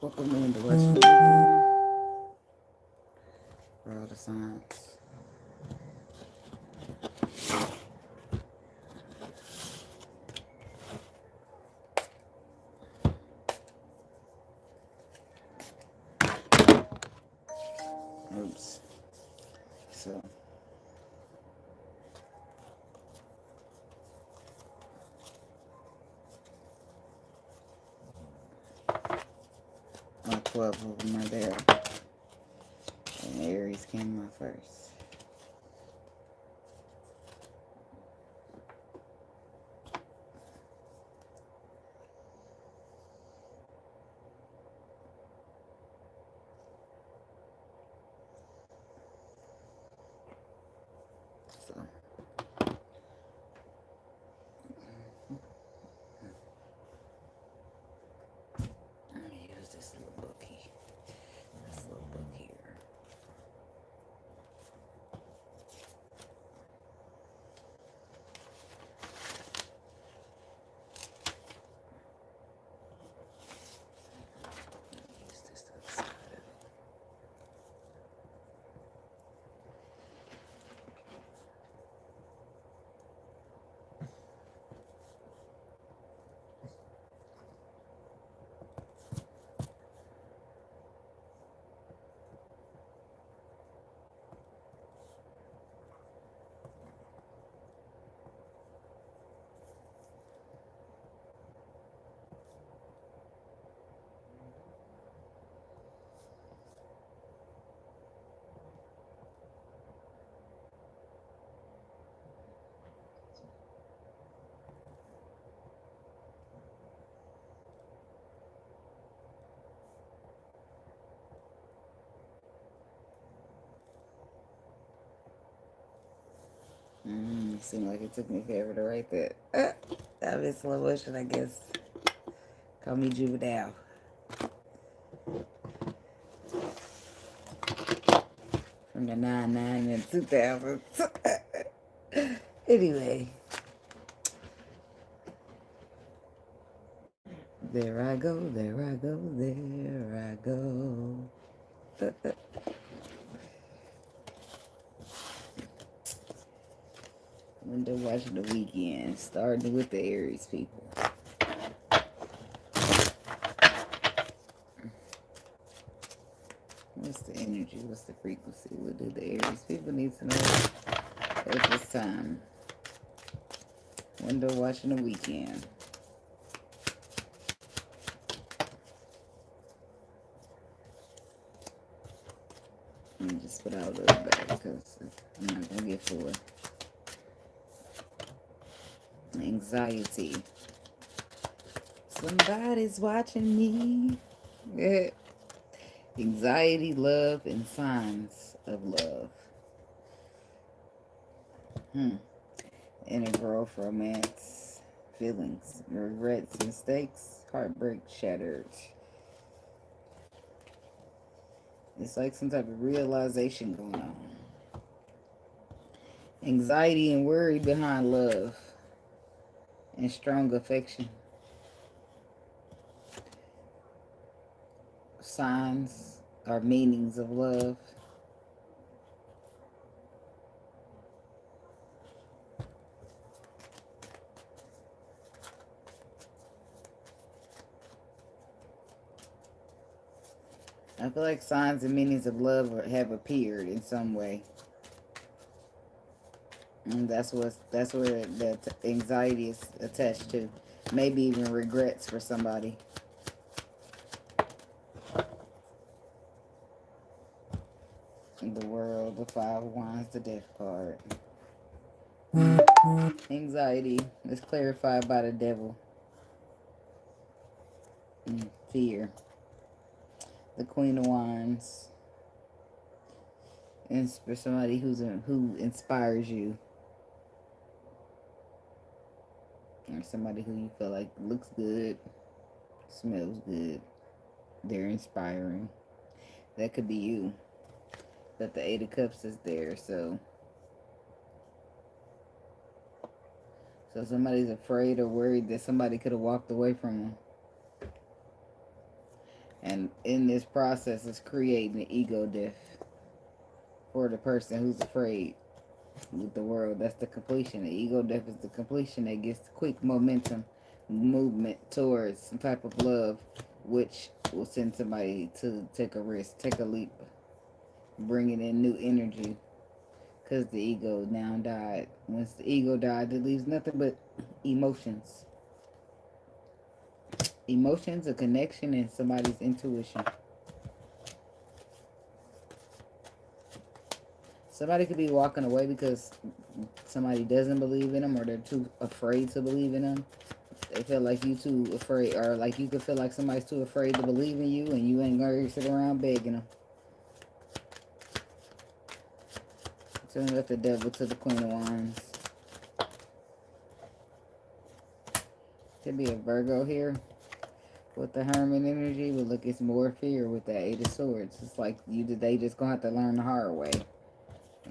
Welcome into watching for all the signs. Oops. So all 12 of them are there. And Aries came out first. So let me use this little bookie. This little book here. Use this to the side of it. Seemed like it took me forever to write that. I've been slow motion, I guess. Call me juvenile. From the 99 and 2000. Anyway. There I go, there I go, there I go. Window watching the weekend, starting with the Aries people. What's the energy? What's the frequency? What do the Aries people need to know at this time? Window watching the weekend. Let me just put out a little bit because I'm not going to get full. Anxiety. Somebody's watching me. Yeah. Anxiety, love, and signs of love. Inner growth, romance, feelings, regrets, mistakes, heartbreak, shattered. It's like some type of realization going on. Anxiety and worry behind love and strong affection. Signs or meanings of love. I feel like signs and meanings of love have appeared in some way. And that's where the anxiety is attached to. Maybe even regrets for somebody. The world, the 5 of Wands, the Death card. Anxiety is clarified by the Devil. Fear. The Queen of Wands. And for somebody who inspires you. Or somebody who you feel like looks good, smells good. They're inspiring. That could be you. But the 8 of Cups is there, so somebody's afraid or worried that somebody could have walked away from them. And in this process, it's creating an ego death for the person who's afraid with the world. That's the completion. The ego death is the completion that gets quick momentum, movement towards some type of love, which will send somebody to take a risk, take a leap, bringing in new energy. Because the ego now died. Once the ego died, it leaves nothing but emotions. Emotions, a connection, and somebody's intuition. Somebody could be walking away because somebody doesn't believe in them, or they're too afraid to believe in them. They feel like you too afraid, or like you could feel like somebody's too afraid to believe in you, and you ain't gonna sit around begging them. Turn up the devil to the Queen of Wands. Could be a Virgo here with the Hermit energy, but look, it's more fear with that Eight of Swords. It's like they just gonna have to learn the hard way.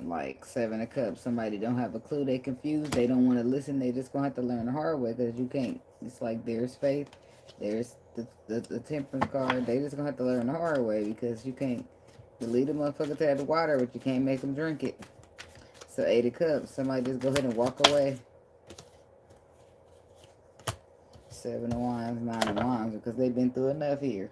Like Seven of Cups, somebody don't have a clue, they confused, they don't want to listen, they just gonna have to learn the hard way, because you can't. It's like there's faith, there's the Temperance card. They just gonna have to learn the hard way, because you can't lead a motherfucker to the water, but you can't make them drink it. So Eight of Cups, somebody just go ahead and walk away. Seven of Wands, Nine of Wands, because they've been through enough here.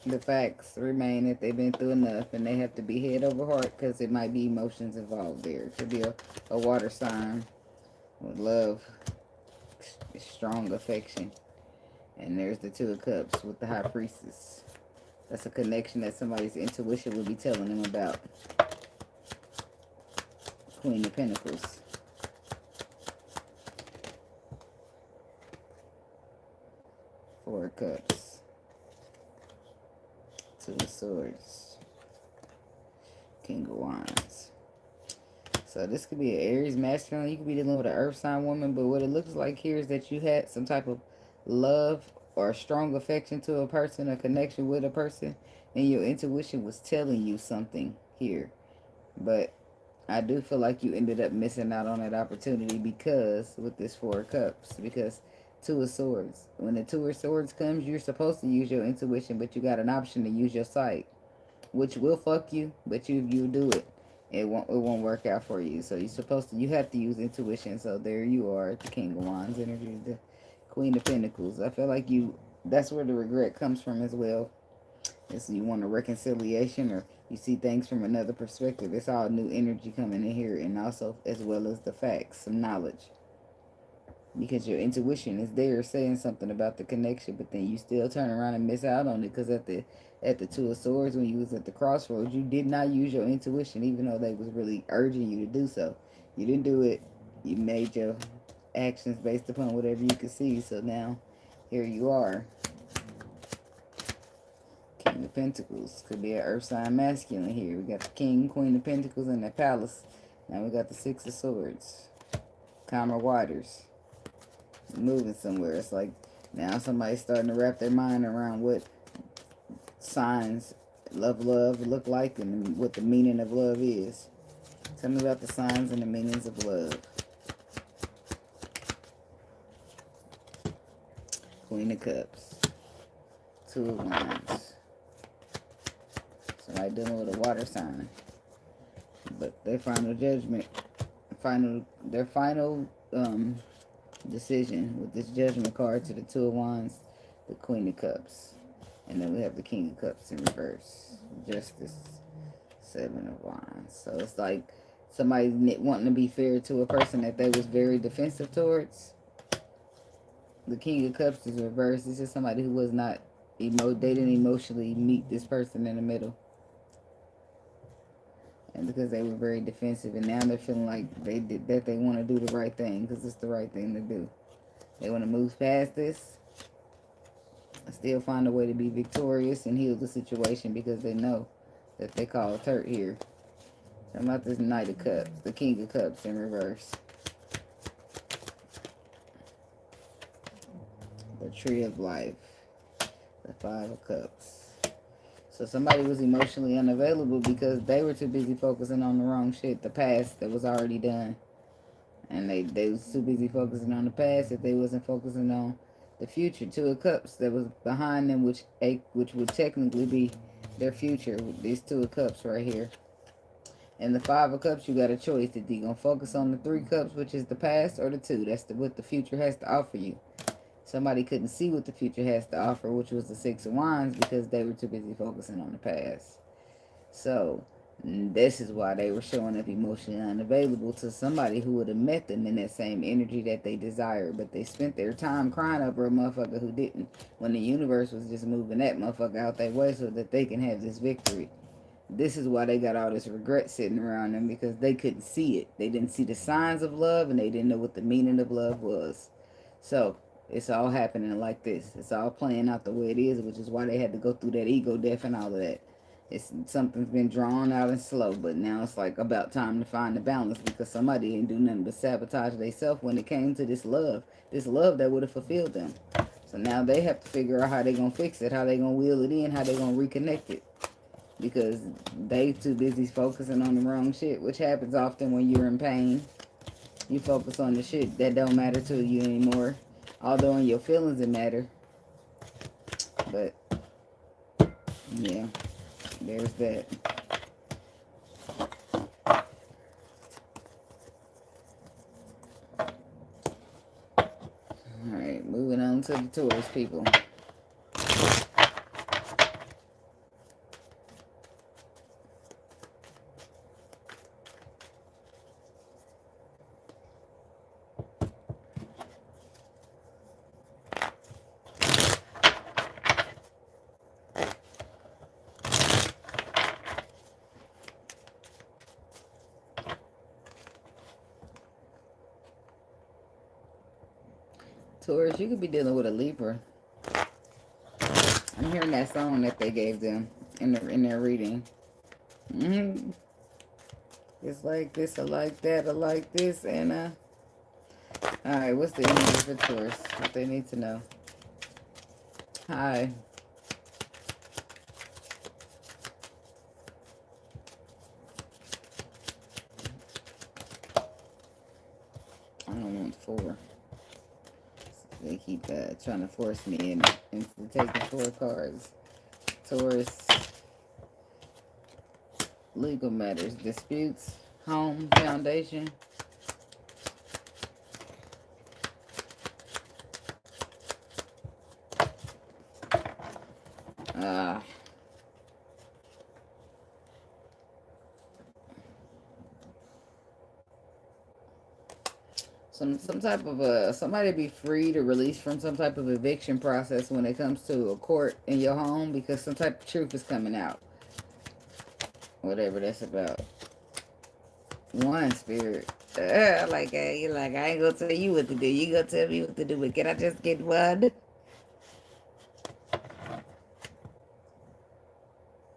The facts remain that they've been through enough, and they have to be head over heart, because it might be emotions involved there. It could be a water sign with love, strong affection. And there's the Two of Cups with the High Priestess. That's a connection that somebody's intuition will be telling them about. Queen of Pentacles. Four of Cups. Two of Swords. King of Wands. So this could be an Aries masculine. You could be dealing with an earth sign woman, but what it looks like here is that you had some type of love or strong affection to a person, a connection with a person, and your intuition was telling you something here. But I do feel like you ended up missing out on that opportunity, because with this Four of Cups, because Two of Swords. When the Two of Swords comes, you're supposed to use your intuition, but you got an option to use your sight, which will fuck you, but you do it, it won't work out for you. So you have to use intuition. So there you are, the King of Wands energy, the Queen of Pentacles. I feel like that's where the regret comes from as well. Is you want a reconciliation, or you see things from another perspective. It's all new energy coming in here, and also as well as the facts, some knowledge. Because your intuition is there saying something about the connection, but then you still turn around and miss out on it, because at the Two of Swords, when you was at the crossroads, you did not use your intuition, even though they was really urging you to do so. You didn't do it. You made your actions based upon whatever you could see. So now here you are. King of Pentacles. Could be an earth sign masculine here. We got the King, Queen of Pentacles, and the Palace. Now we got the Six of Swords. Calmer waters. Moving somewhere. It's like now somebody's starting to wrap their mind around what signs love look like, and what the meaning of love is. Tell me about the signs and the meanings of love. Queen of Cups. Two of Wands. Somebody dealing with a water sign, but their final judgment, their final decision with this Judgment card to the Two of Wands, the Queen of Cups, and then we have the King of Cups in reverse. Justice, Seven of Wands. So it's like somebody wanting to be fair to a person that they was very defensive towards. The King of Cups is reversed. This is somebody who was not they didn't emotionally meet this person in the middle. And because they were very defensive, and now they're feeling like they want to do the right thing, because it's the right thing to do. They want to move past this, still find a way to be victorious and heal the situation, because they know that they caused hurt here. So I'm about this Knight of Cups, the King of Cups in reverse. The Tree of Life, the Five of Cups. So somebody was emotionally unavailable because they were too busy focusing on the wrong shit, the past that was already done. And they was too busy focusing on the past that they wasn't focusing on The future, Two of Cups, that was behind them, which would technically be their future. These Two of Cups right here. And the Five of Cups, you got a choice. If you're going to focus on the Three Cups, which is the past, or the Two. That's what the future has to offer you. Somebody couldn't see what the future has to offer, which was the Six of Wands, because they were too busy focusing on the past. So, this is why they were showing up emotionally unavailable to somebody who would have met them in that same energy that they desired. But they spent their time crying over a motherfucker who didn't, when the universe was just moving that motherfucker out their way so that they can have this victory. This is why they got all this regret sitting around them, because they couldn't see it. They didn't see the signs of love, and they didn't know what the meaning of love was. So, it's all happening like this. It's all playing out the way it is, which is why they had to go through that ego death and all of that. Something's been drawn out and slow, but now it's like about time to find the balance, because somebody didn't do nothing but sabotage themselves when it came to this love that would have fulfilled them. So now they have to figure out how they're going to fix it, how they're going to wheel it in, how they're going to reconnect it, because they too busy focusing on the wrong shit, which happens often when you're in pain. You focus on the shit that don't matter to you anymore, although in your feelings it matter. But yeah, there's that. Alright, moving on to the Taurus people. Taurus, you could be dealing with a Libra. I'm hearing that song that they gave them in their reading. It's like this, I like that, I like this, and alright, what's the energy for Taurus? What they need to know. Hi. I don't want 4. They keep trying to force me into taking 4 cards. Taurus, legal matters, disputes, home, foundation. Some type of somebody be free to release from some type of eviction process when it comes to a court in your home, because some type of truth is coming out. Whatever that's about. One, Spirit. Like you're like, I ain't gonna tell you what to do. You gonna tell me what to do. But can I just get one?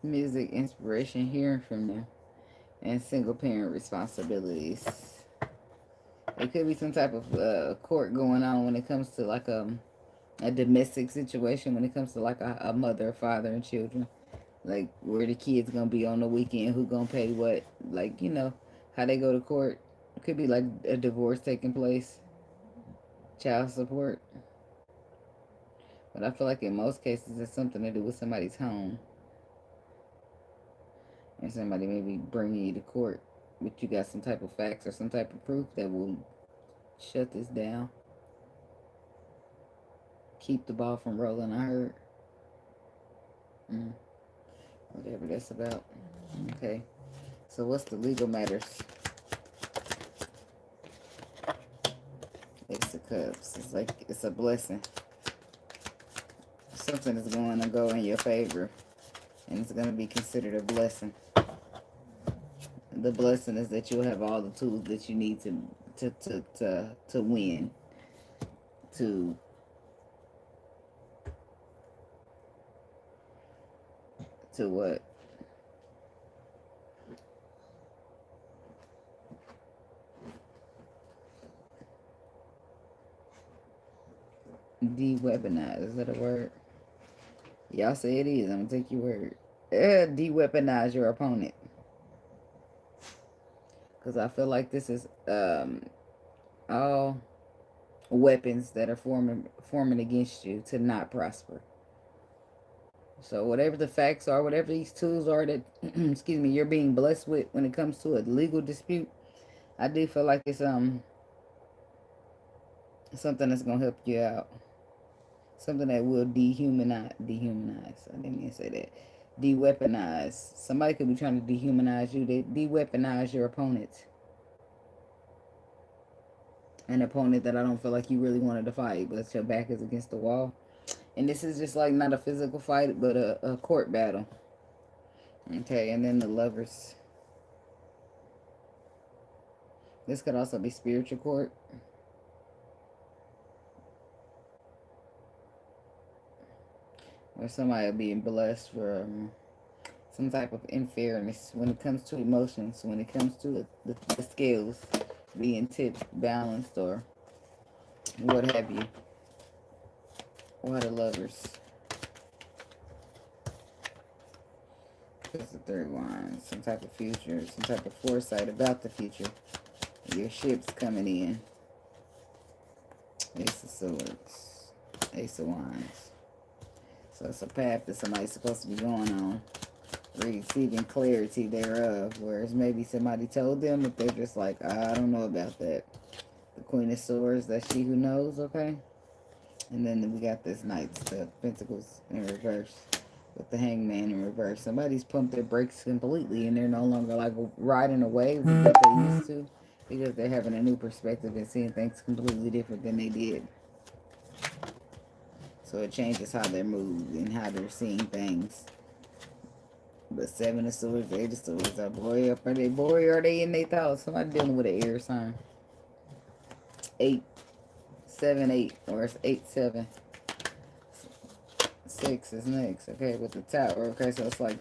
Music, inspiration, hearing from them, and single parent responsibilities. It could be some type of court going on when it comes to like a domestic situation, when it comes to like a mother, father, and children. Like where the kids gonna be on the weekend, who gonna pay what, like, you know, how they go to court. It could be like a divorce taking place, child support. But I feel like in most cases it's something to do with somebody's home. And somebody may be bringing you to court, but you got some type of facts or some type of proof that will shut this down. Keep the ball from rolling, I heard. Whatever that's about. Okay. So what's the legal matters? Ace of Cups. It's like it's a blessing. Something is going to go in your favor, and it's going to be considered a blessing. The blessing is that you'll have all the tools that you need to win. To what? De-weaponize. Is that a word? Y'all say it is. I'm going to take your word. De-weaponize your opponent. Because I feel like this is all... weapons that are forming against you to not prosper. So whatever the facts are, whatever these tools are that, excuse me, you're being blessed with when it comes to a legal dispute, I do feel like it's something that's gonna help you out. Something that will dehumanize. I didn't mean to say that. De-weaponize. Somebody could be trying to dehumanize you. They de-weaponize your opponent. An opponent that I don't feel like you really wanted to fight, but your back is against the wall. And this is just like not a physical fight, but a court battle. Okay, and then the Lovers. This could also be spiritual court. Or somebody being blessed for some type of unfairness when it comes to emotions, when it comes to the scales being tipped, balanced, or what have you. Why the Lovers? Because the third one, some type of future, some type of foresight about the future. Your ship's coming in. Ace of Swords. Ace of Wands. So it's a path that somebody's supposed to be going on. Receiving clarity thereof. Whereas maybe somebody told them, but they're just like, I don't know about that. The Queen of Swords, that's she who knows, okay? And then we got this Knights of Pentacles in reverse. With the Hangman in reverse. Somebody's pumped their brakes completely and they're no longer like riding a wave with what they used to. Because they're having a new perspective and seeing things completely different than they did. So it changes how they're moved and how they're seeing things. But Seven of Swords, Eight of Swords, are boy up are they boy or are they in their thoughts? Somebody dealing with an air sign. 8, 7, 8, or it's 8, 7. 6 is next. Okay, with the Tower. Okay, so it's like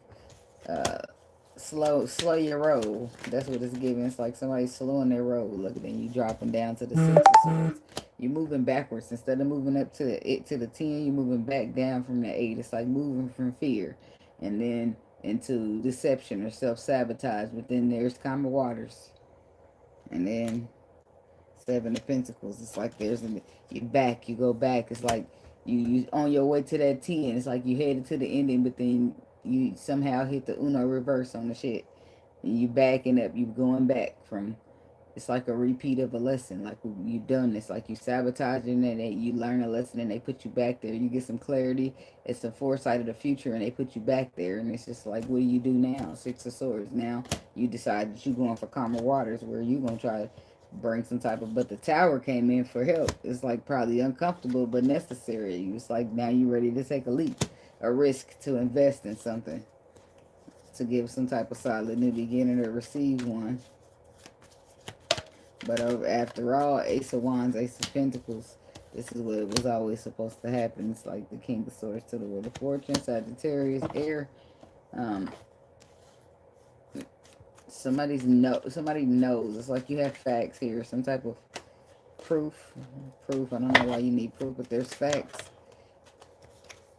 slow your roll. That's what it's giving. It's like somebody slowing their roll. Look at them. You dropping down to the 6 of Swords. You're moving backwards. Instead of moving up to the 10, you're moving back down from the 8. It's like moving from fear and then into deception or self-sabotage. But then there's calmer waters. And then 7 of Pentacles. It's like you go back. It's like you on your way to that 10. It's like you headed to the ending, but then you somehow hit the Uno reverse on the shit. And you backing up. You going back from. It's like a repeat of a lesson. Like you've done this. Like you sabotaging and you learn a lesson and they put you back there. You get some clarity. It's the foresight of the future and they put you back there. And it's just like, what do you do now? 6 of Swords. Now you decide that you're going for calmer waters where you're going to try to bring some type of, but the Tower came in for help. It's like probably uncomfortable but necessary. It's like now you're ready to take a leap, a risk to invest in something, to give some type of solid new beginning or receive one. But after all, Ace of Wands, Ace of Pentacles, this is what was always supposed to happen. It's like the King of Swords to the Wheel of Fortune, Sagittarius, air. Somebody knows. It's like you have facts here, some type of proof. I don't know why you need proof, but there's facts.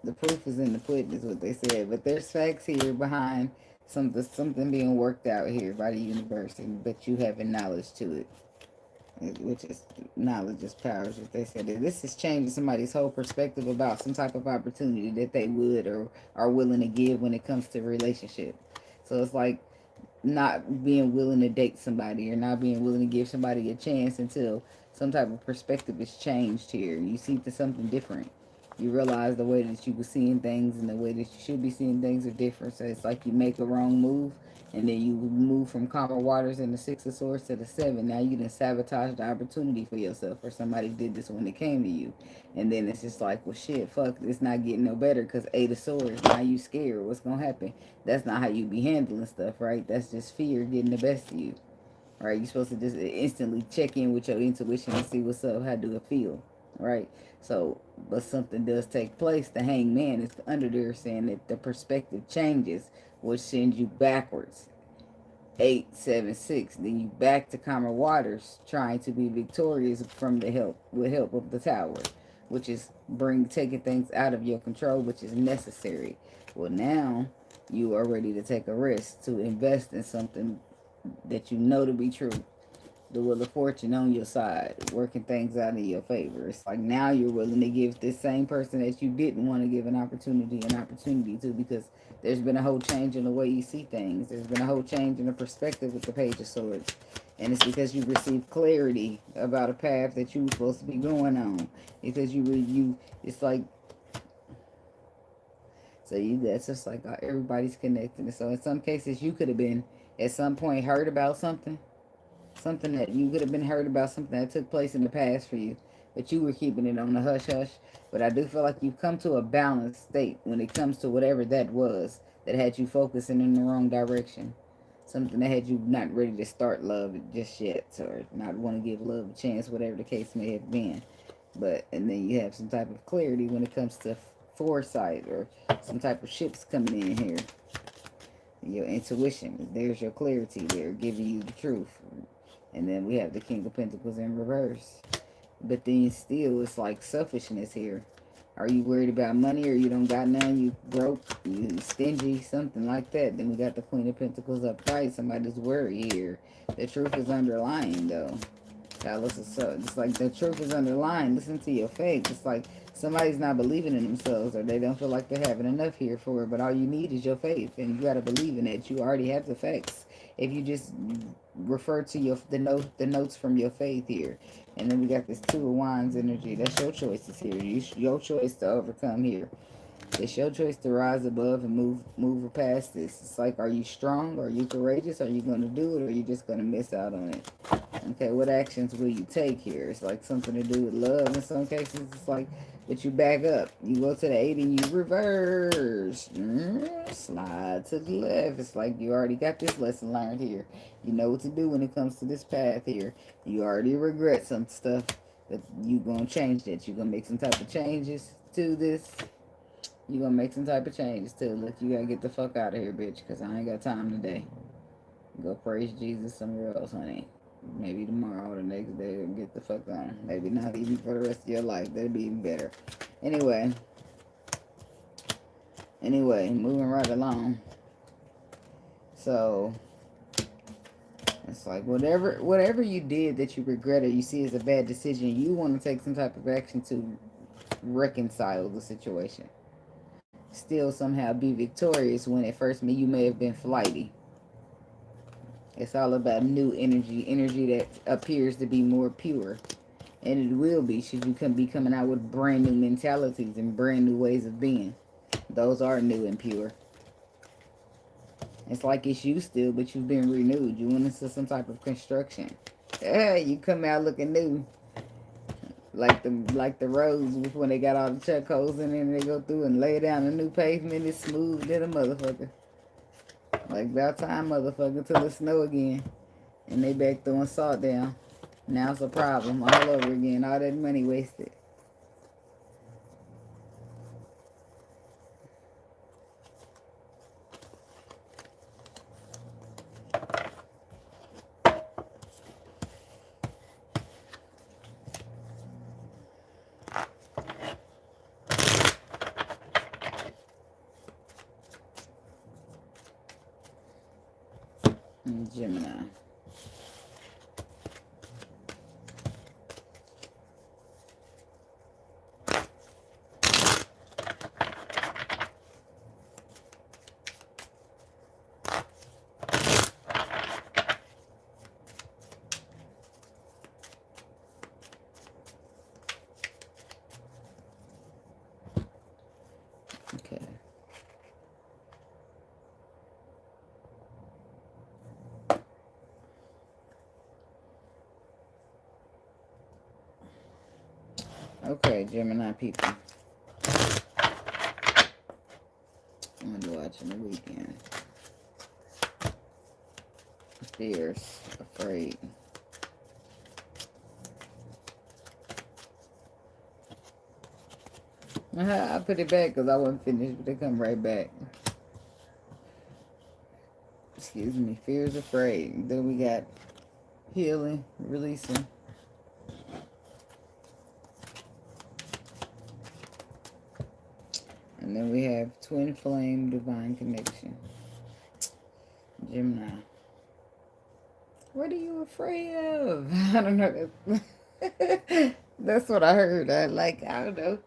The proof is in the pudding, is what they said. But there's facts here behind something being worked out here by the universe, but you having knowledge to it. Which is knowledge is power, is what they said. This is changing somebody's whole perspective about some type of opportunity that they would or are willing to give when it comes to a relationship. So it's like not being willing to date somebody or not being willing to give somebody a chance until some type of perspective is changed here. You see something different. You realize the way that you were seeing things and the way that you should be seeing things are different. So it's like you make a wrong move and then you move from calmer waters in the 6 of Swords to the 7. Now you done sabotage the opportunity for yourself, or somebody did this when it came to you. And then it's just like, well, shit, fuck, it's not getting no better because 8 of Swords. Now you scared. What's going to happen? That's not how you be handling stuff, right? That's just fear getting the best of you, right? You're supposed to just instantly check in with your intuition and see what's up. How do it feel, right? So, but something does take place. The Hangman is under there saying that the perspective changes, which sends you backwards. 8, 7, 6. Then you back to calmer waters, trying to be victorious from the help of the Tower, which is taking things out of your control, which is necessary. Well, now you are ready to take a risk to invest in something that you know to be true. the Wheel of Fortune on your side, working things out in your favor. It's like now you're willing to give this same person that you didn't want to give an opportunity to, because there's been a whole change in the way you see things. There's been a whole change in the perspective with the Page of Swords. And it's because you've received clarity about a path that you were supposed to be going on. Because it's like, so that's just like everybody's connected. So in some cases, you could have been at some point heard about something that you could have been heard about, something that took place in the past for you, but you were keeping it on the hush hush. But I do feel like you've come to a balanced state when it comes to whatever that was that had you focusing in the wrong direction. Something that had you not ready to start love just yet, or not want to give love a chance, whatever the case may have been. And then you have some type of clarity when it comes to foresight, or some type of ships coming in here. Your intuition, there's your clarity there, giving you the truth. And then we have the King of Pentacles in reverse. But then still, it's like selfishness here. Are you worried about money, or you don't got none, you broke, you stingy, something like that? Then we got the Queen of Pentacles upright. Somebody's worried here. The truth is underlying, though. It's like the truth is underlying. Listen to your faith. It's like somebody's not believing in themselves, or they don't feel like they're having enough here for it. But all you need is your faith, and you got to believe in it. You already have the facts. If you just refer to the notes from your faith here. And then we got this Two of Wands energy. That's your choices here. Your choice to overcome here. It's your choice to rise above and move past this. It's like, are you strong? Are you courageous? Are you going to do it? Or are you just going to miss out on it? Okay, what actions will you take here? It's like something to do with love in some cases. It's like, but you back up. You go to the 8 and you reverse. Slide to the left. It's like you already got this lesson learned here. You know what to do when it comes to this path here. You already regret some stuff, but you going to change that. You're going to make some type of changes to this. You're going to make some type of changes to it. Look, you got to get the fuck out of here, bitch, because I ain't got time today. Go praise Jesus somewhere else, honey. Maybe tomorrow or the next day, get the fuck on. Maybe not even for the rest of your life. That'd be even better. Anyway, moving right along. So it's like whatever you did that you regret or you see as a bad decision, you want to take some type of action to reconcile the situation. Still somehow be victorious when at first you may have been flighty. It's all about new energy that appears to be more pure. And it will be, should you be coming out with brand new mentalities and brand new ways of being. Those are new and pure. It's like it's you still, but you've been renewed. You went into some type of construction. Yeah, you come out looking new. Like the roads when they got all the chuck holes in there and they go through and lay down a new pavement. It's smooth than a motherfucker. Like about time, motherfucker, till it snow again. And they back throwing salt down. Now it's a problem all over again. All that money wasted. Gemini. Okay. Okay, Gemini people. I'm going to watch in the weekend. Fierce, afraid. I put it back because I wasn't finished, but they come right back. Excuse me. Fears, afraid. Then we got healing, releasing. And then we have twin flame, divine connection. Gemini. What are you afraid of? I don't know. That's what I heard. I don't know.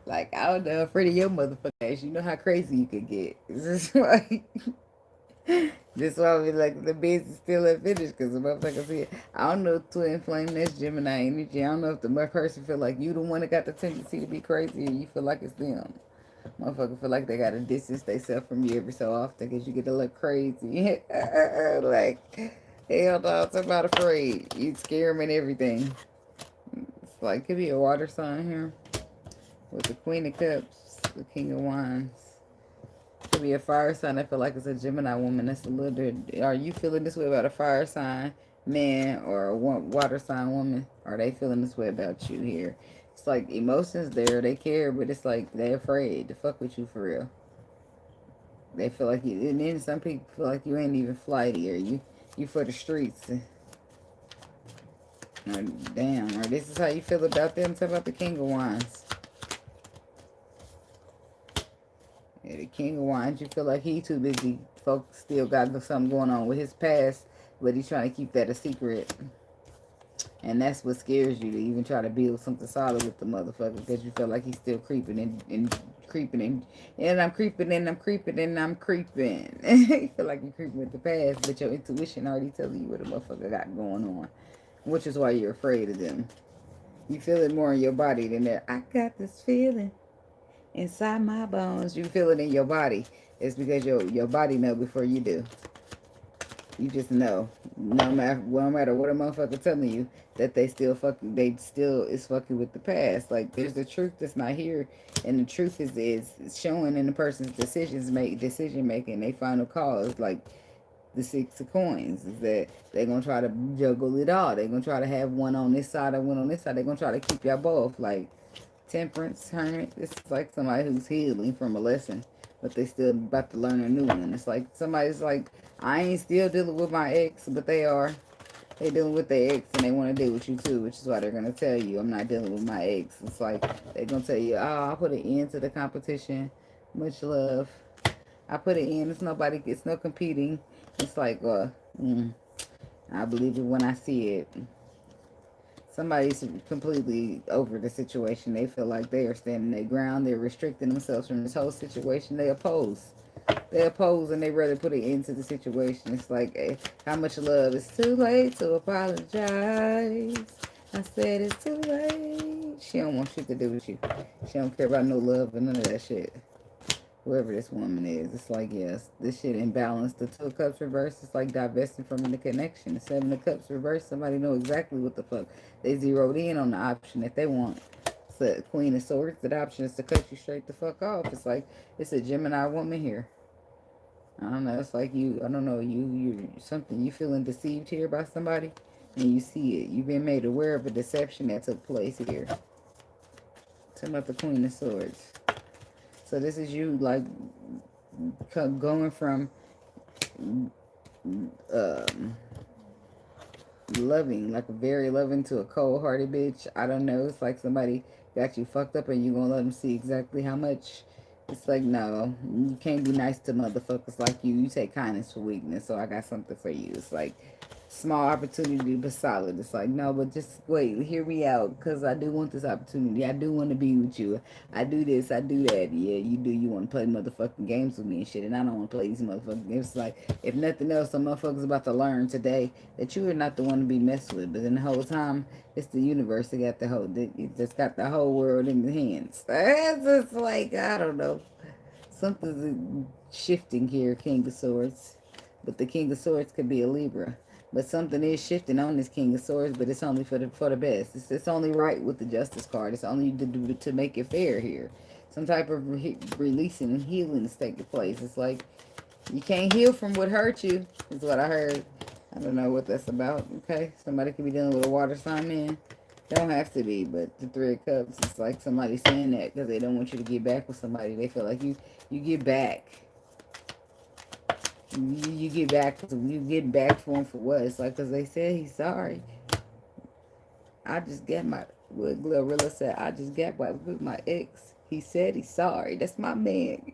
Like, I don't know. Afraid of your motherfucking ass. You know how crazy you could get. It's just like... This why we like the business still unfinished because the motherfucker see it. I don't know if twin flame that's Gemini energy. I don't know if the person feel like you the one that got the tendency to be crazy or you feel like it's them. Motherfucker feel like they gotta distance themselves from you every so often because you get a little crazy. Like, hell no, I'm not afraid. You scare them and everything. It's like, could be a water sign here with the Queen of Cups, the King of Wands. Could be a fire sign. I feel like it's a Gemini woman. That's a little bit. Are you feeling this way about a fire sign man or a water sign woman? Are they feeling this way about you here? It's like emotions there. They care, but it's like they're afraid to fuck with you for real. They feel like you. And then some people feel like you ain't even flighty or you for the streets. Or, damn. Or this is how you feel about them. Talk about the King of Wands. Yeah, the King of Wands, you feel like he too busy. Folks still got something going on with his past, but he's trying to keep that a secret. And that's what scares you to even try to build something solid with the motherfucker because you feel like he's still creeping and creeping and I'm creeping and I'm creeping and I'm creeping. You feel like you're creeping with the past, but your intuition already telling you what the motherfucker got going on, which is why you're afraid of them. You feel it more in your body than that. I got this feeling inside my bones. You feel it in your body. It's because your body know before you do. You just know. No matter what a motherfucker telling you, that they still is fucking with the past. Like, there's the truth that's not here, and the truth is showing in the person's decision making. They final call is like the 6 of coins. Is that they're gonna try to juggle it all. They're gonna try to have one on this side and one on this side. They're gonna try to keep y'all both. Like, Temperance, Hermit. This is like somebody who's healing from a lesson, but they still about to learn a new one. It's like somebody's like, I ain't still dealing with my ex, but they are. They dealing with their ex and they want to deal with you too, which is why they're going to tell you, I'm not dealing with my ex. It's like, they're going to tell you, oh, I'll put an end to the competition. Much love. I put it in. It's no competing. It's like, I believe it when I see it. Somebody's completely over the situation. They feel like they are standing their ground. They're restricting themselves from this whole situation. They oppose. They oppose and they rather put an end to the situation. It's like, hey, how much love? It's too late to apologize. I said it's too late. She don't want shit to do with you. She don't care about no love and none of that shit. Whoever this woman is, it's like, yes, this shit imbalanced. The 2 of Cups reversed, it's like divesting from the connection. The 7 of Cups reversed, somebody know exactly what the fuck. They zeroed in on the option that they want. So Queen of Swords, the option is to cut you straight the fuck off. It's like, it's a Gemini woman here. I don't know, it's like you, I don't know, you feeling deceived here by somebody, and you see it. You've been made aware of a deception that took place here. Talking about the Queen of Swords. So this is you, like, going from loving, like a very loving to a cold-hearted bitch. I don't know. It's like somebody got you fucked up and you gonna let them see exactly how much. It's like, no, you can't be nice to motherfuckers like you. You take kindness for weakness, so I got something for you. It's like, small opportunity, but solid. It's like, no, but just wait, hear me out, because I do want this opportunity. I do want to be with you. I do this, I do that. Yeah, you do. You want to play motherfucking games with me and shit, and I don't want to play these motherfucking games. It's like, if nothing else, some motherfuckers about to learn today that you are not the one to be messed with. But then the whole time, it's the universe that got it just got the whole world in the hands. It's just like, I don't know. Something's shifting here, King of Swords. But the King of Swords could be a Libra. But something is shifting on this King of Swords, but it's only for the best. It's only right with the Justice card. It's only to make it fair here. Some type of releasing and healing is taking place. It's like, you can't heal from what hurt you, is what I heard. I don't know what that's about, okay? Somebody could be dealing with a water sign, man. Don't have to be, but the 3 of Cups, it's like somebody saying that because they don't want you to get back with somebody. They feel like you get back. You get back for him for what? It's like, because they said he's sorry. I just got what Glorilla said, I just got with my ex. He said he's sorry. That's my man.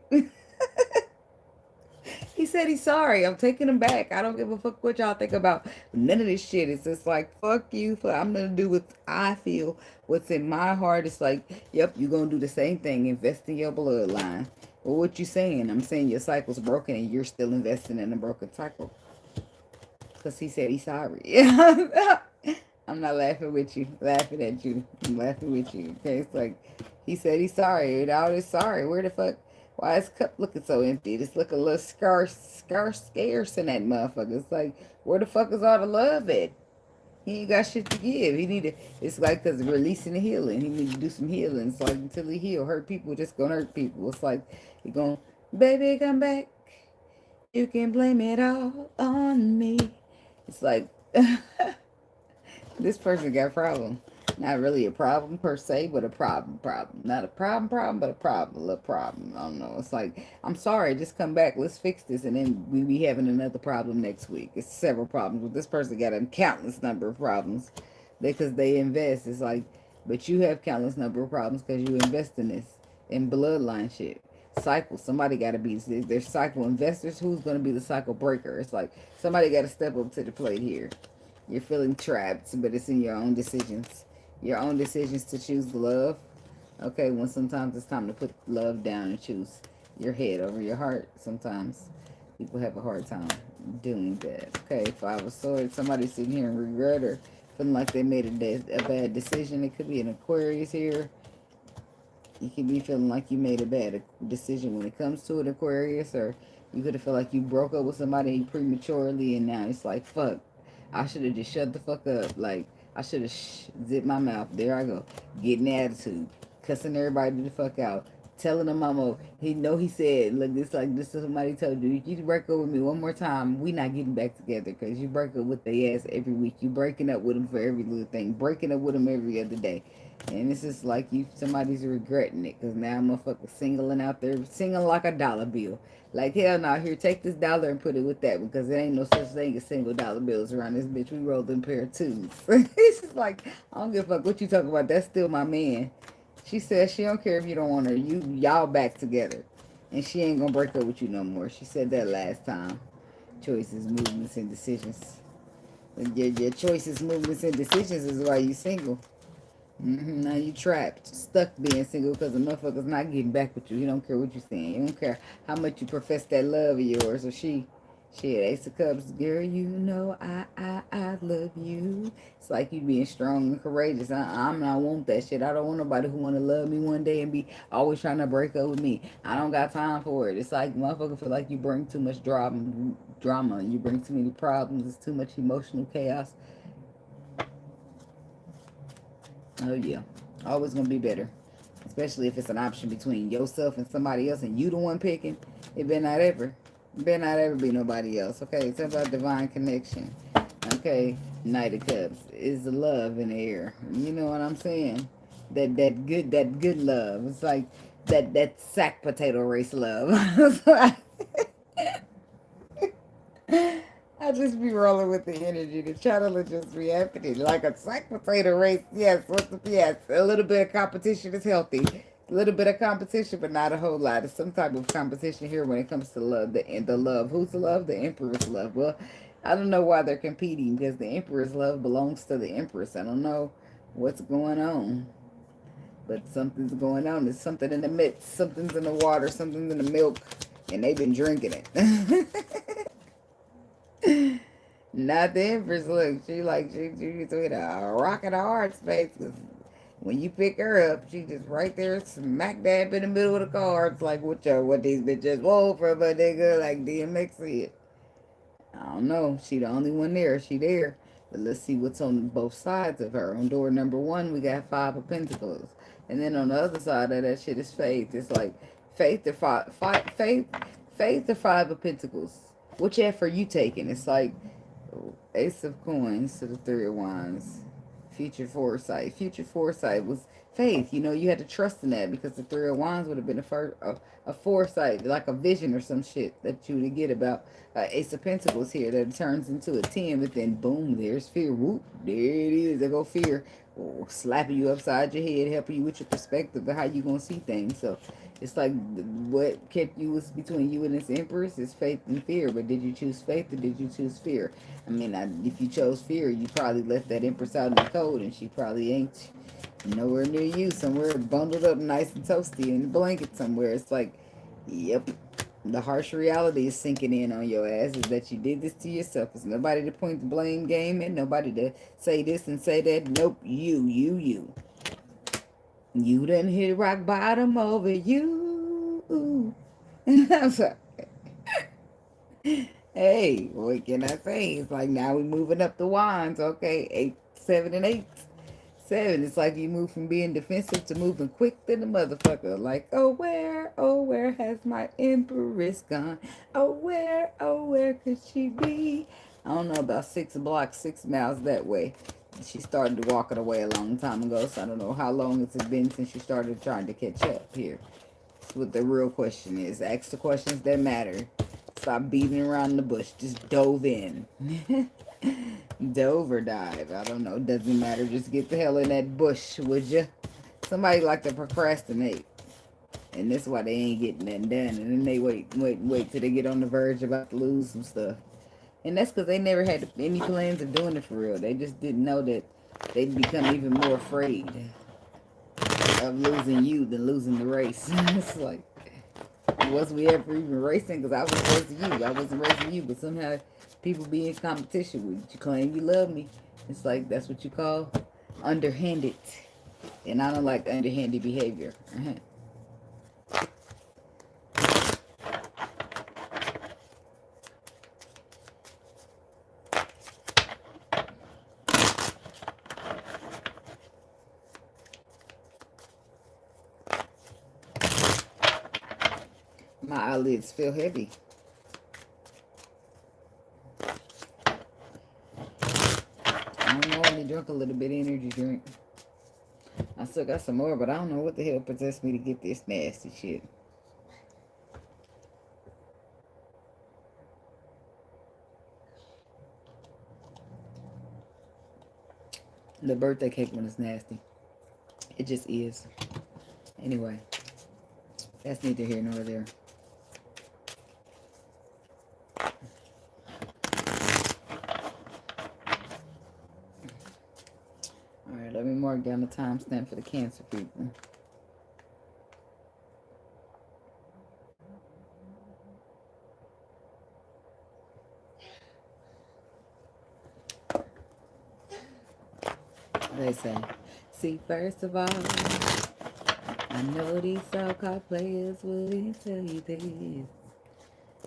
He said he's sorry. I'm taking him back. I don't give a fuck what y'all think about none of this shit. It's just like, fuck you. I'm going to do what I feel. What's in my heart. It's like, yep, you're going to do the same thing. Invest in your bloodline. Well, what you saying? I'm saying your cycle's broken and you're still investing in a broken cycle. Because he said he's sorry. I'm not laughing with you. Laughing at you. I'm laughing with you. Okay, it's like, he said he's sorry. And all this sorry. Where the fuck? Why is cup looking so empty? It's looking a little scarce in that motherfucker. It's like, where the fuck is all the love at? He ain't got shit to give. He need to, it's like, because releasing the healing. He need to do some healing. It's like, until he heal, hurt people just gonna hurt people. It's like, he going, baby, come back. You can blame it all on me. It's like, this person got a problem. Not really a problem per se, but a problem. Not a problem, but a problem. A little problem. I don't know. It's like, I'm sorry, just come back. Let's fix this. And then we be having another problem next week. It's several problems. But this person got a countless number of problems because they invest. It's like, but you have countless number of problems because you invest in this. In bloodline shit. Cycle. Somebody got to be, there's cycle investors. Who's going to be the cycle breaker? It's like, somebody got to step up to the plate here. You're feeling trapped, but it's in your own decisions. Your own decisions to choose love. Okay, when sometimes it's time to put love down and choose your head over your heart. Sometimes people have a hard time doing that. Okay, 5 of Swords. Somebody sitting here and regret or feeling like they made a bad decision. It could be an Aquarius here. You could be feeling like you made a bad decision when it comes to an Aquarius. Or you could have felt like you broke up with somebody prematurely and now it's like, fuck. I should have just shut the fuck up. Like, I should have zipped my mouth. There I go. Getting the attitude. Cussing everybody the fuck out. Telling them he said, look, this is somebody told you. You break up with me one more time, we not getting back together. Because you break up with their ass every week. You breaking up with them for every little thing. Breaking up with them every other day. And it's just like somebody's regretting it. Because now motherfuckers singling out there. Singing like a dollar bill. Like, hell no, here, take this dollar and put it with that. Because there ain't no such thing as single dollar bills around this bitch. We rolled in a pair of twos. It's just like, I don't give a fuck what you talking about. That's still my man. She says she don't care if you don't want her. Y'all back together. And she ain't gonna break up with you no more. She said that last time. Choices, movements, and decisions. Your choices, movements, and decisions is why you single. Now you trapped, stuck being single because the motherfucker's not getting back with you. He don't care what you're saying. He don't care how much you profess that love of yours. Or she had Ace of Cups. Girl, you know I love you. It's like you being strong and courageous. I want that shit. I don't want nobody who want to love me one day and be always trying to break up with me. I don't got time for it. It's like motherfucker feel like you bring too much drama. You bring too many problems. It's too much emotional chaos. Oh, yeah. Always going to be better. Especially if it's an option between yourself and somebody else and you the one picking. It better not ever be nobody else. Okay, it's about divine connection. Okay, Knight of Cups. Is the love in the air. You know what I'm saying? That good love. It's like that sack potato race love. I just be rolling with the energy. The channel will just be happening like a sack potato race. Yes, yes. A little bit of competition is healthy. A little bit of competition, but not a whole lot. There's some type of competition here when it comes to love. The love. Who's the love? The Emperor's love. Well, I don't know why they're competing because the Emperor's love belongs to the Empress. I don't know what's going on. But something's going on. There's something in the midst. Something's in the water. Something's in the milk. And they've been drinking it. Not the Empress. Look, she's with a rock in a hard space. Cause when you pick her up, she just right there, smack dab in the middle of the cards. Like, what these bitches whoa for, but nigga, like DMX said. I don't know. She the only one there. She there. But let's see what's on both sides of her. On door number 1, we got 5 of Pentacles. And then on the other side of that shit is Faith. It's like Faith to Faith to 5 of Pentacles. Which effort you taking? It's like Ace of Coins to the 3 of Wands. Future foresight. Future foresight was faith. You know, you had to trust in that because the 3 of Wands would have been a foresight, like a vision or some shit that you would get about Ace of Pentacles here that turns into a 10, but then boom, there's fear. Whoop, there it is. There go fear. Slapping you upside your head, helping you with your perspective of how you going to see things. So It's like what kept you was between you and this Empress is faith and fear. But did you choose faith or did you choose fear? I mean, if you chose fear, you probably left that Empress out in the cold, and she probably ain't nowhere near you, somewhere bundled up nice and toasty in a blanket somewhere. It's like, yep. The harsh reality is sinking in on your ass is that you did this to yourself. There's nobody to point the blame game at, nobody to say this and say that. Nope, you. You done hit rock bottom over you. I'm sorry. Hey, what can I say? It's like now we moving up the wands, okay? 8, 7, and 8. 7, it's like you move from being defensive to moving quick to the motherfucker. Like, oh, where has my Empress gone? Oh, where could she be? I don't know, about 6 blocks, 6 miles that way. She started walking away a long time ago, so I don't know how long it's been since she started trying to catch up here. That's what the real question is. Ask the questions that matter. Stop beating around the bush. Just dove in. Dove or dive. I don't know. Doesn't matter. Just get the hell in that bush, would you? Somebody like to procrastinate. And that's why they ain't getting that done. And then they wait till they get on the verge about to lose some stuff. And that's because they never had any plans of doing it for real. They just didn't know that they'd become even more afraid of losing you than losing the race. It's like, was we ever even racing? Because I was racing you. I wasn't racing you. But somehow people be in competition with you. You claim you love me. It's like, that's what you call underhanded. And I don't like underhanded behavior. My eyelids feel heavy. I don't know, I only drunk a little bit of energy drink. I still got some more, but I don't know what the hell possessed me to get this nasty shit. The birthday cake one is nasty. It just is. Anyway, that's neither here nor there. Alright, let me mark down the timestamp for the Cancer people. They say, see, first of all, I know these so-called players wouldn't tell you this,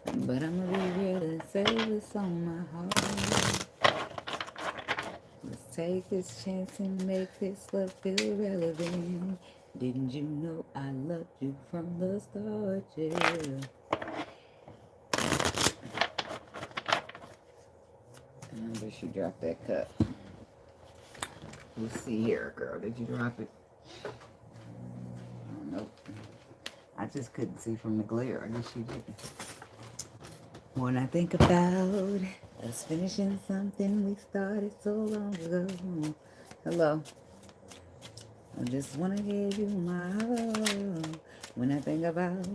but I'm gonna be real and say what's on my heart. Let's take this chance and make this love feel relevant. Didn't you know I loved you from the start, yeah. I wish you dropped that cup. Let's see here, girl. Did you drop it? Oh, nope. I just couldn't see from the glare. I guess you didn't. When I think about us finishing something we started so long ago. Hello. I just want to give you my heart. When I think about,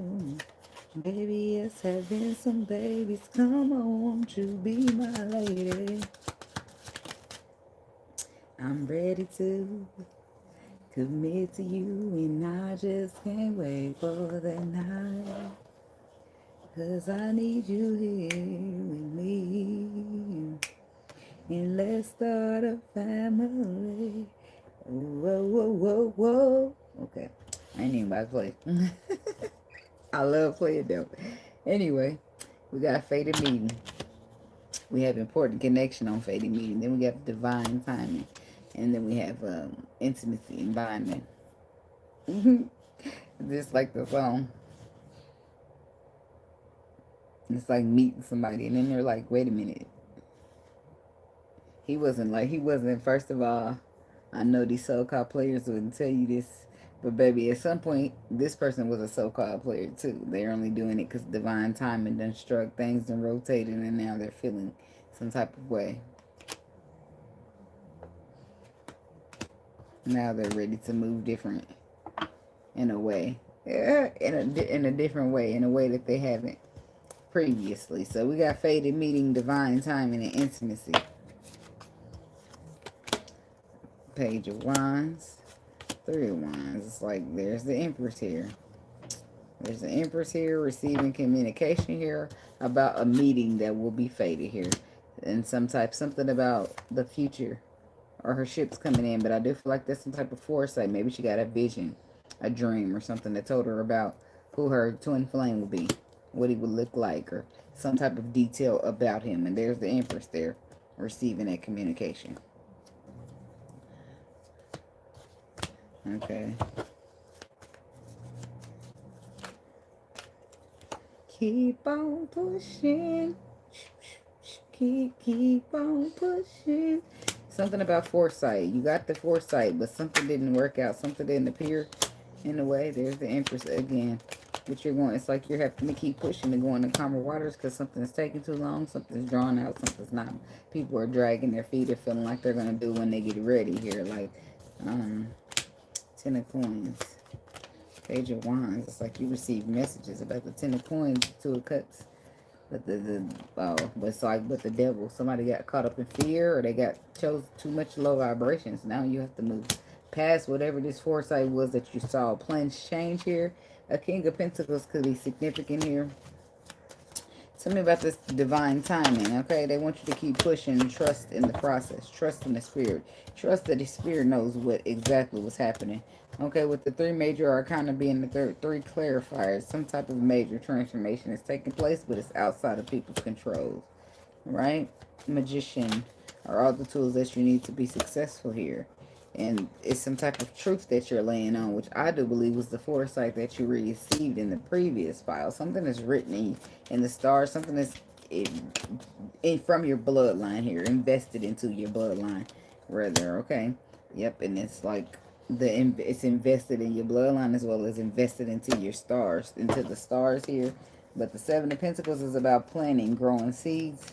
baby, yes, having some babies. Come on, won't you be my lady? I'm ready to commit to you, and I just can't wait for that night. 'Cause I need you here with me. And let's start a family. Whoa, whoa, whoa, whoa. Okay. I ain't even about to play. I love playing though. Anyway, we got fated meeting. We have important connection on fated meeting. Then we got divine timing. And then we have intimacy and bonding. Just like the song. It's like meeting somebody. And then they're like, wait a minute. He wasn't, first of all, I know these so-called players wouldn't tell you this. But baby, at some point, this person was a so-called player too. They're only doing it because divine timing done struck things and rotated. And now they're feeling some type of way. Now they're ready to move different in a way. in a different way, in a way that they haven't previously. So we got fated meeting, divine timing, and intimacy. Page of Wands, Three of Wands. It's like there's the Empress here. There's the Empress here receiving communication here about a meeting that will be fated here. And something about the future or her ship's coming in. But I do feel like there's some type of foresight. Maybe she got a vision, a dream or something that told her about who her twin flame would be, what he would look like, or some type of detail about him. And there's the Empress there receiving that communication. Okay. Keep on pushing. Keep on pushing. Something about foresight. You got the foresight, but something didn't work out. Something didn't appear in a way. There's the Empress again. But you're going, it's like you're having to keep pushing to go into calmer waters because something's taking too long. Something's drawn out. Something's not. People are dragging their feet or feeling like they're going to do when they get ready here. Like, Ten of Coins. Page of Wands. It's like you receive messages about the Ten of Coins, Two of Cups. But but the devil, somebody got caught up in fear, or they chose too much low vibrations. Now you have to move past whatever this foresight was that you saw. Plans change here. A King of Pentacles could be significant here. Tell me about this divine timing, okay? They want you to keep pushing and trust in the process. Trust in the spirit. Trust that the spirit knows what exactly was happening. Okay, with the three major arcana being the three clarifiers, some type of major transformation is taking place, but it's outside of people's control, right? Magician are all the tools that you need to be successful here. And it's some type of truth that you're laying on, which I do believe was the foresight that you received in the previous file. Something is written in the stars. Something is from your bloodline here, invested into your bloodline, rather. Okay, yep. And it's like it's invested in your bloodline as well as invested into your stars, into the stars here. But the Seven of Pentacles is about planting, growing seeds.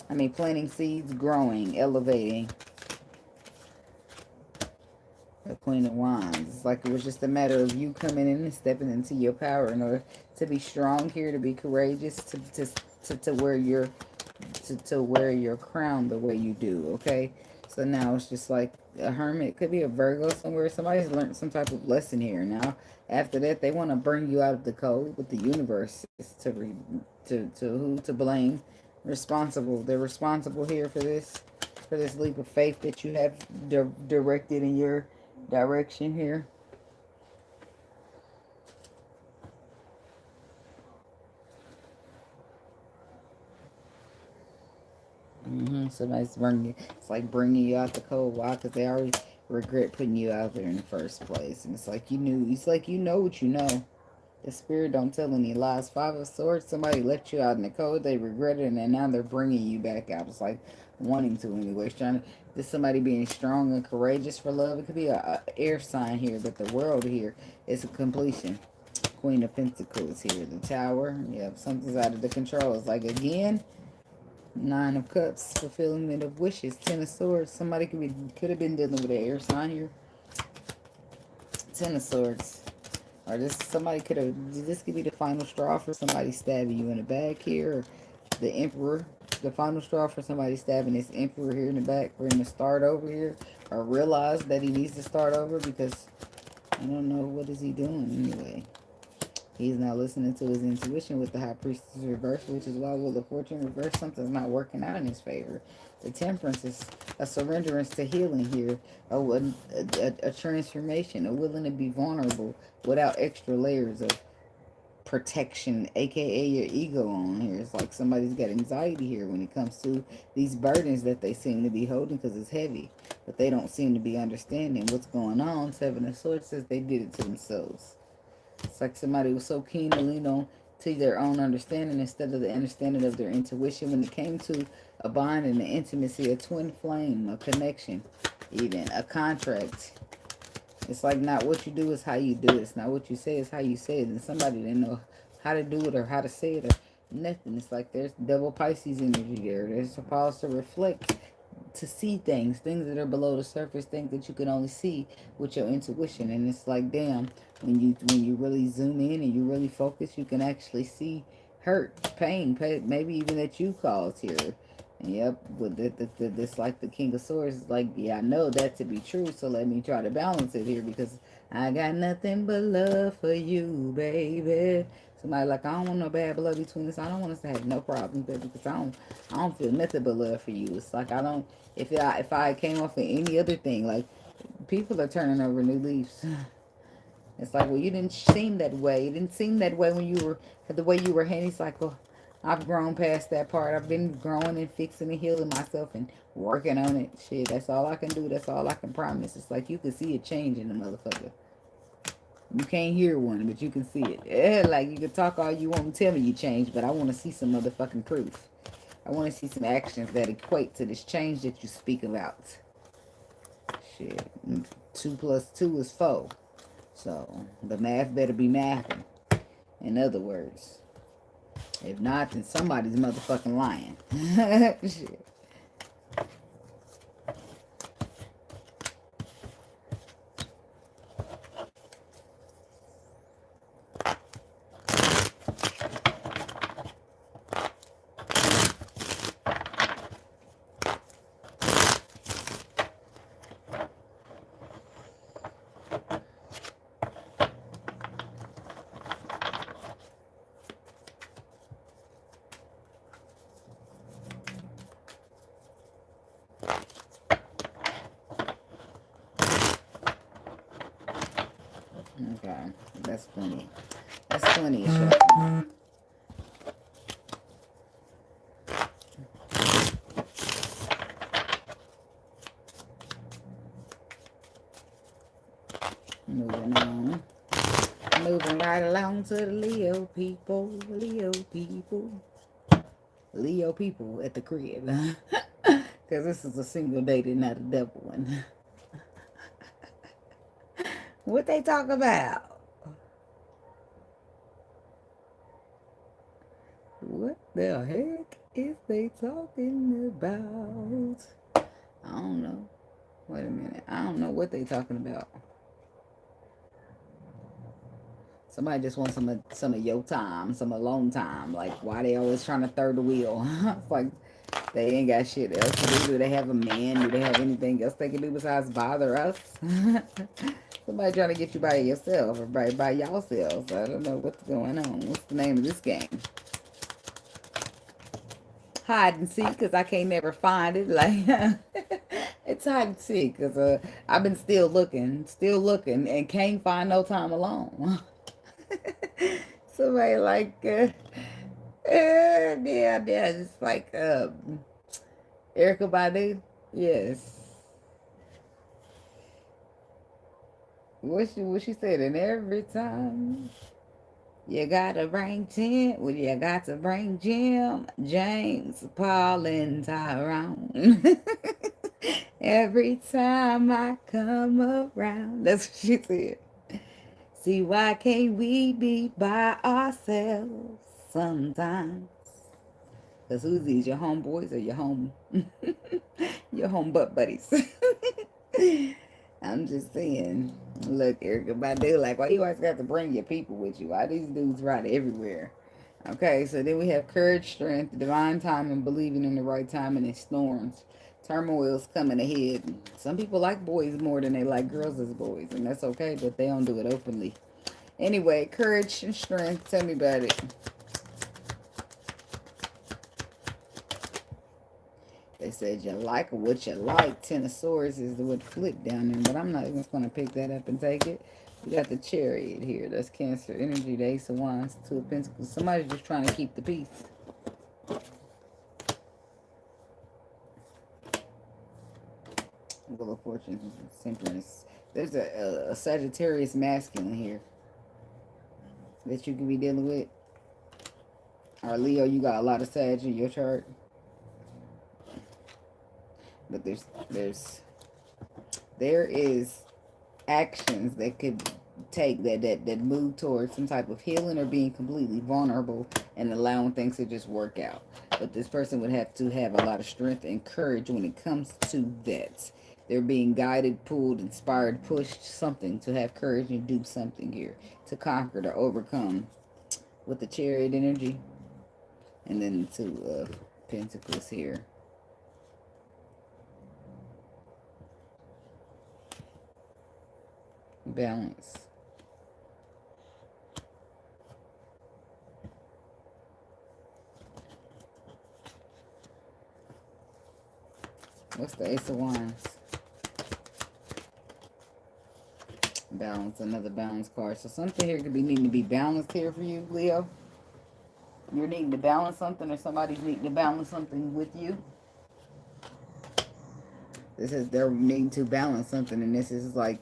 Planting seeds, growing, elevating. The Queen of Wands. It's like it was just a matter of you coming in and stepping into your power in order to be strong here, to be courageous, to wear your crown the way you do. Okay, so now it's just like a hermit. It could be a Virgo somewhere. Somebody's learned some type of lesson here. Now after that, they want to bring you out of the cold, but the universe is to who to blame. Responsible. They're responsible here for this leap of faith that you have directed in your direction here. Somebody's it's like bringing you out the cold. Why? Because they already regret putting you out there in the first place. And it's like you know what you know. The spirit don't tell any lies. Five of Swords, somebody let you out in the cold. They regret it, and now they're bringing you back out. It's like wanting to anyway. It's trying to, this somebody being strong and courageous for love. It could be a air sign here, but the world here is a completion. Queen of Pentacles here. The Tower. Yep, something's out of the control. It's like, again, Nine of Cups. Fulfillment of wishes. Ten of Swords. Somebody could have been dealing with an air sign here. Ten of Swords. Or this could be the final straw for somebody stabbing you in the back here. Or the Emperor. The final straw for somebody stabbing this Emperor here in the back. For him to start over here. Or realize that he needs to start over because I don't know what is he doing anyway. He's not listening to his intuition with the High Priestess reverse, which is why Wheel of Fortune reverse, something's not working out in his favor. The Temperance is a surrenderance to healing here, a transformation, a willing to be vulnerable without extra layers of protection, aka your ego on here. It's like somebody's got anxiety here when it comes to these burdens that they seem to be holding because it's heavy, but they don't seem to be understanding what's going on. Seven of Swords says they did it to themselves. It's like somebody was so keen to lean on to their own understanding instead of the understanding of their intuition when it came to a bond and an intimacy, a twin flame, a connection, even a contract. It's like not what you do is how you do it. It's not what you say is how you say it. And somebody didn't know how to do it or how to say it or nothing. It's like there's double Pisces energy there. There's a pause to reflect. to see things that are below the surface, things that you can only see with your intuition. And it's like, damn, when you really zoom in and you really focus, you can actually see hurt, pain, maybe even that you caused here. And yep, with this, like the King of Swords, is like, yeah, I know that to be true, so let me try to balance it here, because I got nothing but love for you, baby. Somebody like, I don't want no bad blood between us. I don't want us to have no problems, baby, because I don't feel nothing but love for you. It's like, I don't, if I came off of any other thing, like, people are turning over new leaves. It's like, well, you didn't seem that way. You didn't seem that way when you were, the way you were handling. It's like, well, I've grown past that part. I've been growing and fixing and healing myself and working on it. Shit, that's all I can do. That's all I can promise. It's like, you can see a change in the motherfucker. You can't hear one, but you can see it. Yeah, like, you can talk all you want to tell me you changed, but I want to see some motherfucking proof. I want to see some actions that equate to this change that you speak about. Shit. 2 plus 2 is 4. So, the math better be mathing. In other words. If not, then somebody's motherfucking lying. Shit. Okay, that's plenty. That's plenty of shuffling. Moving on. Moving right along to the Leo people. Leo people. Leo people at the crib. Because this is a single dated, not a double one. What they talk about? What the heck is they talking about? I don't know. Wait a minute. I don't know what they talking about. Somebody just wants some of your time, some alone time. Like, why they always trying to third the wheel? It's like, they ain't got shit else to do. Do they have a man? Do they have anything else they can do besides bother us? Somebody trying to get you by yourself or by yourselves. I don't know what's going on. What's the name of this game? Hide and seek, because I can't never find it. Like, it's hide and seek, because I've been still looking, and can't find no time alone. Somebody like, yeah, it's like, Erica Badu, yes. What she said, and every time you gotta bring 10, well, you got to bring Jim, James, Paul, and Tyrone. Every time I come around, that's what she said. See, why can't we be by ourselves sometimes? Because who's these, your homeboys or your home butt buddies? I'm just saying. Look, Erica Badu, like, why you always got to bring your people with you? Why these dudes ride everywhere? Okay, so then we have courage, strength, divine time, and believing in the right time and in storms. Turmoil's coming ahead. Some people like boys more than they like girls as boys, and that's okay, but they don't do it openly. Anyway, courage and strength. Tell me about it. They said you like what you like. 10 of Swords is the word flip down there, but I'm not even going to pick that up and take it. We got the Chariot here. That's Cancer energy. The Ace of Wands, 2 of Pentacles. Somebody's just trying to keep the peace. Wheel of Fortune, Temperance. There's a Sagittarius masculine here that you can be dealing with. Or Leo, you got a lot of Sag in your chart. But there is actions that could take that move towards some type of healing or being completely vulnerable and allowing things to just work out. But this person would have to have a lot of strength and courage when it comes to that. They're being guided, pulled, inspired, pushed, something to have courage and do something here. To conquer, to overcome. With the Chariot energy. And then the Two of Pentacles here. Balance. What's the Ace of Wands? Balance, another balance card. So something here could be needing to be balanced here for you, Leo. You're needing to balance something, or somebody's needing to balance something with you. This is, they're needing to balance something, and this is like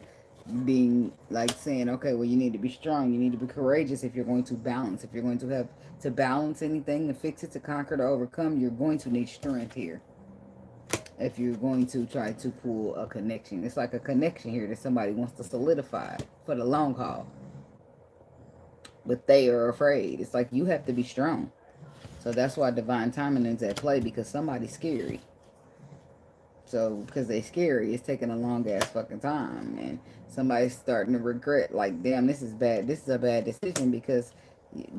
being like saying, okay, well, you need to be strong, you need to be courageous if you're going to balance. If you're going to have to balance anything, to fix it, to conquer, to overcome, you're going to need strength here. If you're going to try to pull a connection, it's like a connection here that somebody wants to solidify for the long haul, but they are afraid. It's like you have to be strong. So that's why divine timing is at play, because somebody's scary. So because they scary, it's taking a long ass fucking time, and somebody's starting to regret, like, damn, this is bad. This is a bad decision, because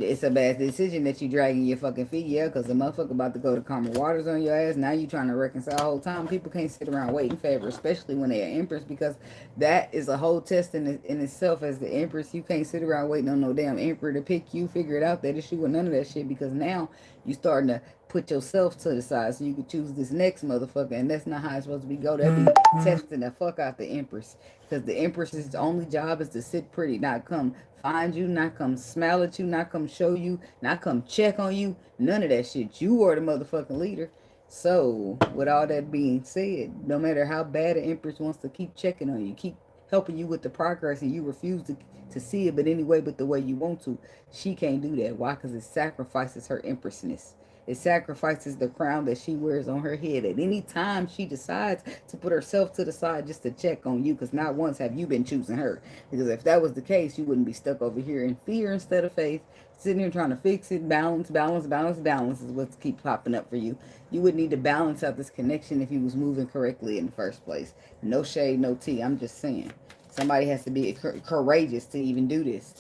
it's a bad decision that you dragging your fucking feet. Yeah, because the motherfucker about to go to calmer waters on your ass. Now you trying to reconcile the whole time. People can't sit around waiting forever, especially when they're Empress, because that is a whole test in itself. As the Empress, you can't sit around waiting on no damn Emperor to pick you, figure it out, that issue, with none of that shit, because now you starting to put yourself to the side so you can choose this next motherfucker, and that's not how it's supposed to be. That be testing the fuck out the Empress, because the Empress's only job is to sit pretty, not come find you, not come smile at you, not come show you, not come check on you, none of that shit. You are the motherfucking leader. So with all that being said, no matter how bad an Empress wants to keep checking on you, keep helping you with the progress, and you refuse to see it but anyway, but the way you want to, she can't do that. Why? Because it sacrifices her Empressness. It sacrifices the crown that she wears on her head at any time she decides to put herself to the side just to check on you, because not once have you been choosing her. Because if that was the case, you wouldn't be stuck over here in fear instead of faith, sitting here trying to fix it. Balance, balance, balance, balance is what's keep popping up for you. You would need to balance out this connection if you was moving correctly in the first place. No shade, no tea. I'm just saying. Somebody has to be courageous to even do this.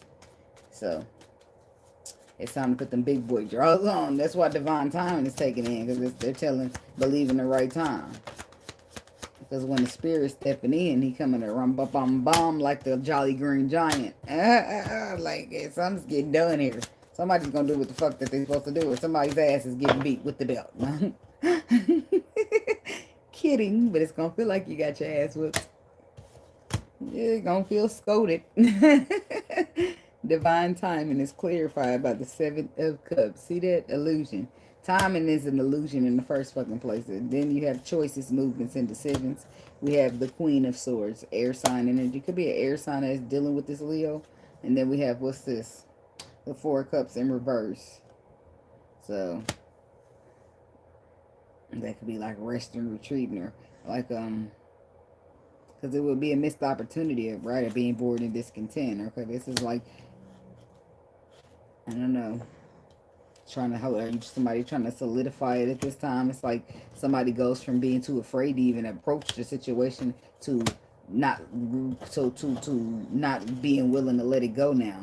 So it's time to put them big boy draws on. That's why divine timing is taking in, because they're telling, believe in the right time. Because when the spirit's stepping in, he coming to rum bum bum bum like the Jolly Green Giant. Like, something's getting done here. Somebody's gonna do what the fuck that they're supposed to do, or somebody's ass is getting beat with the belt. Kidding, but it's gonna feel like you got your ass whipped. You're gonna feel scolded. Divine timing is clarified by the Seven of Cups. See that? Illusion. Timing is an illusion in the first fucking place. And then you have choices, movements, and decisions. We have the Queen of Swords, air sign energy. Could be an air sign that's dealing with this Leo. And then we have, what's this? The Four of Cups in reverse. So that could be like resting, retreating, or like, because it would be a missed opportunity, right, of being bored and discontent. Okay, this is like, I don't know, trying to, are you somebody trying to solidify it at this time? It's like somebody goes from being too afraid to even approach the situation to not, to not being willing to let it go now.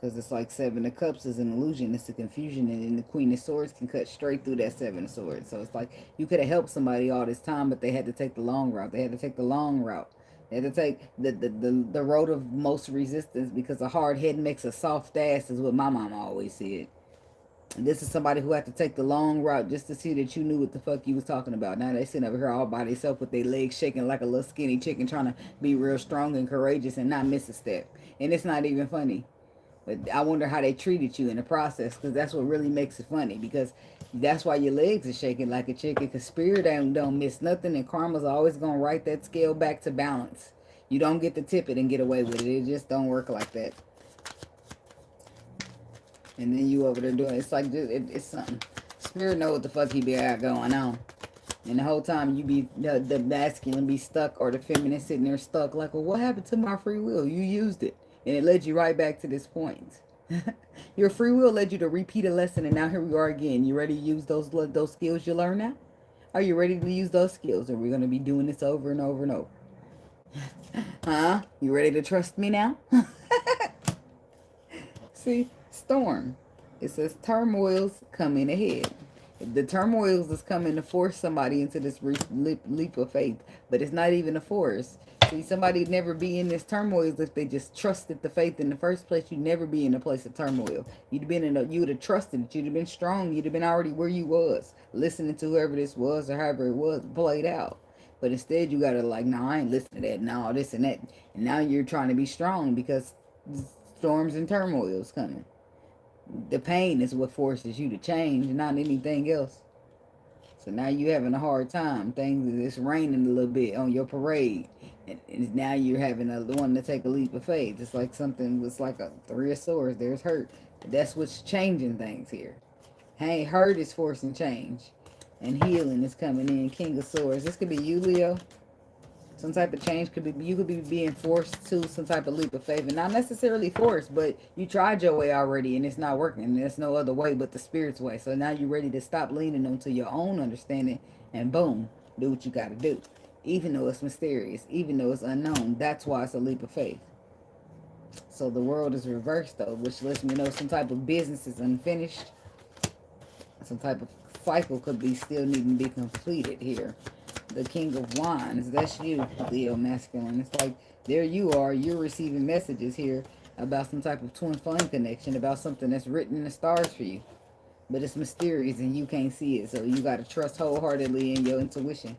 Because it's like Seven of Cups is an illusion. It's a confusion. And then the Queen of Swords can cut straight through that Seven of Swords. So it's like you could have helped somebody all this time, but they had to take the long route. They had to take the long route. They had to take the road of most resistance, because a hard head makes a soft ass, is what my mama always said. And this is somebody who had to take the long route just to see that you knew what the fuck you was talking about. Now they sitting over here all by themselves with their legs shaking like a little skinny chicken, trying to be real strong and courageous and not miss a step. And it's not even funny. But I wonder how they treated you in the process, because that's what really makes it funny, because that's why your legs are shaking like a chicken, because spirit don't miss nothing, and karma's always going to write that scale back to balance. You don't get to tip it and get away with it. It just don't work like that. And then you over there doing, it's like, it's something. Spirit know what the fuck he be out going on. And the whole time you be, the masculine be stuck or the feminine sitting there stuck. Like, well, what happened to my free will? You used it. And it led you right back to this point. Your free will led you to repeat a lesson. And now here we are again. You ready to use those skills you learned now? Are you ready to use those skills? Or are we going to be doing this over and over and over? Huh? You ready to trust me now? See? Storm. It says turmoils coming ahead. The turmoils is coming to force somebody into this leap of faith. But it's not even a force. See, somebody would never be in this turmoil if they just trusted the faith in the first place. You'd never be in a place of turmoil. You'd have trusted it. You'd have been strong. You'd have been already where you was, listening to whoever this was or however it was played out. But instead, you gotta like, no, I ain't listening to that. No, this and that. And now you're trying to be strong because storms and turmoils coming. The pain is what forces you to change, not anything else. So now you're having a hard time. It's raining a little bit on your parade. And now you're having one to take a leap of faith. It's like something was like a 3 of swords. There's hurt. That's what's changing things here. Hey, hurt is forcing change. And healing is coming in. King of swords. This could be you, Leo. Some type of change could be, you could be being forced to some type of leap of faith. And not necessarily forced, but you tried your way already and it's not working. And there's no other way but the Spirit's way. So now you're ready to stop leaning onto your own understanding and boom, do what you got to do. Even though it's mysterious, even though it's unknown, that's why it's a leap of faith. So the world is reversed though, which lets me know some type of business is unfinished. Some type of cycle could be still needing to be completed here. The King of Wands, that's you, Leo masculine. It's like, there you are, you're receiving messages here about some type of twin flame connection, about something that's written in the stars for you. But it's mysterious and you can't see it, so you got to trust wholeheartedly in your intuition.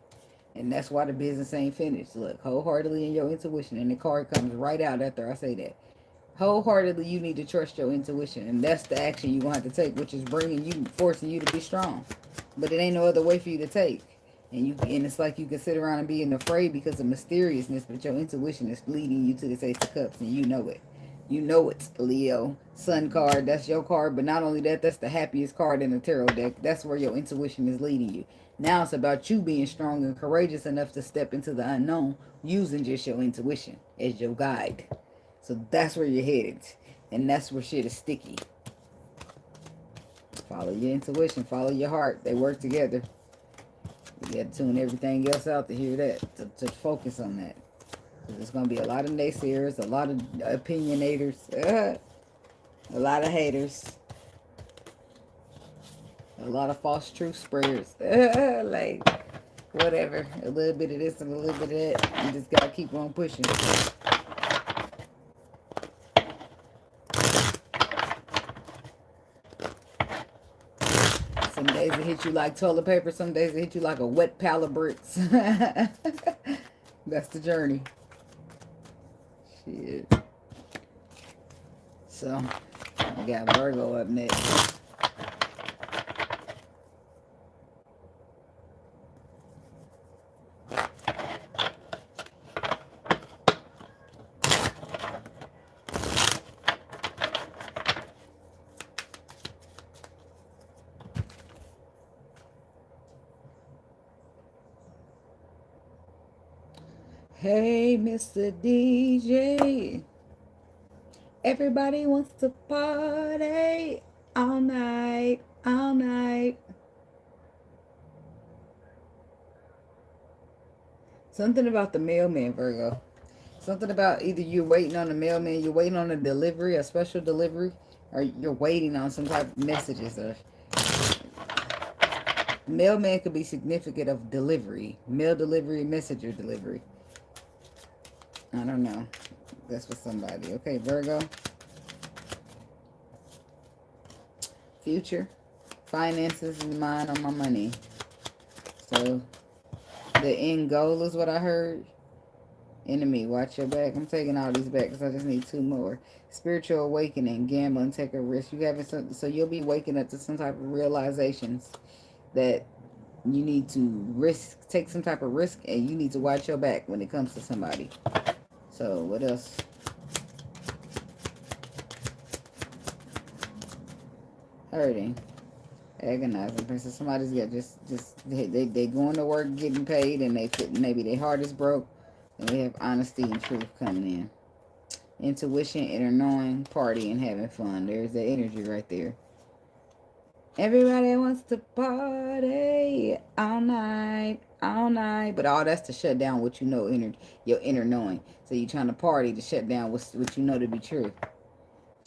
And that's why the business ain't finished. Look, wholeheartedly in your intuition, and the card comes right out after I say that. Wholeheartedly, you need to trust your intuition, and that's the action you're going to have to take, which is forcing you to be strong. But it ain't no other way for you to take. And it's like you can sit around and being afraid because of mysteriousness, but your intuition is leading you to this Ace of Cups, and you know it. You know it, Leo. Sun card, that's your card, but not only that, that's the happiest card in the tarot deck. That's where your intuition is leading you. Now it's about you being strong and courageous enough to step into the unknown using just your intuition as your guide. So that's where you're headed, and that's where shit is sticky. Follow your intuition, follow your heart. They work together. You got to tune everything else out to hear that, to focus on that. There's going to be a lot of naysayers, a lot of opinionators, a lot of haters, a lot of false truth spreaders. Like, whatever. A little bit of this and a little bit of that. You just got to keep on pushing. Some days it hit you like toilet paper. Some days it hit you like a wet pile of bricks. That's the journey. Shit. So, we got Virgo up next. Hey, Mr. DJ. Everybody wants to party all night, all night. Something about the mailman, Virgo. Something about either you're waiting on the mailman, you're waiting on a delivery, a special delivery, or you're waiting on some type of messages. Or mailman could be significant of delivery, mail delivery, messenger delivery. I don't know. That's for somebody. Okay, Virgo. Future. Finances is mine on my money. So, the end goal is what I heard. Enemy, watch your back. I'm taking all these back because I just need 2 more. Spiritual awakening. Gamble and take a risk. You having something, so you'll be waking up to some type of realizations that you need to take some type of risk, and you need to watch your back when it comes to somebody. So, what else? Hurting. Agonizing. So somebody's got they going to work getting paid, and maybe their heart is broke, and they have honesty and truth coming in. Intuition, inner knowing, party, and having fun. There's that energy right there. Everybody wants to party all night, all night. But all that's to shut down what you know, your inner knowing. So you're trying to party to shut down what you know to be true.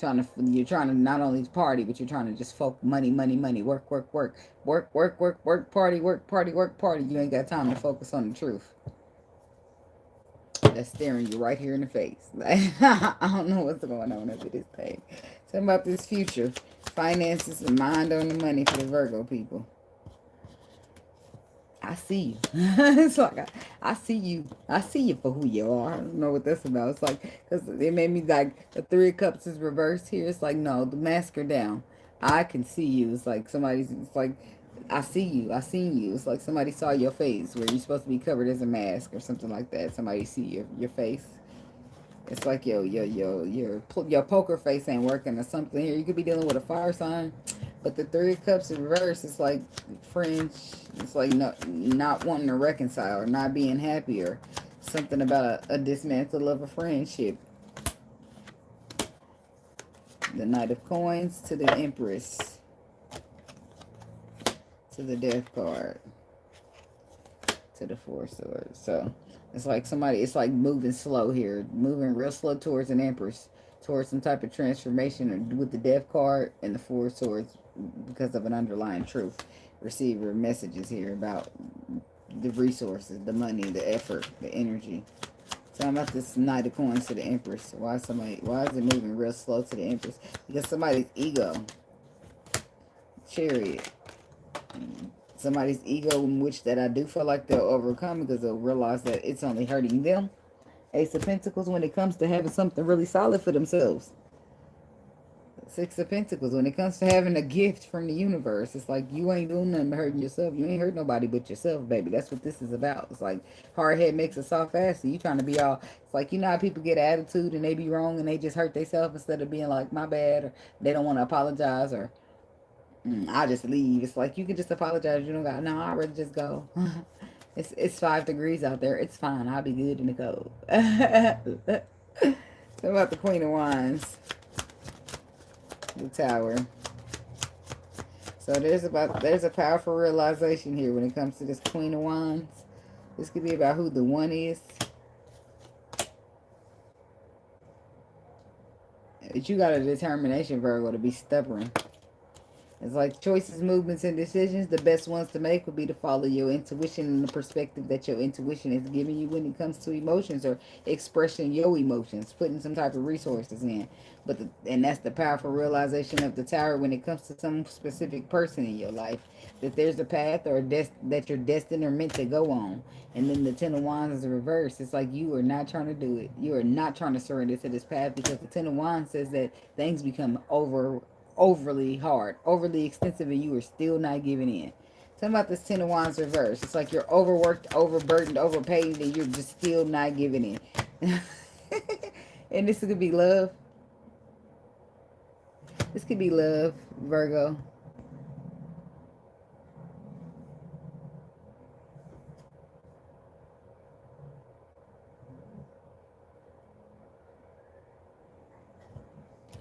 You're trying to not only party, but you're trying to just focus money, money, money, work, work, work, work, work, work, work, party, work, party, work, party. You ain't got time to focus on the truth. That's staring you right here in the face. I don't know what's going on up with this page. Something about this future. Finances and mind on the money for the Virgo people. I see you. It's like, I see you. I see you for who you are. I don't know what that's about. It's like, because it made me like, the Three of Cups is reversed here. It's like, no, the mask are down. I can see you. It's like it's like, I see you. I seen you. It's like somebody saw your face where you're supposed to be covered as a mask or something like that. Somebody see your face. It's like your poker face ain't working or something here. You could be dealing with a fire sign. But the Three of Cups in reverse, it's like fringe. It's like not wanting to reconcile or not being happy or something about a dismantle of a friendship. The Knight of Coins to the Empress. To the Death card. To the Four of Swords. So it's like it's like moving slow here. Moving real slow towards an Empress. Towards some type of transformation with the Death card and the Four of Swords because of an underlying truth. Receive your messages here about the resources, the money, the effort, the energy. So I'm about this Knight of Coins to the Empress. Why is it moving real slow to the Empress? Because somebody's ego. Chariot. Somebody's ego, in which that I do feel like they'll overcome because they'll realize that it's only hurting them. Ace of Pentacles when it comes to having something really solid for themselves. Six of Pentacles when it comes to having a gift from the universe. It's like you ain't doing nothing but hurting yourself. You ain't hurt nobody but yourself, baby. That's what this is about. It's like hard head makes a soft ass. So you trying to be all, it's like, you know how people get attitude and they be wrong and they just hurt themselves instead of being like, my bad, or they don't want to apologize, or I'll just leave. It's like you can just apologize. You don't got, no, I'd rather just go. It's 5 degrees out there. It's fine. I'll be good in the cold. What about the Queen of Wands? The Tower. So there's a powerful realization here when it comes to this Queen of Wands. This could be about who the one is. But you got a determination, Virgo, to be stubborn. It's like choices, movements, and decisions. The best ones to make would be to follow your intuition and the perspective that your intuition is giving you when it comes to emotions or expressing your emotions, putting some type of resources in. And that's the powerful realization of the Tower when it comes to some specific person in your life, that there's a path or that you're destined or meant to go on. And then the Ten of Wands is reversed. It's like you are not trying to do it. You are not trying to surrender to this path because the Ten of Wands says that things become overly hard, overly extensive, and you are still not giving in. Something about this Ten of Wands reverse. It's like you're overworked, overburdened, overpaid, and you're just still not giving in. And this could be love. This could be love, Virgo.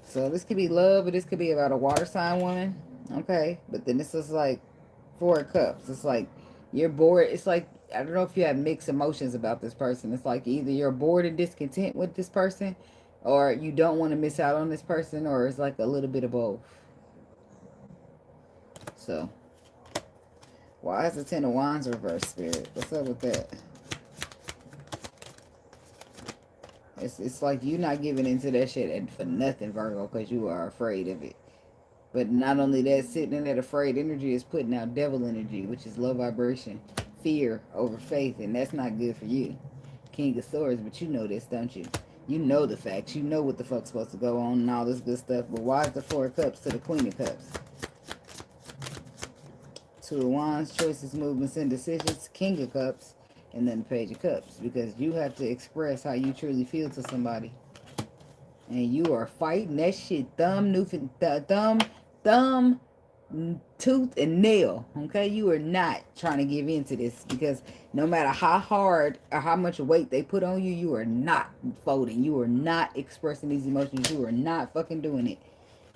So this could be love, but this could be about a water sign woman. Okay. But then this is like Four of Cups. It's like you're bored. It's like, I don't know if you have mixed emotions about this person. It's like either you're bored and discontent with this person, or you don't want to miss out on this person, or it's like a little bit of both. So, why is the Ten of Wands reversed, Spirit? What's up with that? It's like you're not giving into that shit for nothing, Virgo, because you are afraid of it. But not only that, sitting in that afraid energy is putting out devil energy, which is low vibration, fear over faith, and that's not good for you. King of Swords, but you know this, don't you? You know the facts. You know what the fuck's supposed to go on and all this good stuff. But why is the Four of Cups to the Queen of Cups? Two of Wands, choices, movements, and decisions. King of Cups. And then the Page of Cups. Because you have to express how you truly feel to somebody. And you are fighting that shit. Thumb tooth and nail. Okay, you are not trying to give in to this, because no matter how hard or how much weight they put on you, you are not folding. You are not expressing these emotions. You are not fucking doing it.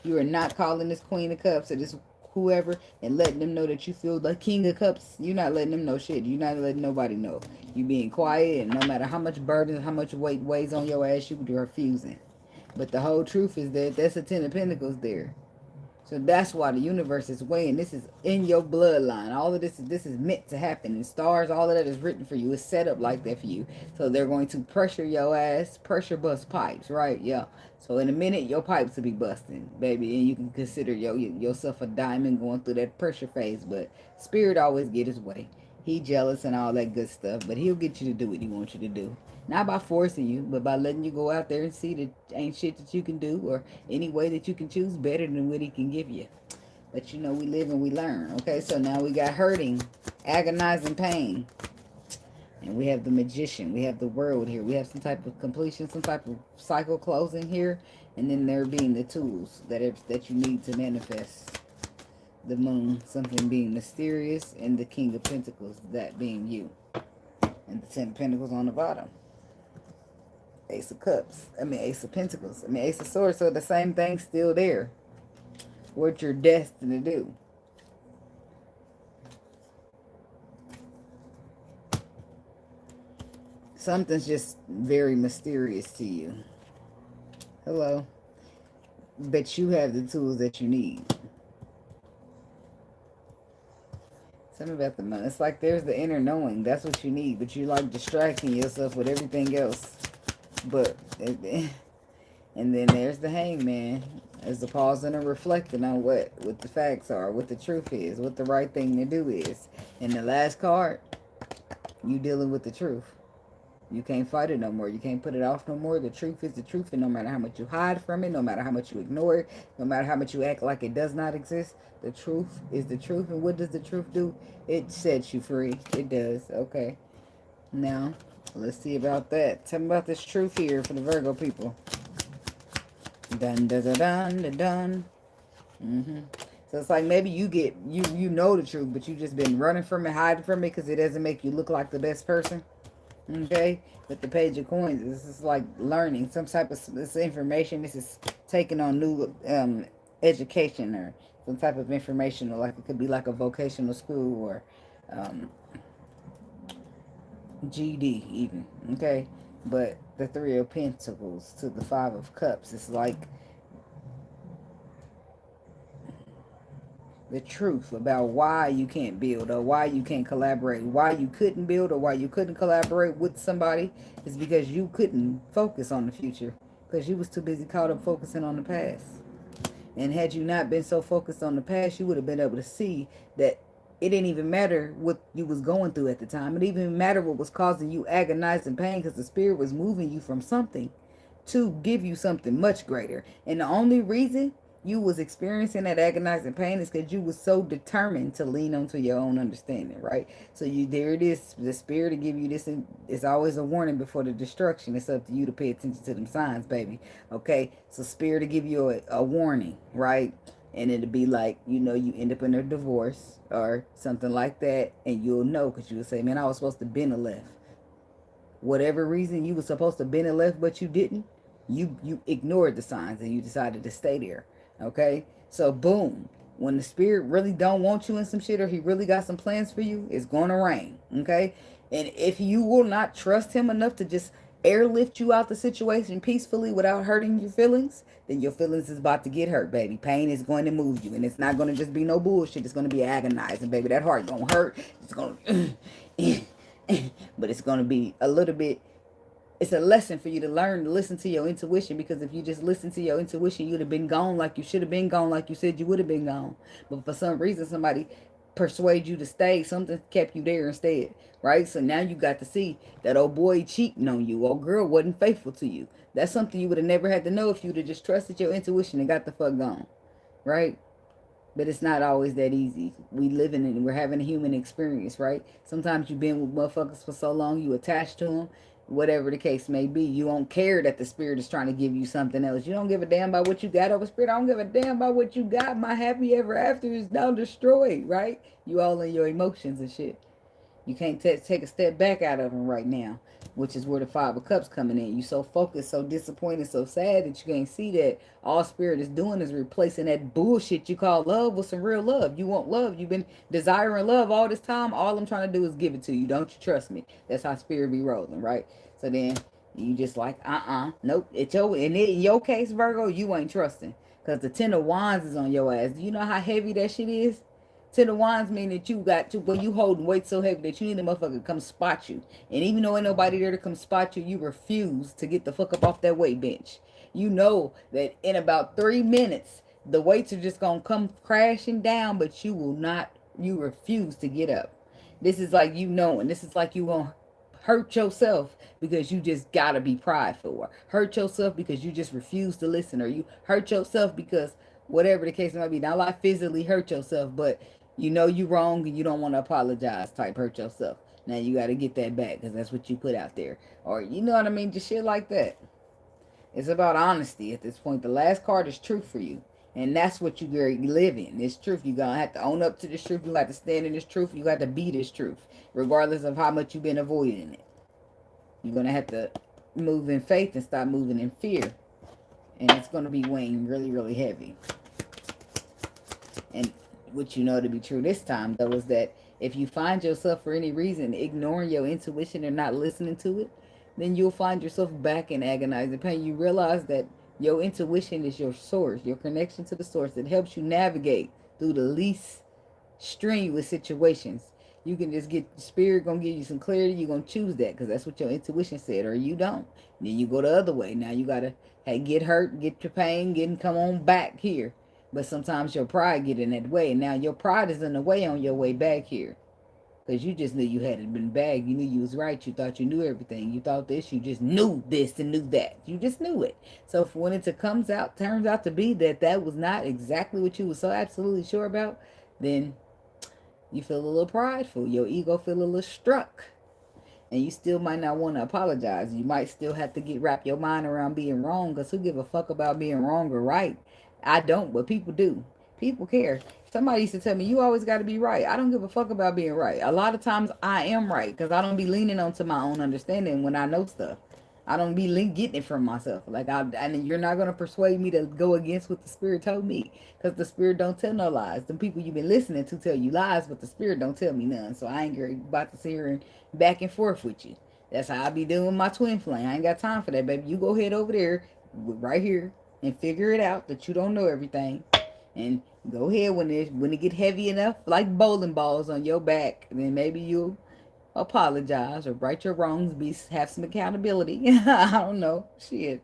You are not calling this Queen of Cups or this whoever and letting them know that you feel the King of Cups. You're not letting them know shit. You're not letting nobody know. You being quiet, and no matter how much burden, how much weight weighs on your ass, you are refusing. But the whole truth is that that's a 10 of Pentacles there. So that's why the universe is weighing. This is in your bloodline. All of this is meant to happen. And stars, all of that is written for you. It's set up like that for you. So they're going to pressure your ass, pressure bust pipes, right? Yeah. So in a minute, your pipes will be busting, baby. And you can consider yourself a diamond going through that pressure phase. But spirit always get his way. He jealous and all that good stuff. But he'll get you to do what he wants you to do. Not by forcing you, but by letting you go out there and see that ain't shit that you can do, or any way that you can choose better than what he can give you. But you know, we live and we learn. Okay, so now we got hurting, agonizing pain. And we have the Magician. We have the World here. We have some type of completion, some type of cycle closing here. And then there being the tools that you need to manifest. The Moon, something being mysterious, and the King of Pentacles, that being you. And the 10 of Pentacles on the bottom. Ace of Cups. Ace of Pentacles. Ace of Swords. So the same thing's still there. What you're destined to do. Something's just very mysterious to you. Hello. But you have the tools that you need. Something about the money. It's like there's the inner knowing. That's what you need. But you like distracting yourself with everything else. But, and then there's the Hangman. There's the pausing and reflecting on what the facts are, what the truth is, what the right thing to do is. And the last card, you dealing with the truth. You can't fight it no more. You can't put it off no more. The truth is the truth, and no matter how much you hide from it, no matter how much you ignore it, no matter how much you act like it does not exist, the truth is the truth. And what does the truth do? It sets you free. It does. Okay. Now, let's see about that. Tell me about this truth here for the Virgo people. Dun, dun, dun, dun, dun, dun. So it's like maybe you know the truth, but you just been running from it, hiding from it, because it doesn't make you look like the best person. Okay, with the Page of Coins, this is like learning some type of this information. This is taking on new education, or some type of information, or like it could be like a vocational school, or GD even. Okay, but the Three of Pentacles to the Five of Cups, it's like the truth about why you can't build, or why you can't collaborate, why you couldn't build, or why you couldn't collaborate with somebody, is because you couldn't focus on the future, because you was too busy caught up focusing on the past. And had you not been so focused on the past, you would have been able to see that it didn't even matter what you was going through at the time. It didn't even matter what was causing you agonizing pain, because the spirit was moving you from something to give you something much greater. And the only reason you was experiencing that agonizing pain is because you was so determined to lean onto your own understanding, right? So there it is. The spirit to give you this, and it's always a warning before the destruction. It's up to you to pay attention to them signs, baby. Okay? So spirit to give you a warning, right? And it'll be like, you end up in a divorce or something like that, and you'll know, because you'll say, man, I was supposed to been a left. Whatever reason you were supposed to been a left, but you didn't. You ignored the signs and you decided to stay there. Okay, so boom, when the spirit really don't want you in some shit, or he really got some plans for you, it's gonna rain. Okay, and if you will not trust him enough to just airlift you out the situation peacefully without hurting your feelings, then your feelings is about to get hurt, baby. Pain is going to move you, and it's not going to just be no bullshit. It's going to be agonizing, baby. That heart gonna hurt. It's gonna but it's gonna be a little bit. It's a lesson for you to learn to listen to your intuition, because if you just listen to your intuition, you'd have been gone like you should have been gone, like you said you would have been gone. But for some reason, somebody persuade you to stay. Something kept you there instead, right? So now you got to see that old boy cheating on you, old girl wasn't faithful to you. That's something you would have never had to know if you would have just trusted your intuition and got the fuck gone, right? But it's not always that easy. We living in, we're having a human experience, right? Sometimes you've been with motherfuckers for so long, you attached to them. whatever the case may be. You don't care that the spirit is trying to give you something else. You don't give a damn about what you got over spirit. I don't give a damn about what you got. My happy ever after is now destroyed, right? You all in your emotions and shit. You can't take a step back out of them right now, which is where the Five of Cups coming in. You so focused, so disappointed, so sad that you can't see that all spirit is doing is replacing that bullshit you call love with some real love. You want love. You've been desiring love all this time. All I'm trying to do is give it to you. Don't you trust me? That's how spirit be rolling, right? So then you just like, nope. In your case, Virgo, you ain't trusting. Because the Ten of Wands is on your ass. Do you know how heavy that shit is? Ten of Wands mean that you got to, but you holding weight so heavy that you need a motherfucker to come spot you. And even though ain't nobody there to come spot you, you refuse to get the fuck up off that weight bench. You know that in about 3 minutes, the weights are just going to come crashing down, but you will not, you refuse to get up. This is like you knowing, this is like you going to hurt yourself because you just got to be prideful. Or hurt yourself because you just refuse to listen. Or you hurt yourself because whatever the case might be. Not like physically hurt yourself, but you know you wrong and you don't want to apologize type hurt yourself. Now you got to get that back because that's what you put out there. Or you know what I mean? Just shit like that. It's about honesty at this point. The last card is truth for you. And that's what you live in. It's truth. You're going to have to own up to this truth. You got to stand in this truth. You got to be this truth. Regardless of how much you've been avoiding it. You're going to have to move in faith and stop moving in fear. And it's going to be weighing really, really heavy. And what you know to be true this time, though, is that if you find yourself for any reason ignoring your intuition or not listening to it, then you'll find yourself back in agonizing pain. You realize that your intuition is your source, your connection to the source that helps you navigate through the least strenuous situations. You can just get, spirit going to give you some clarity. You're going to choose that because that's what your intuition said, or you don't. Then you go the other way. Now you got to, hey, get hurt, get your pain, come on back here. But sometimes your pride get in that way. Now your pride is in the way on your way back here. Because you just knew you hadn't been bagged. You knew you was right. You thought you knew everything. You thought this. You just knew this and knew that. You just knew it. So when it turns out to be that was not exactly what you were so absolutely sure about, then you feel a little prideful. Your ego feel a little struck. And you still might not want to apologize. You might still have to wrap your mind around being wrong. Because who give a fuck about being wrong or right? I don't, but people do. People care. Somebody used to tell me, you always got to be right. I don't give a fuck about being right. A lot of times I am right because I don't be leaning onto my own understanding when I know stuff. I don't be getting it from myself. And you're not going to persuade me to go against what the spirit told me because the spirit don't tell no lies. The people you've been listening to tell you lies, but the spirit don't tell me none. So I ain't about to sit here and back and forth with you. That's how I be doing my twin flame. I ain't got time for that, baby. You go ahead over there, right here, and figure it out that you don't know everything. And go ahead when it get heavy enough, like bowling balls on your back, then maybe you'll apologize or right your wrongs, have some accountability. I don't know. Shit.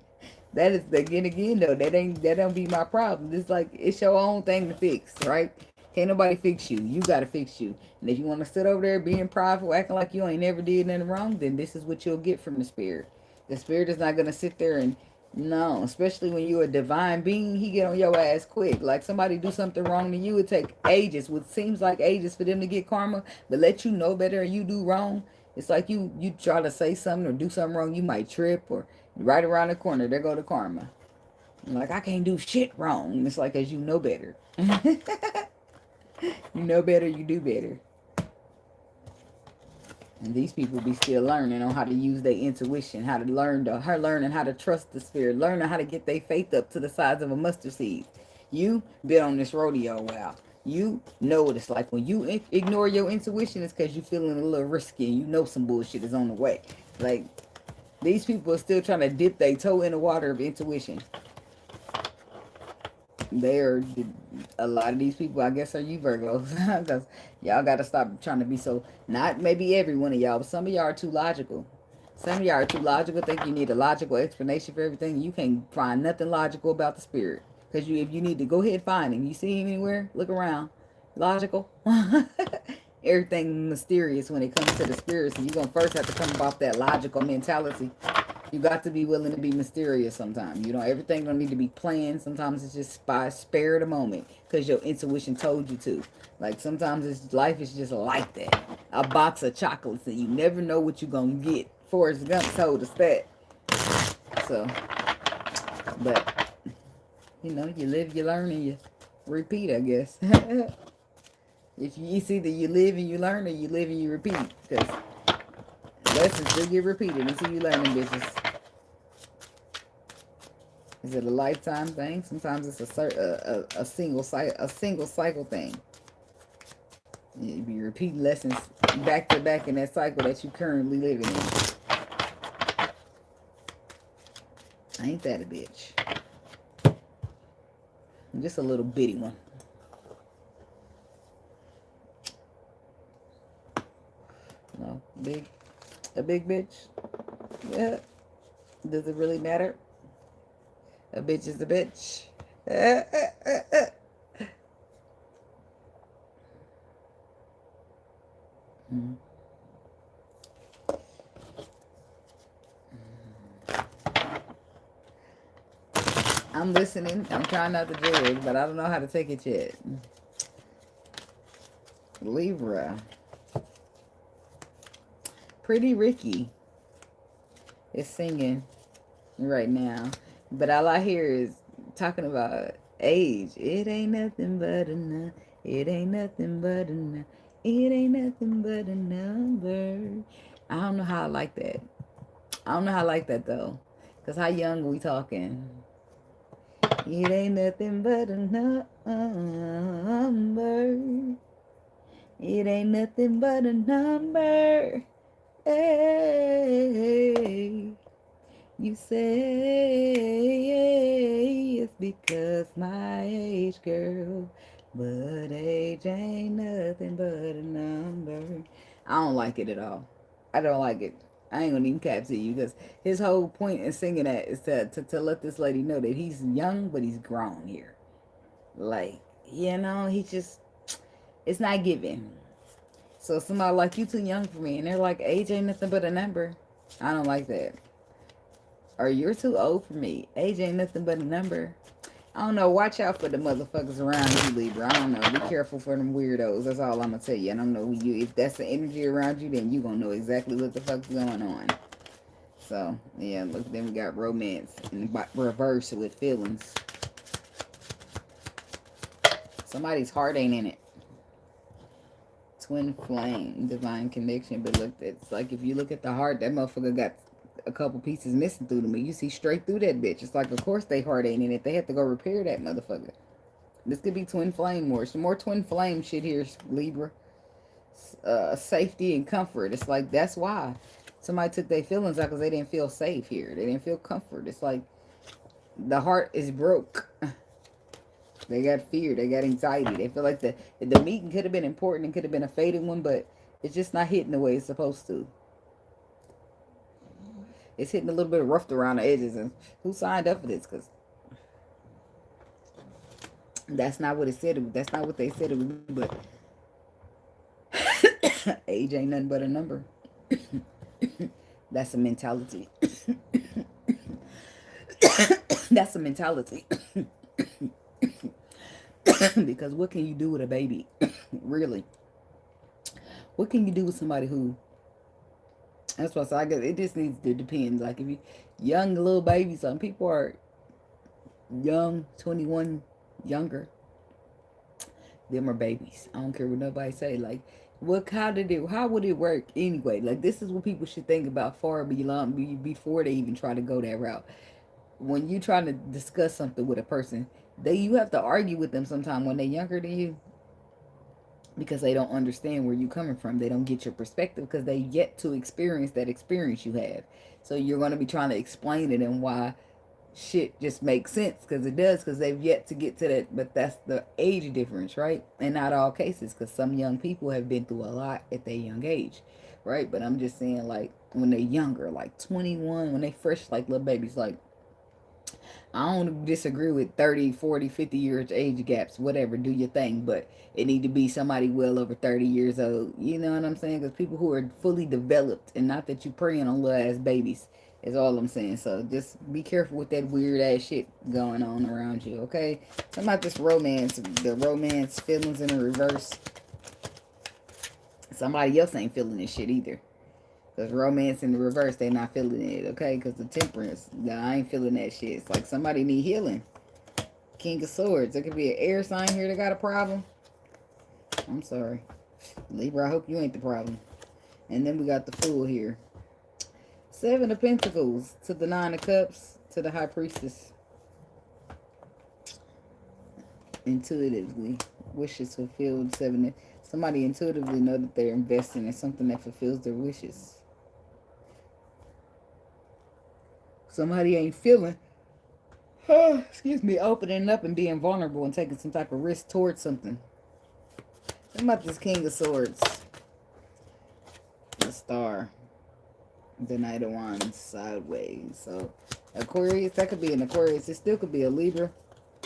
That is again though, that don't be my problem. It's like it's your own thing to fix, right? Can't nobody fix you. You gotta fix you. And if you want to sit over there being prideful, acting like you ain't never did nothing wrong, then this is what you'll get from the spirit. The spirit is not gonna sit there and no, especially when you're a divine being, he get on your ass quick. Like somebody do something wrong to you, it take ages, what seems like ages for them to get karma, but let you know better and you do wrong. It's like you try to say something or do something wrong, you might trip or right around the corner, there go the karma. Like, I can't do shit wrong. It's like, as you know better. You know better, you do better. And these people be still learning on how to use their intuition, how to learning how to trust the spirit, learning how to get their faith up to the size of a mustard seed. You been on this rodeo a while. You know what it's like. When you ignore your intuition, it's because you're feeling a little risky and you know some bullshit is on the way. Like, these people are still trying to dip their toe in the water of intuition. A lot of these people, I guess, are you Virgos. Because y'all got to stop trying to be so, not maybe every one of y'all, but some of y'all are too logical. Some of y'all are too logical, think you need a logical explanation for everything. You can't find nothing logical about the spirit. Because if you need to, go ahead, find him. You see him anywhere? Look around. Logical. Everything mysterious when it comes to the spirits. And you're going to first have to come off that logical mentality. You got to be willing to be mysterious sometimes. You know, everything don't need to be planned. Sometimes it's just by spare the moment because your intuition told you to. Like sometimes life is just like that. A box of chocolates and you never know what you're going to get Forrest Gump told us that. So, but, you know, you live, you learn, and you repeat, I guess. It's either you live and you learn, or you live and you repeat. Because lessons do get repeated until you learn them, bitches. Is it a lifetime thing? Sometimes it's a single cycle thing. You be repeating lessons back to back in that cycle that you currently living in. Ain't that a bitch? Just a little bitty one. No, a big bitch. Yeah. Does it really matter? A bitch is a bitch. I'm listening. I'm trying not to judge, but I don't know how to take it yet. Libra. Pretty Ricky is singing right now. But all I hear is talking about age. It ain't nothing but a it ain't nothing but a it ain't nothing but a number. I don't know how I like that. I don't know how I like that though. Because how young are we talking? It ain't nothing but a number. It ain't nothing but a number. Hey. You say it's because my age, girl, but age ain't nothing but a number. I don't like it at all. I don't like it. I ain't gonna even cap to you because his whole point in singing that is to let this lady know that he's young, but he's grown here. Like, you know, he just, it's not giving. So somebody like, you too young for me, and they're like, age ain't nothing but a number. I don't like that. Or you're too old for me. Age ain't nothing but a number. I don't know. Watch out for the motherfuckers around you, Libra. I don't know. Be careful for them weirdos. That's all I'm going to tell you. I don't know who you. If that's the energy around you, then you going to know exactly what the fuck's going on. So, yeah. Look, then we got romance in reverse with feelings. Somebody's heart ain't in it. Twin flame, divine connection. But look, it's like if you look at the heart, that motherfucker got a couple pieces missing through to me. You see straight through that bitch. It's like, of course they heart ain't in it. They have to go repair that motherfucker. This could be twin flame more. Some more twin flame shit here, Libra. Safety and comfort. It's like, that's why somebody took their feelings out, because they didn't feel safe here. They didn't feel comfort. It's like the heart is broke. They got fear. They got anxiety. They feel like the meeting could have been important. It could have been a faded one, but it's just not hitting the way it's supposed to. It's hitting a little bit roughed around the edges. And who signed up for this? Because that's not what it said. That's not what they said it would be. But age ain't nothing but a number. That's a mentality. That's a mentality. Because what can you do with a baby? Really? What can you do with somebody who... That's what I guess it just needs to depend. Like if you young little baby, some people are young, 21, younger. Them are babies. I don't care what nobody say. Like, how would it work anyway? Like, this is what people should think about far before they even try to go that route. When you try to discuss something with a person, you have to argue with them sometime when they're younger than you. Because they don't understand where you're coming from. They don't get your perspective because they yet to experience that experience you have. So you're going to be trying to explain it and why shit just makes sense, because it does, because they've yet to get to that. But that's the age difference, right? And not all cases, because some young people have been through a lot at their young age, right? But I'm just saying, like, when they're younger, like 21, when they fresh, like little babies, like, I don't disagree with 30, 40, 50 years age gaps, whatever, do your thing, but it need to be somebody well over 30 years old, you know what I'm saying? Because people who are fully developed, and not that you preying on little ass babies, is all I'm saying. So just be careful with that weird ass shit going on around you, okay? Talking about this romance, the romance feelings in the reverse. Somebody else ain't feeling this shit either. Because romance in the reverse, they not feeling it, okay? Because the temperance, I ain't feeling that shit. It's like somebody need healing. King of Swords. There could be an air sign here that got a problem. I'm sorry. Libra, I hope you ain't the problem. And then we got the Fool here. 7 of Pentacles to the 9 of Cups to the High Priestess. Intuitively. Wishes fulfilled. 7. Somebody intuitively know that they're investing in something that fulfills their wishes. Somebody ain't feeling, excuse me, opening up and being vulnerable and taking some type of risk towards something. What about this King of Swords? The Star. The Knight of Wands sideways. So Aquarius, that could be an Aquarius. It still could be a Libra.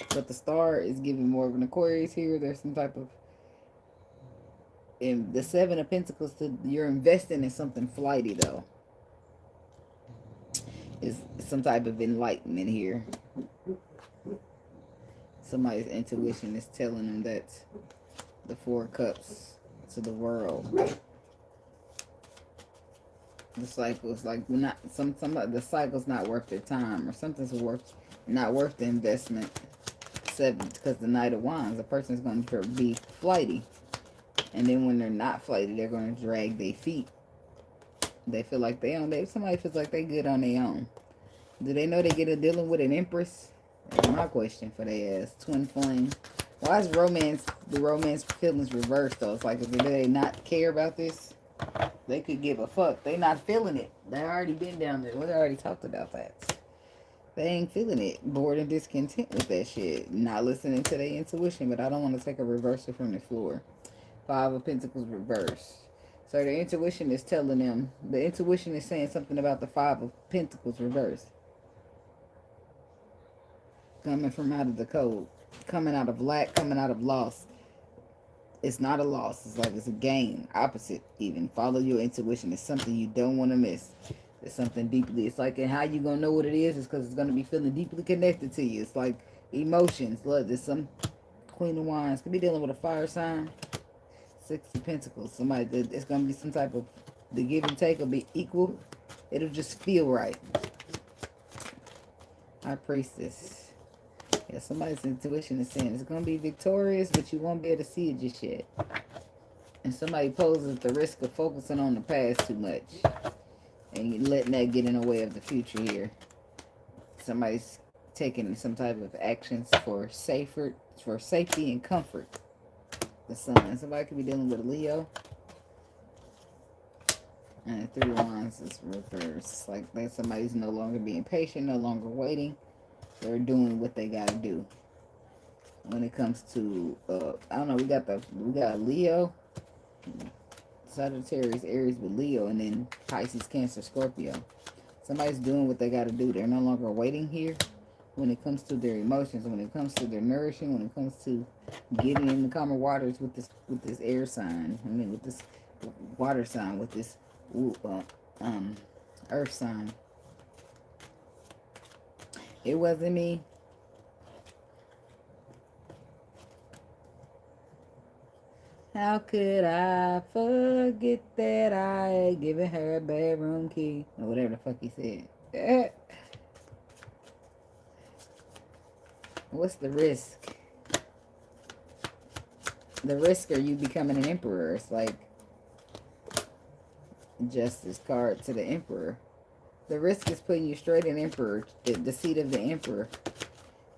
But the Star is giving more of an Aquarius here. There's some type of, in the 7 of Pentacles, you're investing in something flighty though. Is some type of enlightenment here. Somebody's intuition is telling them that the 4 of Cups to the world. The cycle is like not the cycle's not worth their time, or something's not worth the investment. 7, because the Knight of Wands, the person's going to be flighty, and then when they're not flighty, they're going to drag their feet. They feel like somebody feels like they good on their own. Do they know they get a dealing with an Empress? That's my question for their ass. Twin flame. Why is the romance feelings reversed though? It's like, do they not care about this? They could give a fuck. They not feeling it. They already been down there. We already talked about that. They ain't feeling it. Bored and discontent with that shit. Not listening to their intuition, but I don't want to take a reversal from the floor. 5 of Pentacles reverse. So their intuition is telling them, the intuition is saying something about the 5 of Pentacles reverse. Coming from out of the code. Coming out of lack, coming out of loss. It's not a loss. It's like it's a gain. Opposite even. Follow your intuition. It's something you don't want to miss. It's something deeply. It's like, and how you going to know what it is because it's going to be feeling deeply connected to you. It's like emotions. Look, there's some Queen of Wands. Could be dealing with a fire sign. 6 of Pentacles. Somebody, it's going to be some type of, the give and take will be equal. It'll just feel right. High Priestess. Yeah, somebody's intuition is saying it's going to be victorious, but you won't be able to see it just yet. And somebody poses the risk of focusing on the past too much. And you're letting that get in the way of the future here. Somebody's taking some type of actions for safety and comfort. The Sun. Somebody could be dealing with a Leo. And the 3 of Wands is reversed. It's like that somebody's no longer being patient, no longer waiting. They're doing what they gotta do. When it comes to, I don't know, we got Leo, Sagittarius, Aries with Leo, and then Pisces, Cancer, Scorpio. Somebody's doing what they gotta do. They're no longer waiting here. When it comes to their emotions, when it comes to their nourishing, when it comes to getting in the calmer waters with this air sign, I mean with this water sign, with this earth sign. It wasn't me. How could I forget that I had given her a bedroom key? Or whatever the fuck he said. What's the risk? The risk are you becoming an emperor. It's like Justice card to the Emperor. The risk is putting you straight in Emperor, the seat of the Emperor.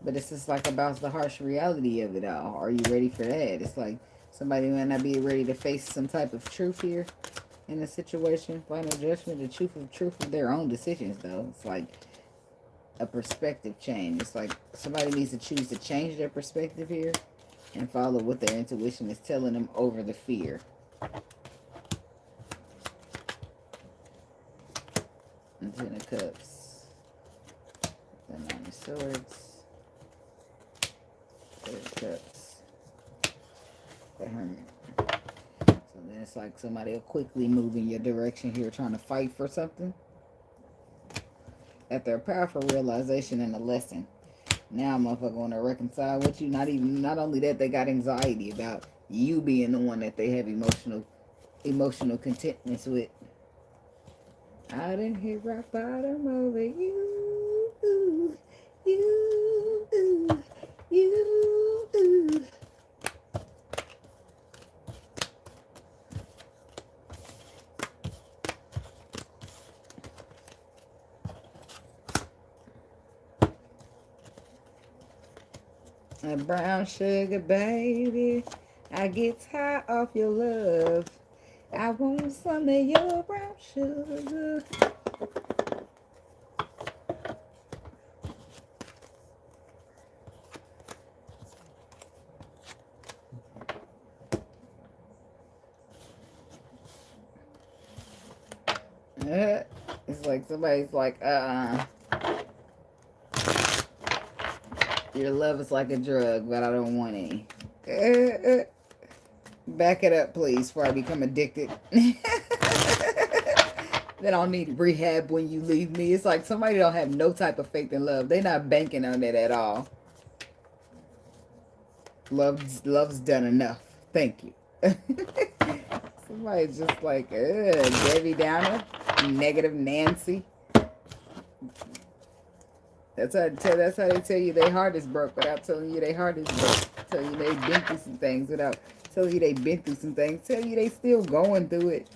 But it's just like about the harsh reality of it all. Are you ready for that? It's like somebody might not be ready to face some type of truth here in a situation. Final judgment, the truth of their own decisions, though. It's like a perspective change. It's like somebody needs to choose to change their perspective here and follow what their intuition is telling them over the fear. And 10 of Cups. The 9 of Swords. 3 of Cups. The Hermit. So then it's like somebody will quickly move in your direction here trying to fight for something. After a powerful realization and a lesson. Now motherfucker want to reconcile with you. Not only that, they got anxiety about you being the one that they have emotional contentness with. I didn't hit rock bottom over you, you, you. A brown sugar, baby. I get high off your love. I want some of your brown sugar. It's like somebody's like, your love is like a drug, but I don't want any. Back it up, please, before I become addicted. Then I'll need rehab when you leave me. It's like somebody don't have no type of faith in love. They're not banking on it at all. Love's done enough. Thank you. Somebody's just like, Debbie Downer, negative Nancy. That's how they tell you their heart is broke without telling you their heart is broke. Tell you they've been through some things without telling you they've been through some things. Tell you they still going through it.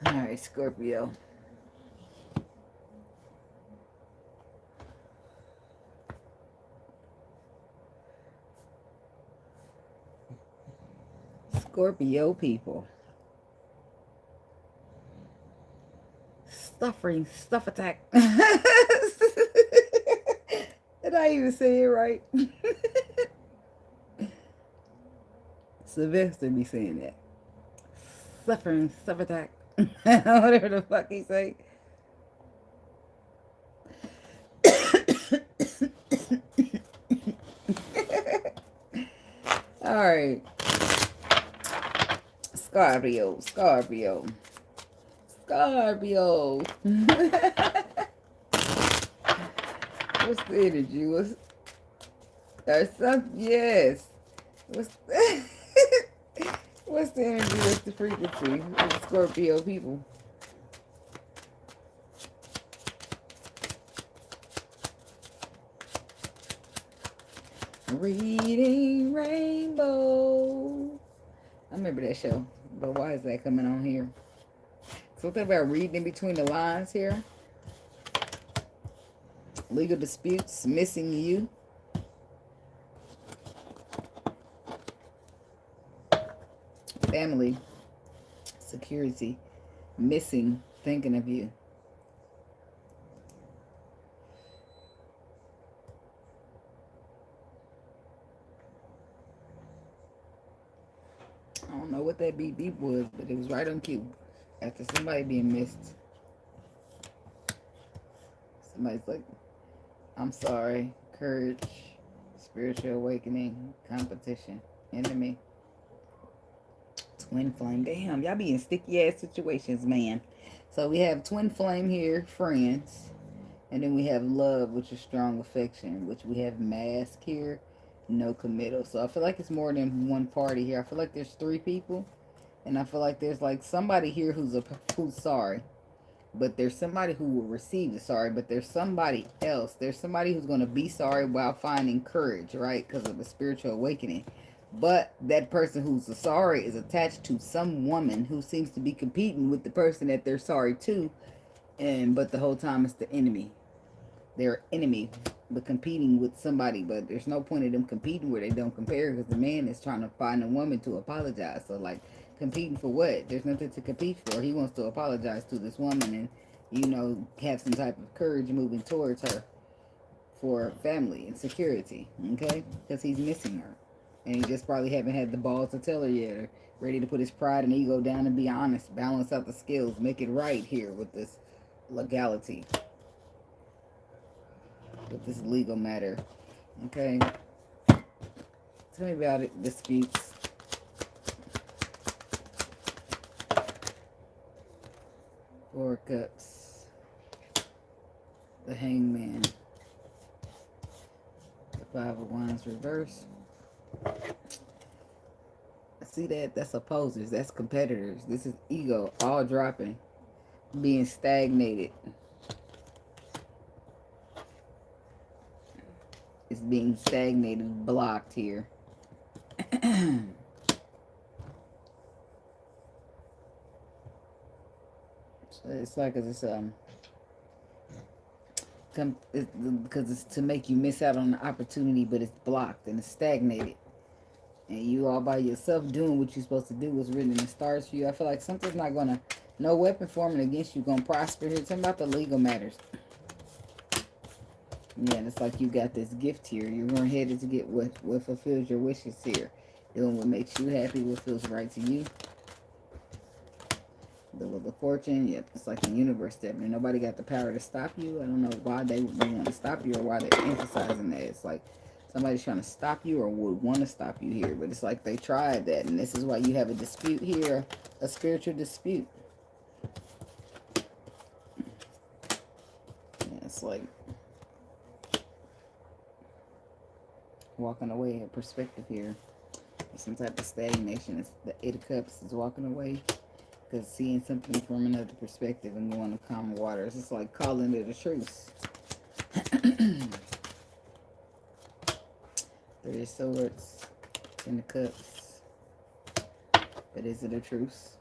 Alright, Scorpio. Scorpio people. Stuffing, stuff attack. Did I even say it right? Sylvester be saying that. Suffering, stuff attack. Whatever the fuck he say. Alright. Scorpio. Scorpio. Scorpio. What's the energy? There's some, yes. What's the energy? What's the frequency of Scorpio people? Reading Rainbow. I remember that show, but why is that coming on here? Something about reading in between the lines here. Legal disputes, missing you. Family, security, missing, thinking of you. I don't know what that beep beep was, but it was right on cue. After somebody being missed. Somebody's like, I'm sorry, courage, spiritual awakening, competition, enemy. Twin flame. Damn, y'all be in sticky ass situations, man. So we have twin flame here, friends. And then we have love, which is strong affection, which we have mask here, no committal. So I feel like it's more than one party here. I feel like there's 3 people. And I feel like there's like somebody here who's sorry. But there's somebody who will receive the sorry. But there's somebody else. There's somebody who's going to be sorry while finding courage, right? Because of the spiritual awakening. But that person who's sorry is attached to some woman who seems to be competing with the person that they're sorry to. But the whole time it's the enemy. They're enemy, but competing with somebody. But there's no point in them competing where they don't compare, because the man is trying to find a woman to apologize. So like, competing for what? There's nothing to compete for. He wants to apologize to this woman and, you know, have some type of courage moving towards her for family and security, okay? Because he's missing her. And he just probably haven't had the balls to tell her yet, or ready to put his pride and ego down and be honest, balance out the scales, make it right here with this legality, with this legal matter, okay? Tell me about it, disputes. Four Cups. The Hangman. The Five of Wands reverse. See that? That's opposers. That's competitors. This is ego. All dropping. Being stagnated. It's being stagnated. Blocked here. So it's like it's because it's to make you miss out on the opportunity, but it's blocked and it's stagnated. And you all by yourself doing what you're supposed to do was written in the stars for you. I feel like something's not going to, no weapon forming against you going to prosper here. Talking about the legal matters. Yeah, and it's like you got this gift here. You're going headed to get what fulfills your wishes here. Doing what makes you happy, what feels right to you. The Wheel of Fortune, yep, it's like the universe stepping in. Nobody got the power to stop you. I don't know why they want to stop you or why they're emphasizing that. It's like somebody's trying to stop you or would want to stop you here. But it's like they tried that. And this is why you have a dispute here, a spiritual dispute. Yeah, it's like walking away, a perspective here. Some type of stagnation. It's the Eight of Cups is walking away. Because seeing something from another perspective and going to calm waters. It's like calling it a truce. Three of Swords. Ten of Cups. But is it a truce?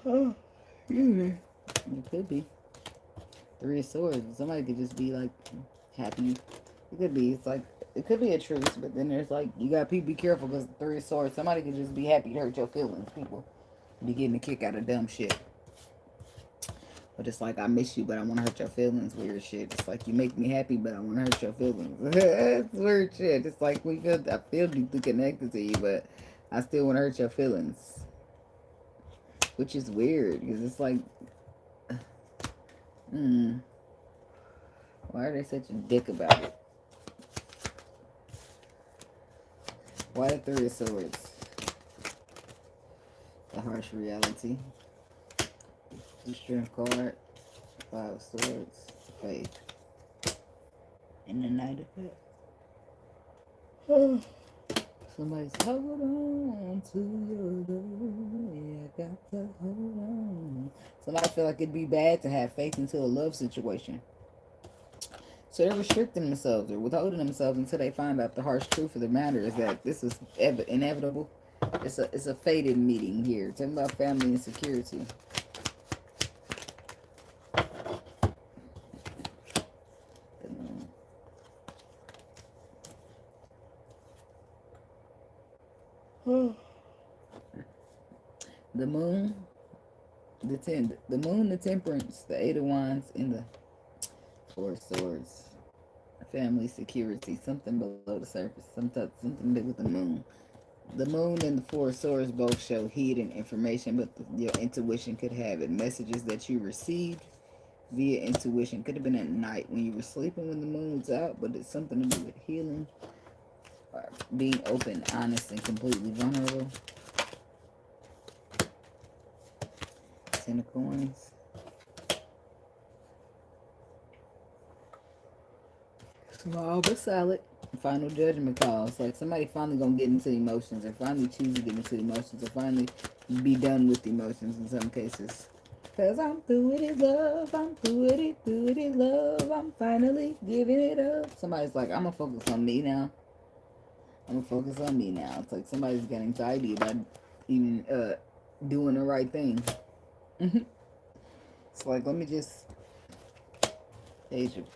Oh, it could be. Three of Swords. Somebody could just be like happy. It could be. It's like, it could be a truce, but then there's like, you gotta be careful because the Three of Swords, somebody could just be happy to hurt your feelings. People be getting a kick out of dumb shit. But it's like, I miss you, but I want to hurt your feelings. Weird shit. It's like, you make me happy, but I want to hurt your feelings. It's weird shit. It's like, I feel deeply connected to you, but I still want to hurt your feelings. Which is weird, because it's like, why are they such a dick about it? Why the Three of Swords? The harsh reality. The Strength card. Five of Swords. Faith. And the Knight of Cups. Somebody's hold on to your love. Yeah, I got to hold on. Somebody feel like it'd be bad to have faith into a love situation. So they're restricting themselves or withholding themselves until they find out the harsh truth of the matter is that this is inevitable. It's a fated meeting here. Talking about family and security. The Moon, the Moon, the Temperance, the Eight of Wands, and the Four of Swords. Family security, something below the surface, something big with the Moon. The Moon and the Four of Swords both show hidden information, but your intuition could have it. Messages that you received via intuition. Could have been at night when you were sleeping when the moon was out, but it's something to do with healing, or being open, honest, and completely vulnerable. Ten of Coins. Small but solid. Final judgment call. It's like somebody finally gonna get into emotions, or finally choose to get into emotions, or finally be done with emotions in some cases. Cause I'm through with it, love. I'm through with it, love. I'm finally giving it up. Somebody's like, I'm gonna focus on me now. I'm gonna focus on me now. It's like somebody's got anxiety about even doing the right thing. It's like, let me just page it.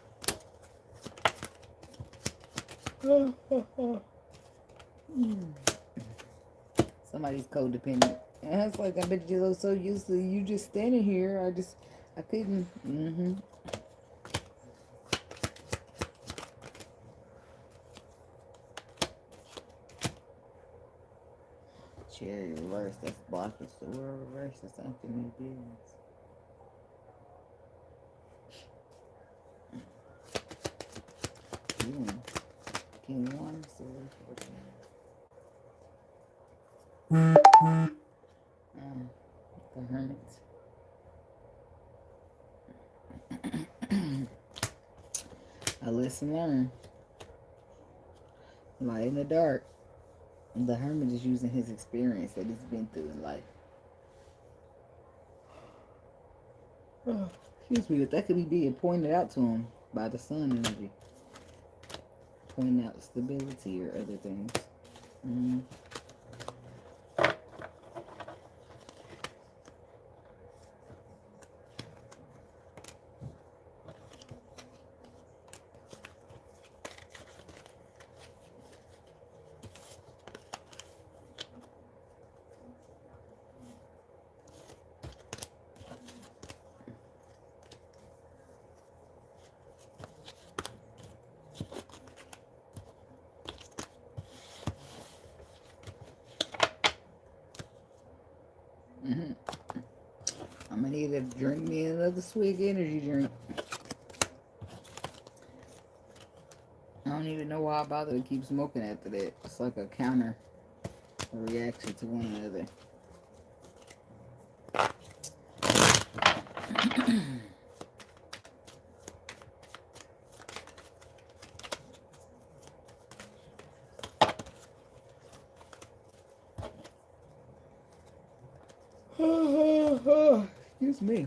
Somebody's codependent. And it's like, I bet you're so used to you just standing here. I couldn't. Cherry reverse, that's blockage. The world reverse, that's unfinished business. King one, so lesson learned. Light in the dark. The Hermit is using his experience that he's been through in life. Oh, excuse me, but that could be being pointed out to him by the sun energy. Pointing out stability or other things. Mm-hmm. I'm gonna need to drink me another swig energy drink. I don't even know why I bother to keep smoking after that. It's like a counter reaction to one another. Excuse me.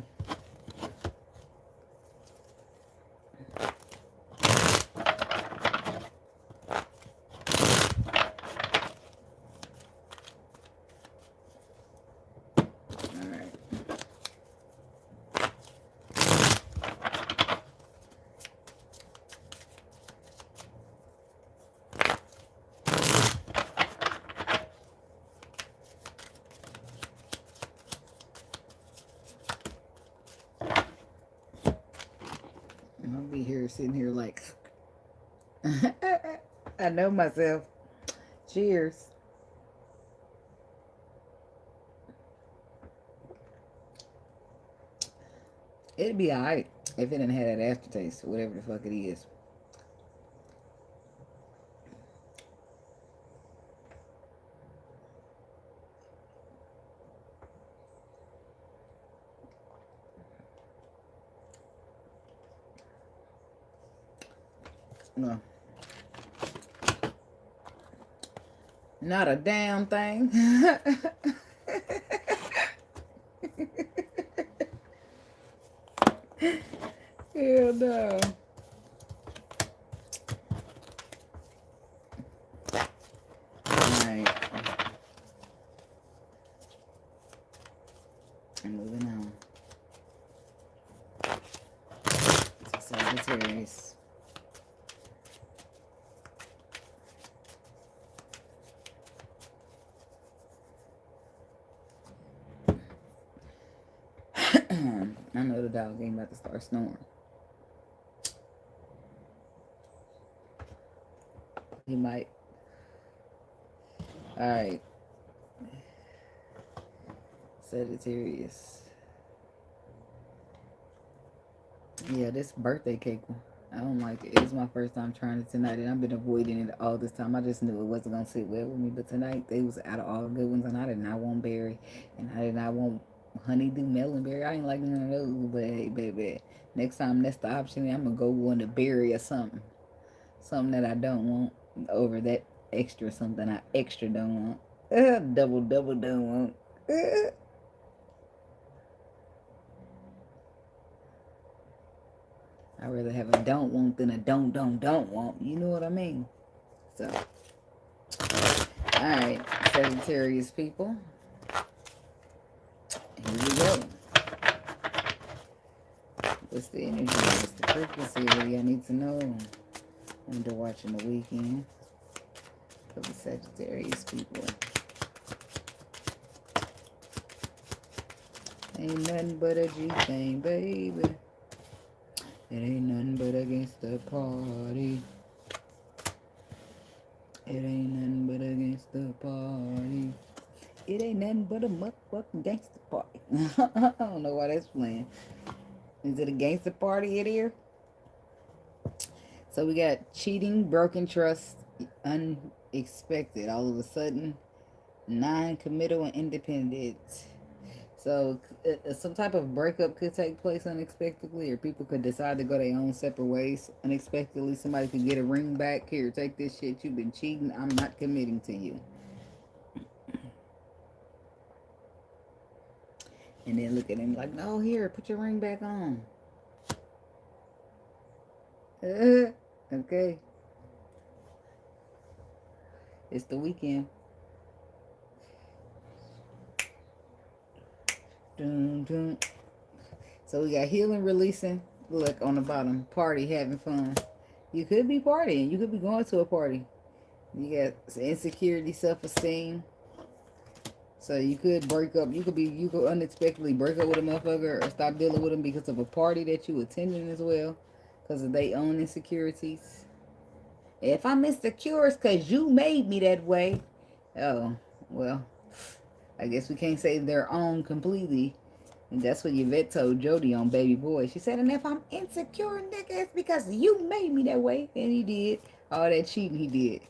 I'll be here sitting here like I know myself. Cheers. It'd be alright if it didn't have that aftertaste, whatever the fuck it is. No. Not a damn thing. Hell no. Alright. I'm moving on. Sagittarius. I know the dog ain't about to start snoring. He might. Alright. Sagittarius. Yeah, this birthday cake one. I don't like it. It was my first time trying it tonight, and I've been avoiding it all this time. I just knew it wasn't going to sit well with me. But tonight, they was out of all the good ones, and I did not want berry. And I did not want honeydew melonberry. I ain't like none of those, but hey, baby, next time that's the option, I'm gonna go on the berry or something that I don't want over that extra something I extra don't want. Double don't want. I'd rather have a don't want than a don't want. You know what I mean? So, all right, Sagittarius people. Here we go. What's the energy? What's the frequency? What do y'all need to know? When they're watching the weekend for the Sagittarius people. Ain't nothing but a G thing, baby. It ain't nothing but against the party. It ain't nothing but against the party. It ain't nothing but a motherfucking gangster party. I don't know why that's playing. Is it a gangster party in here? So we got cheating, broken trust, unexpected, all of a sudden, non-committal and independent. So some type of breakup could take place unexpectedly, or people could decide to go their own separate ways unexpectedly. Somebody could get a ring back. Here, take this shit. You've been cheating. I'm not committing to you. And then look at him like, no, here, put your ring back on. Okay. It's the weekend. Dun, dun. So we got healing, releasing. Look on the bottom. Party, having fun. You could be partying. You could be going to a party. You got insecurity, self-esteem. So you could break up. You could unexpectedly break up with a motherfucker or stop dealing with them because of a party that you attended as well. Because of their own insecurities. If I'm insecure, it's because you made me that way. Oh, well, I guess we can't say their own completely. And that's what Yvette told Jody on Baby Boy. She said, and if I'm insecure, nigga, it's because you made me that way. And he did. All that cheating he did.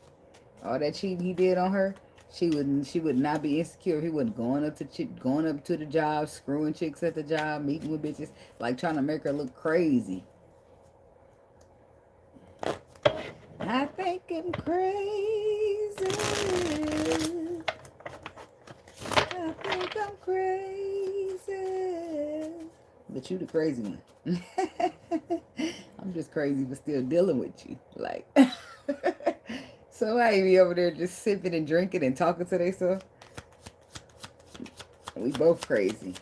All that cheating he did on her. She would not be insecure. He wasn't going up to the job, screwing chicks at the job, meeting with bitches, like trying to make her look crazy. I think I'm crazy. I think I'm crazy. But you the crazy one. I'm just crazy but still dealing with you. Like, somebody be over there just sipping and drinking and talking to themselves. We both crazy.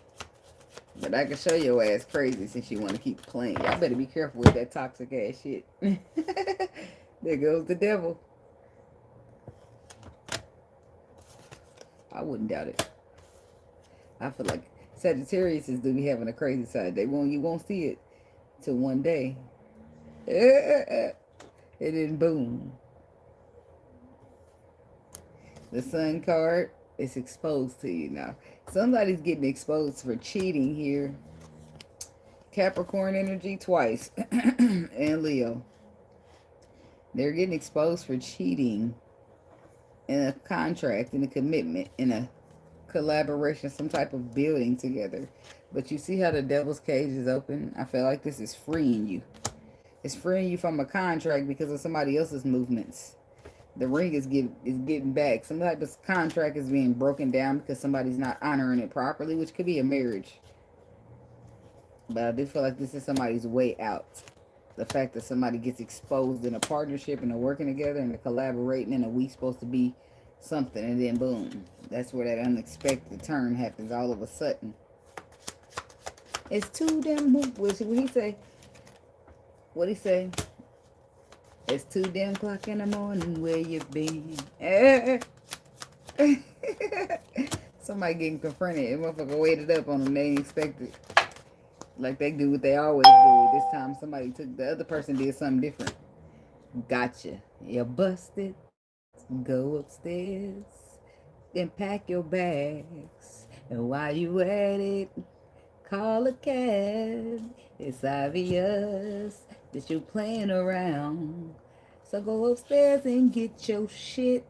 But I can show your ass crazy since you want to keep playing. Y'all better be careful with that toxic ass shit. There goes the devil. I wouldn't doubt it. I feel like Sagittarius do be having a crazy side. You won't see it till one day. And then boom. The Sun card is exposed to you now. Somebody's getting exposed for cheating here. Capricorn energy twice. And Leo. They're getting exposed for cheating in a contract, in a commitment, in a collaboration, some type of building together. But you see how the devil's cage is open? I feel like this is freeing you. It's freeing you from a contract because of somebody else's movements. The ring is getting back. Some type of contract is being broken down because somebody's not honoring it properly, which could be a marriage. But I do feel like this is somebody's way out. The fact that somebody gets exposed in a partnership and they're working together and they're collaborating and we supposed to be something, and then boom, that's where that unexpected turn happens all of a sudden. It's too damn what he say? What he say? It's 2 damn o'clock in the morning. Where you been? Somebody getting confronted. And motherfucker waited up on them. They ain't expected. Like they do what they always do. This time somebody the other person did something different. Gotcha. You're busted. Go upstairs and pack your bags. And while you at it, call a cab. It's obvious that you're playing around. So go upstairs and get your shit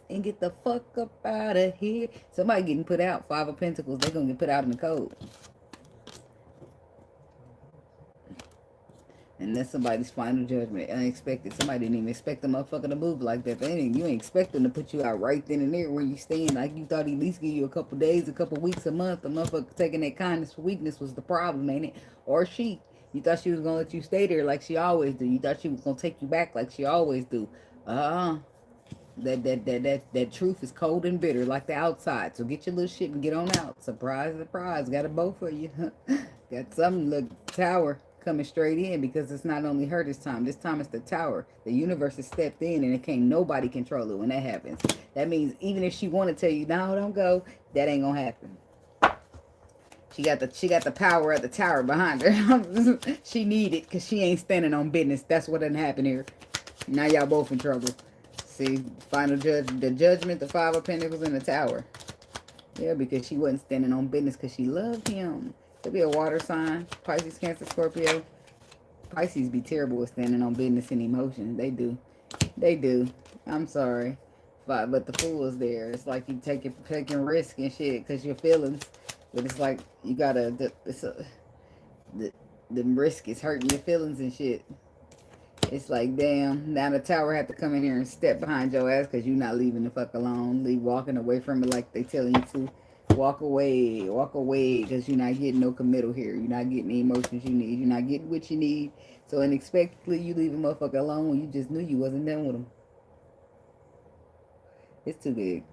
and get the fuck up out of here. Somebody getting put out. 5 of Pentacles. They're going to get put out in the cold. And that's somebody's final judgment. Unexpected. Somebody didn't even expect the motherfucker to move like that. You ain't expect them to put you out right then and there where you stand. Like you thought he'd at least give you a couple days, a couple weeks, a month. The motherfucker taking that kindness for weakness was the problem, ain't it? Or she. You thought she was going to let you stay there like she always do. You thought she was going to take you back like she always do. That truth is cold and bitter like the outside. So get your little shit and get on out. Surprise, surprise. Got a bow for you. Got something, look, tower coming straight in because it's not only her this time. This time it's the tower. The universe has stepped in and it can't nobody control it when that happens. That means even if she want to tell you, no, don't go, that ain't going to happen. She got the power of the tower behind her. She need it because she ain't standing on business. That's what done happened here. Now y'all both in trouble. See, the judgment, the 5 of Pentacles in the tower. Yeah, because she wasn't standing on business because she loved him. Could be a water sign. Pisces, Cancer, Scorpio. Pisces be terrible with standing on business and emotions. They do. They do. I'm sorry. But the Fool is there. It's like you taking risk and shit because your feelings. But it's like, you gotta, the risk is hurting your feelings and shit. It's like, damn, now the tower had to come in here and step behind your ass because you're not leaving the fuck alone. Leave walking away from it like they telling you to. Walk away, because you're not getting no committal here. You're not getting the emotions you need. You're not getting what you need. So unexpectedly, you leave a motherfucker alone when you just knew you wasn't done with them. It's too big.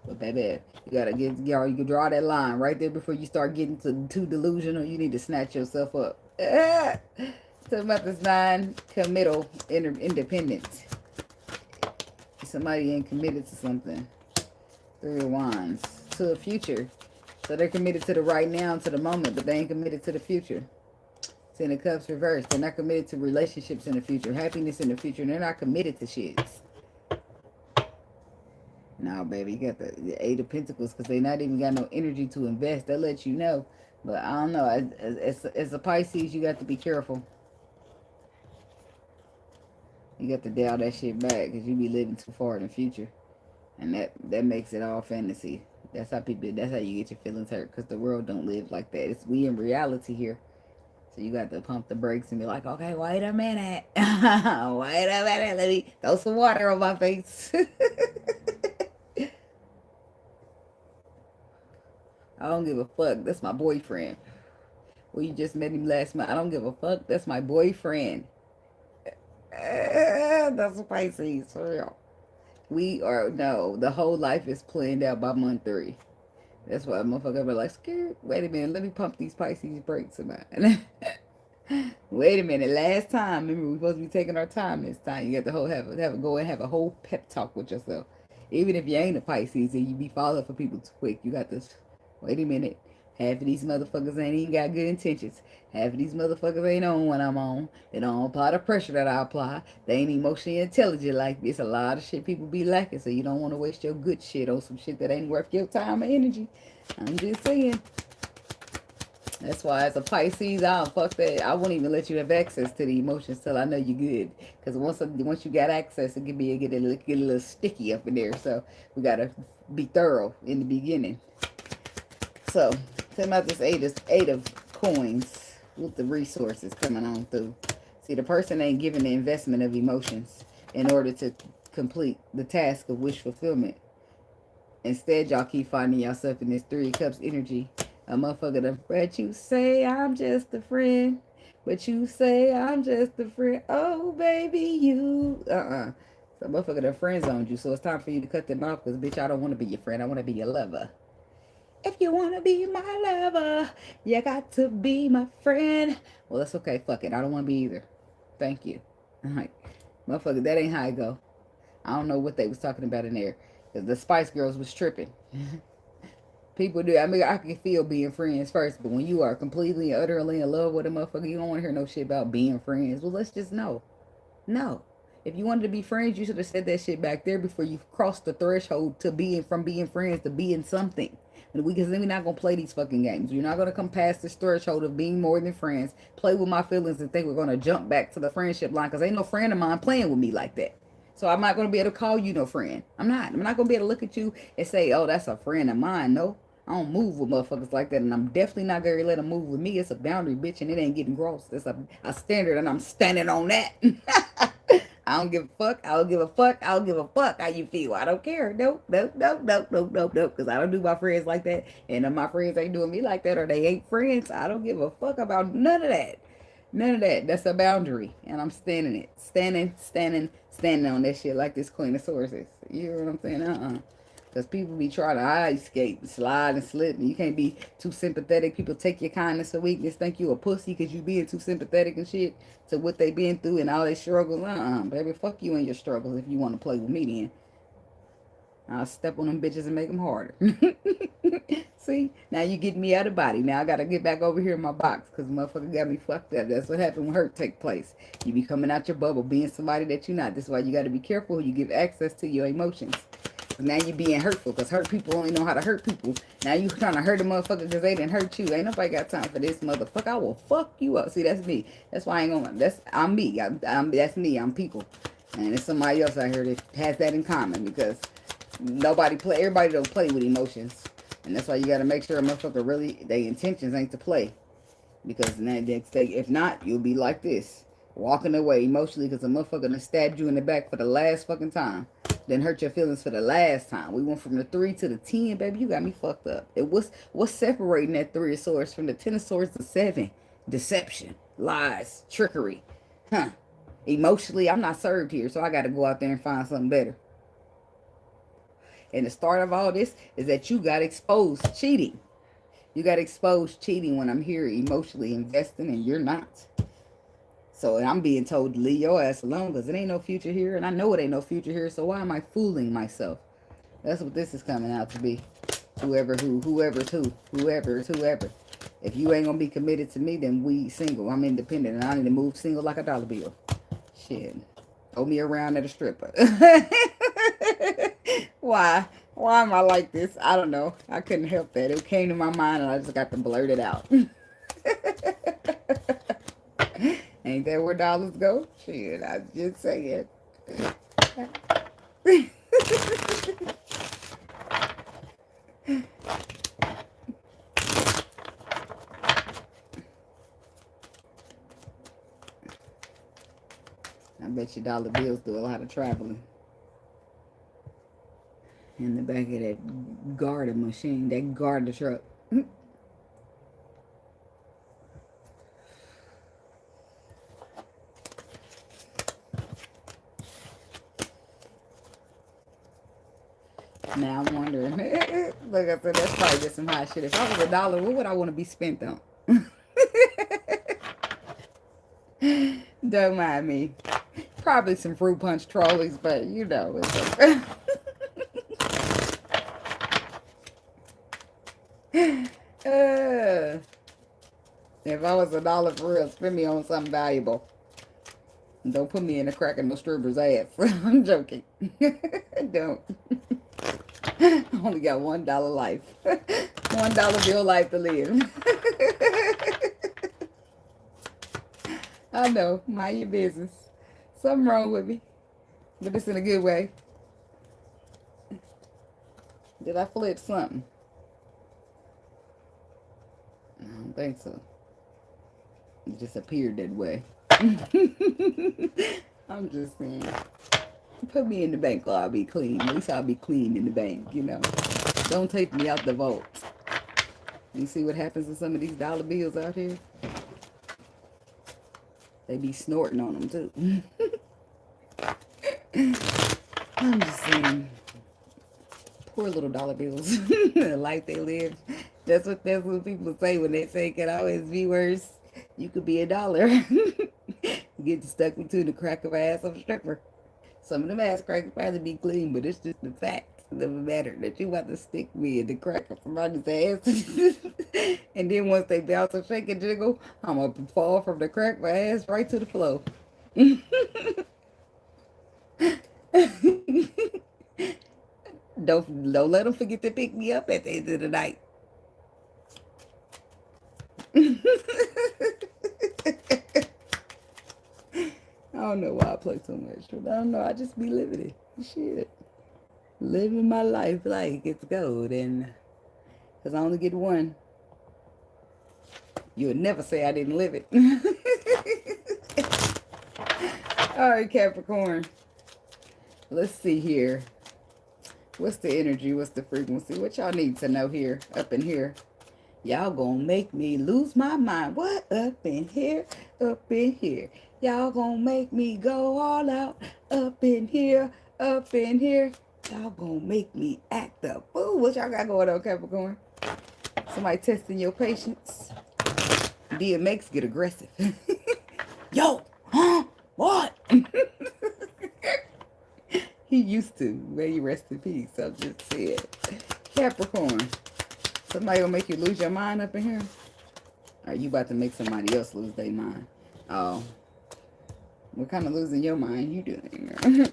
But baby, you gotta get, y'all, you can draw that line right there before you start getting too delusional. You need to snatch yourself up. Talking about this non-committal independence. Somebody ain't committed to something. Three of Wands. To the future. So they're committed to the right now, to the moment, but they ain't committed to the future. Ten of Cups reversed. They're not committed to relationships in the future, happiness in the future. They're not committed to shits. No, baby, you got the Eight of Pentacles because they not even got no energy to invest. They'll let you know. But I don't know. As a Pisces, you got to be careful. You got to dial that shit back because you be living too far in the future. And that makes it all fantasy. That's how you get your feelings hurt, because the world don't live like that. We in reality here. So you got to pump the brakes and be like, okay, wait a minute. Wait a minute. Let me throw some water on my face. I don't give a fuck. That's my boyfriend. Well, you just met him last month. I don't give a fuck. That's my boyfriend. That's a Pisces, for real. The whole life is planned out by month 3. That's why motherfucker be like, scared. Wait a minute, let me pump these Pisces brakes of mine. Wait a minute, last time, remember, we're supposed to be taking our time this time. You got to have a whole pep talk with yourself. Even if you ain't a Pisces and you be falling for people too quick, you got this. Wait a minute. Half of these motherfuckers ain't even got good intentions. Half of these motherfuckers ain't on what I'm on. They don't apply the pressure that I apply. They ain't emotionally intelligent like this. A lot of shit people be lacking, so you don't want to waste your good shit on some shit that ain't worth your time or energy. I'm just saying. That's why as a Pisces, I don't fuck that. I won't even let you have access to the emotions till I know you're good. Because once you got access, it can get a little sticky up in there. So we got to be thorough in the beginning. So, tell me about this eight of coins with the resources coming on through. See, the person ain't giving the investment of emotions in order to complete the task of wish fulfillment. Instead, y'all keep finding yourself in this Three of Cups energy. A motherfucker, but you say I'm just a friend. But you say I'm just a friend. Oh, baby, you. So motherfucker, the friend zoned you. So it's time for you to cut them off because, bitch, I don't want to be your friend. I want to be your lover. If you want to be my lover, you got to be my friend. Well, that's okay. Fuck it. I don't want to be either. Thank you. All right. Motherfucker, that ain't how I go. I don't know what they was talking about in there. Because the Spice Girls was tripping. People do. I mean, I can feel being friends first. But when you are completely, utterly in love with a motherfucker, you don't want to hear no shit about being friends. Well, let's just know. No. If you wanted to be friends, you should have said that shit back there before you crossed the threshold to from being friends to being something. Because then we're not going to play these fucking games. You're not going to come past this threshold of being more than friends, play with my feelings and think we're going to jump back to the friendship line because ain't no friend of mine playing with me like that. So I'm not going to be able to call you no friend. I'm not going to be able to look at you and say, oh, that's a friend of mine. No, I don't move with motherfuckers like that. And I'm definitely not going to let them move with me. It's a boundary, bitch, and it ain't getting crossed. It's a standard, and I'm standing on that. I don't give a fuck. I don't give a fuck. I don't give a fuck how you feel. I don't care. Nope. Because I don't do my friends like that. And if my friends ain't doing me like that or they ain't friends, I don't give a fuck about none of that. None of that. That's a boundary. And I'm standing it. Standing on that shit like this Queen of Swords is. You hear what I'm saying? Because people be trying to ice skate, slide and slip. And you can't be too sympathetic. People take your kindness for weakness. Think you a pussy because you being too sympathetic and shit to what they been through and all their struggles. Baby, fuck you and your struggles if you want to play with me then. I'll step on them bitches and make them harder. See? Now you get me out of body. Now I got to get back over here in my box because motherfucker got me fucked up. That's what happened when hurt take place. You be coming out your bubble, being somebody that you're not. That's why you got to be careful who you give access to your emotions. Now you being hurtful because hurt people only know how to hurt people. Now you trying to hurt a motherfucker because they didn't hurt you. Ain't nobody got time for this motherfucker. I will fuck you up. See, that's me. That's why I ain't gonna. I'm me. That's me. I'm people. And there's somebody else out here that has that in common because everybody don't play with emotions. And that's why you got to make sure a motherfucker really, their intentions ain't to play. Because if not, you'll be like this. Walking away emotionally because a motherfucker done stabbed you in the back for the last fucking time. Then hurt your feelings for the last time. We went from the 3 to the 10, baby. You got me fucked up. What's separating that 3 of swords from the 10 of swords to 7? Deception, lies, trickery. Huh. Emotionally, I'm not served here, so I got to go out there and find something better. And the start of all this is that you got exposed cheating. You got exposed cheating when I'm here emotionally investing and you're not. So I'm being told to leave your ass alone because it ain't no future here. And I know it ain't no future here. So why am I fooling myself? That's what this is coming out to be. Whoever's who. If you ain't going to be committed to me, then we single. I'm independent and I need to move single like a dollar bill. Shit. Throw me around at a stripper. Why? Why am I like this? I don't know. I couldn't help that. It came to my mind and I just got to blurt it out. Ain't that where dollars go? Shit, I just say it. I bet you dollar bills do a lot of traveling. In the back of that garden machine, that garden truck. Now I'm wondering. Look, I said that's probably just some hot shit. If I was a dollar, what would I want to be spent on? Don't mind me. Probably some fruit punch trolleys, but you know. It's okay. If I was a dollar for real, spend me on something valuable. Don't put me in the crack of no stripper's ass. I'm joking. Don't. I only got $1 life. $1 bill life to live. I know. Mind your business. Something wrong with me. But it's in a good way. Did I flip something? I don't think so. It just appeared that way. I'm just saying. Put me in the bank or I'll be clean. At least I'll be clean in the bank, you know. Don't take me out the vault. You see what happens to some of these dollar bills out here? They be snorting on them too. I'm just saying. Poor little dollar bills. The life they live. That's what people say when they say it can always be worse. You could be a dollar. Get stuck between the crack of an ass of a stripper. Some of them ass cracks probably be clean, but it's just the fact of the matter that you about to stick me in the crack of somebody's ass. And then once they bounce and shake and jiggle, I'm going to fall from the crack of my ass right to the floor. Don't let them forget to pick me up at the end of the night. I don't know why I play so much. I don't know. I just be living it. Shit. Living my life like it's gold. And because I only get one. You would never say I didn't live it. All right, Capricorn. Let's see here. What's the energy? What's the frequency? What y'all need to know here, up in here? Y'all gonna make me lose my mind. What? Up in here, up in here. Y'all gonna make me go all out. Up in here, up in here. Y'all gonna make me act the fool. What y'all got going on, Capricorn? Somebody testing your patience. DMX get aggressive. Yo, huh? What? He used to. May you rest in peace. I'm just saying. Capricorn. Somebody gonna make you lose your mind up in here? Or are you about to make somebody else lose their mind? Oh. What kind of losing your mind you doing?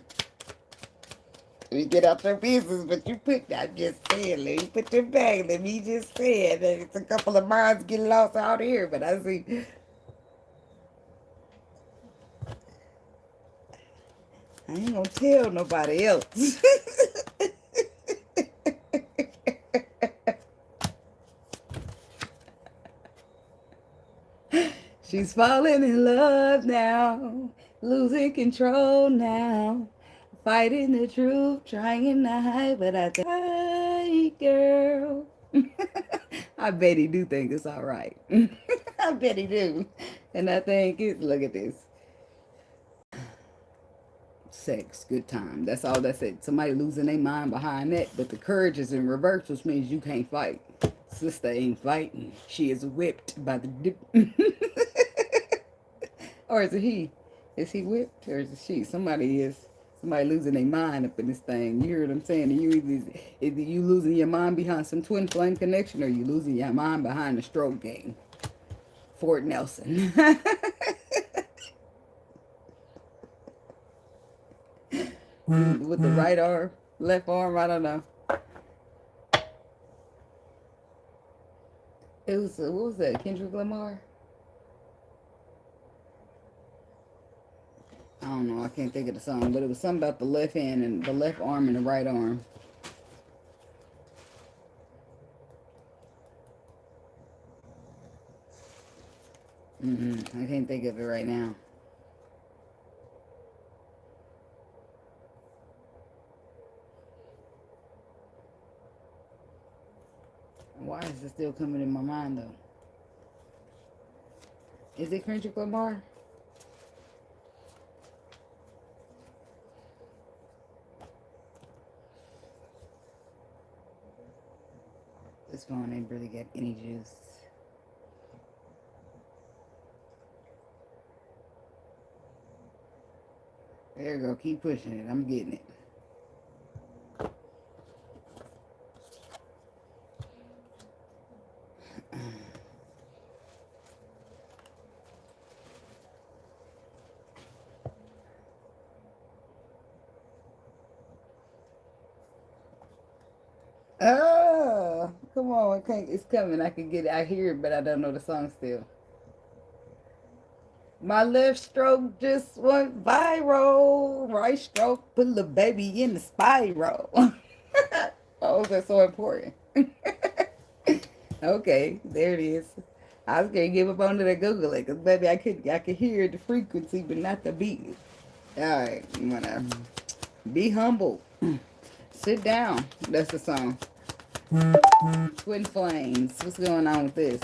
We get out your business, but you put, I'm just saying, let me put your bag. Let me just say it. It's a couple of minds getting lost out here, but I see. I ain't gonna tell nobody else. She's falling in love now, losing control now, fighting the truth, trying to hide, but I think, hi, girl. I bet he do think it's all right. I bet he do. And I think it's, look at this. Sex, good time. That's all that's it. Somebody losing their mind behind that, but the courage is in reverse, which means you can't fight. Sister ain't fighting. She is whipped by the dip. Or is it he? Is he whipped or is it she? Somebody is. Somebody losing their mind up in this thing. You hear what I'm saying? Either you losing your mind behind some twin flame connection or you losing your mind behind the stroke game. Fort Nelson. With the right arm, left arm, I don't know. It was, what was that, Kendrick Lamar? I don't know, I can't think of the song, but it was something about the left hand and the left arm and the right arm. I can't think of it right now. Why is it still coming in my mind, though? Is it Kendrick Lamar? This phone ain't really got any juice. There you go. Keep pushing it. I'm getting it. Oh, come on. It's coming. I can get it. I hear it, but I don't know the song still. My left stroke just went viral. Right stroke put the baby in the spiral. Oh, that's so important. Okay, there it is. I was gonna give up on it and Google it, cause baby, I could hear the frequency, but not the beat. All right, you wanna be humble. Sit down. That's the song. Twin flames. What's going on with this?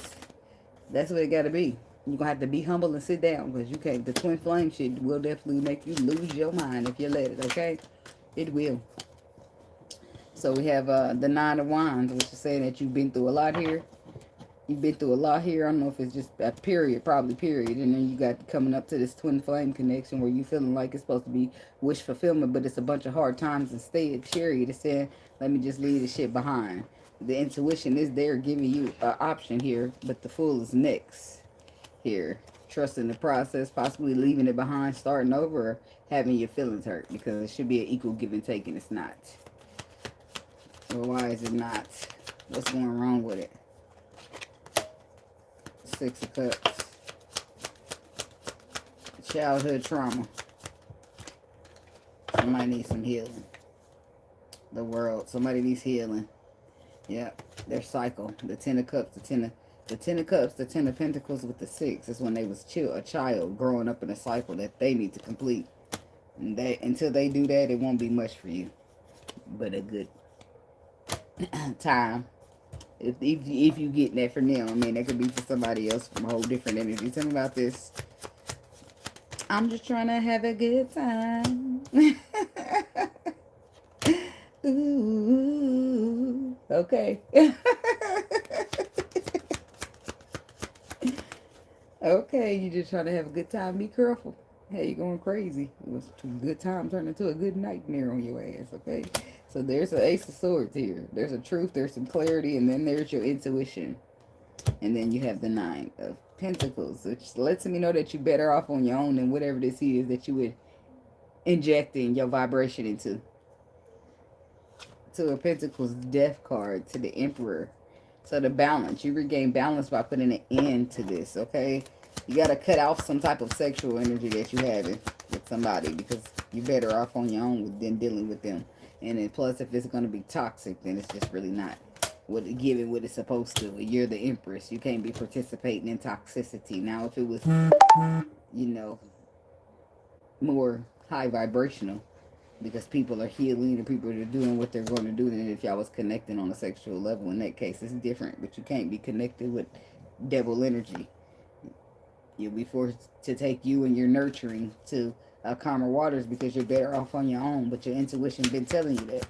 That's what it gotta be. You're gonna have to be humble and sit down, because you can't. The twin flame shit will definitely make you lose your mind if you let it. Okay, it will. So we have the Nine of Wands, which is saying that you've been through a lot here. You've been through a lot here. I don't know if it's just a period, probably period. And then you got coming up to this twin flame connection where you feeling like it's supposed to be wish fulfillment, but it's a bunch of hard times instead. Chariot is saying, let me just leave this shit behind. The intuition is there giving you an option here, but the Fool is next here. Trusting the process, possibly leaving it behind, starting over, or having your feelings hurt, because it should be an equal give and take, and it's not. Well, why is it not? What's going wrong with it? Six of Cups. Childhood trauma. Somebody needs some healing. The world. Somebody needs healing. Yep. Their cycle. The Ten of Cups. The Ten of Cups. The Ten of Pentacles with the Six. Is when they was a child growing up in a cycle that they need to complete. And until they do that, it won't be much for you. But a good time. If you get that for them, I mean, that could be for somebody else from a whole different energy. Tell me about this. I'm just trying to have a good time. Ooh, okay. Okay, you just trying to have a good time. Be careful. Hey, you're going crazy. It was a good time turned into a good nightmare on your ass, okay? So there's an Ace of Swords here. There's a truth, there's some clarity, and then there's your intuition. And then you have the Nine of Pentacles, which lets me know that you're better off on your own than whatever this is that you would injecting your vibration into. Two of Pentacles, Death card to the Emperor. So the balance, you regain balance by putting an end to this, okay? You got to cut off some type of sexual energy that you have with somebody, because you're better off on your own than dealing with them. And then plus, if it's going to be toxic, then it's just really not giving what it's supposed to. You're the empress. You can't be participating in toxicity. Now, if it was, you know, more high vibrational, because people are healing and people are doing what they're going to do, and if y'all was connecting on a sexual level, in that case, it's different. But you can't be connected with devil energy. You'll be forced to take you and your nurturing to calmer waters because you're better off on your own. But your intuition been telling you that.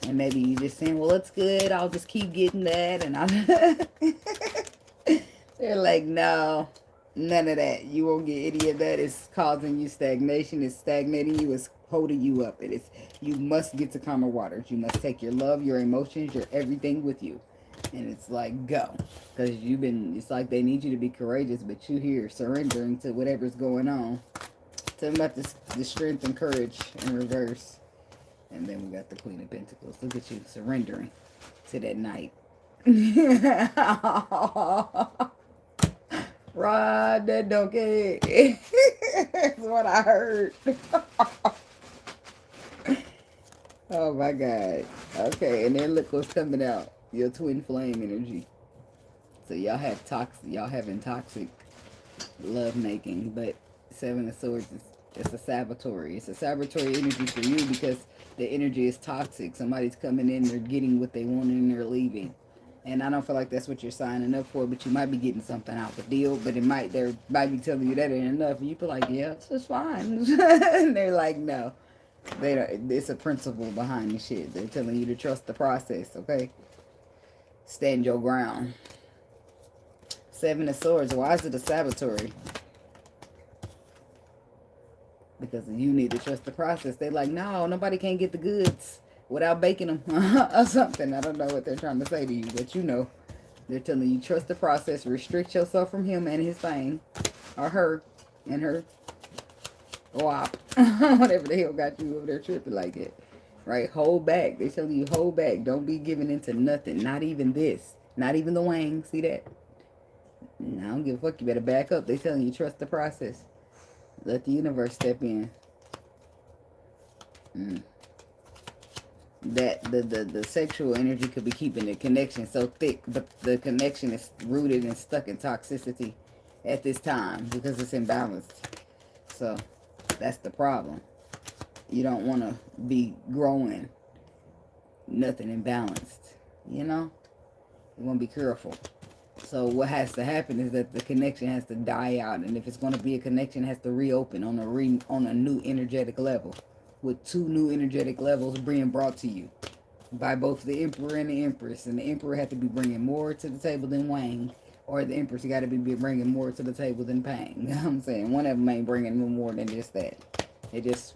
And maybe you just saying, well, it's good. I'll just keep getting that. And they're like, no, none of that. You won't get any of that. It's causing you stagnation. It's stagnating you. It's holding you up. You must get to calmer waters. You must take your love, your emotions, your everything with you. And it's like, go. Because it's like they need you to be courageous, but you here surrendering to whatever's going on. Tell them about the strength and courage in reverse. And then we got the Queen of Pentacles. Look at you surrendering to that knight. Ride that donkey. That's what I heard. Oh my God. Okay, and then look what's coming out. Your twin flame energy. So y'all having toxic love making, but Seven of Swords it's a saboteur. It's a saboteur energy for you because the energy is toxic. Somebody's coming in, they're getting what they want, and they're leaving. And I don't feel like that's what you're signing up for, but you might be getting something out the deal, but they might be telling you that ain't enough. And you be like, yeah, it's just fine. And they're like, no. They don't, it's a principle behind the shit. They're telling you to trust the process, okay? Stand your ground. Seven of Swords. Why is it a saboteur? Because you need to trust the process. They're like, no, nobody can get the goods without baking them or something. I don't know what they're trying to say to you, but you know. They're telling you trust the process. Restrict yourself from him and his thing. Or her and her wop. Whatever the hell got you over there tripping like that. Right? Hold back. They're telling you hold back. Don't be giving into nothing. Not even this. Not even the wang. See that? I don't give a fuck. You better back up. They're telling you trust the process. Let the universe step in. That the sexual energy could be keeping the connection so thick, but the connection is rooted and stuck in toxicity at this time because it's imbalanced. So that's the problem. You don't want to be growing nothing imbalanced. You know? You want to be careful. So what has to happen is that the connection has to die out, and if it's going to be a connection, it has to reopen on a new energetic level, with two new energetic levels being brought to you by both the Emperor and the Empress. And the Emperor had to be bringing more to the table than Wang, or the Empress got to be bringing more to the table than Pang. You know what I'm saying? One of them ain't bringing no more than just that. It just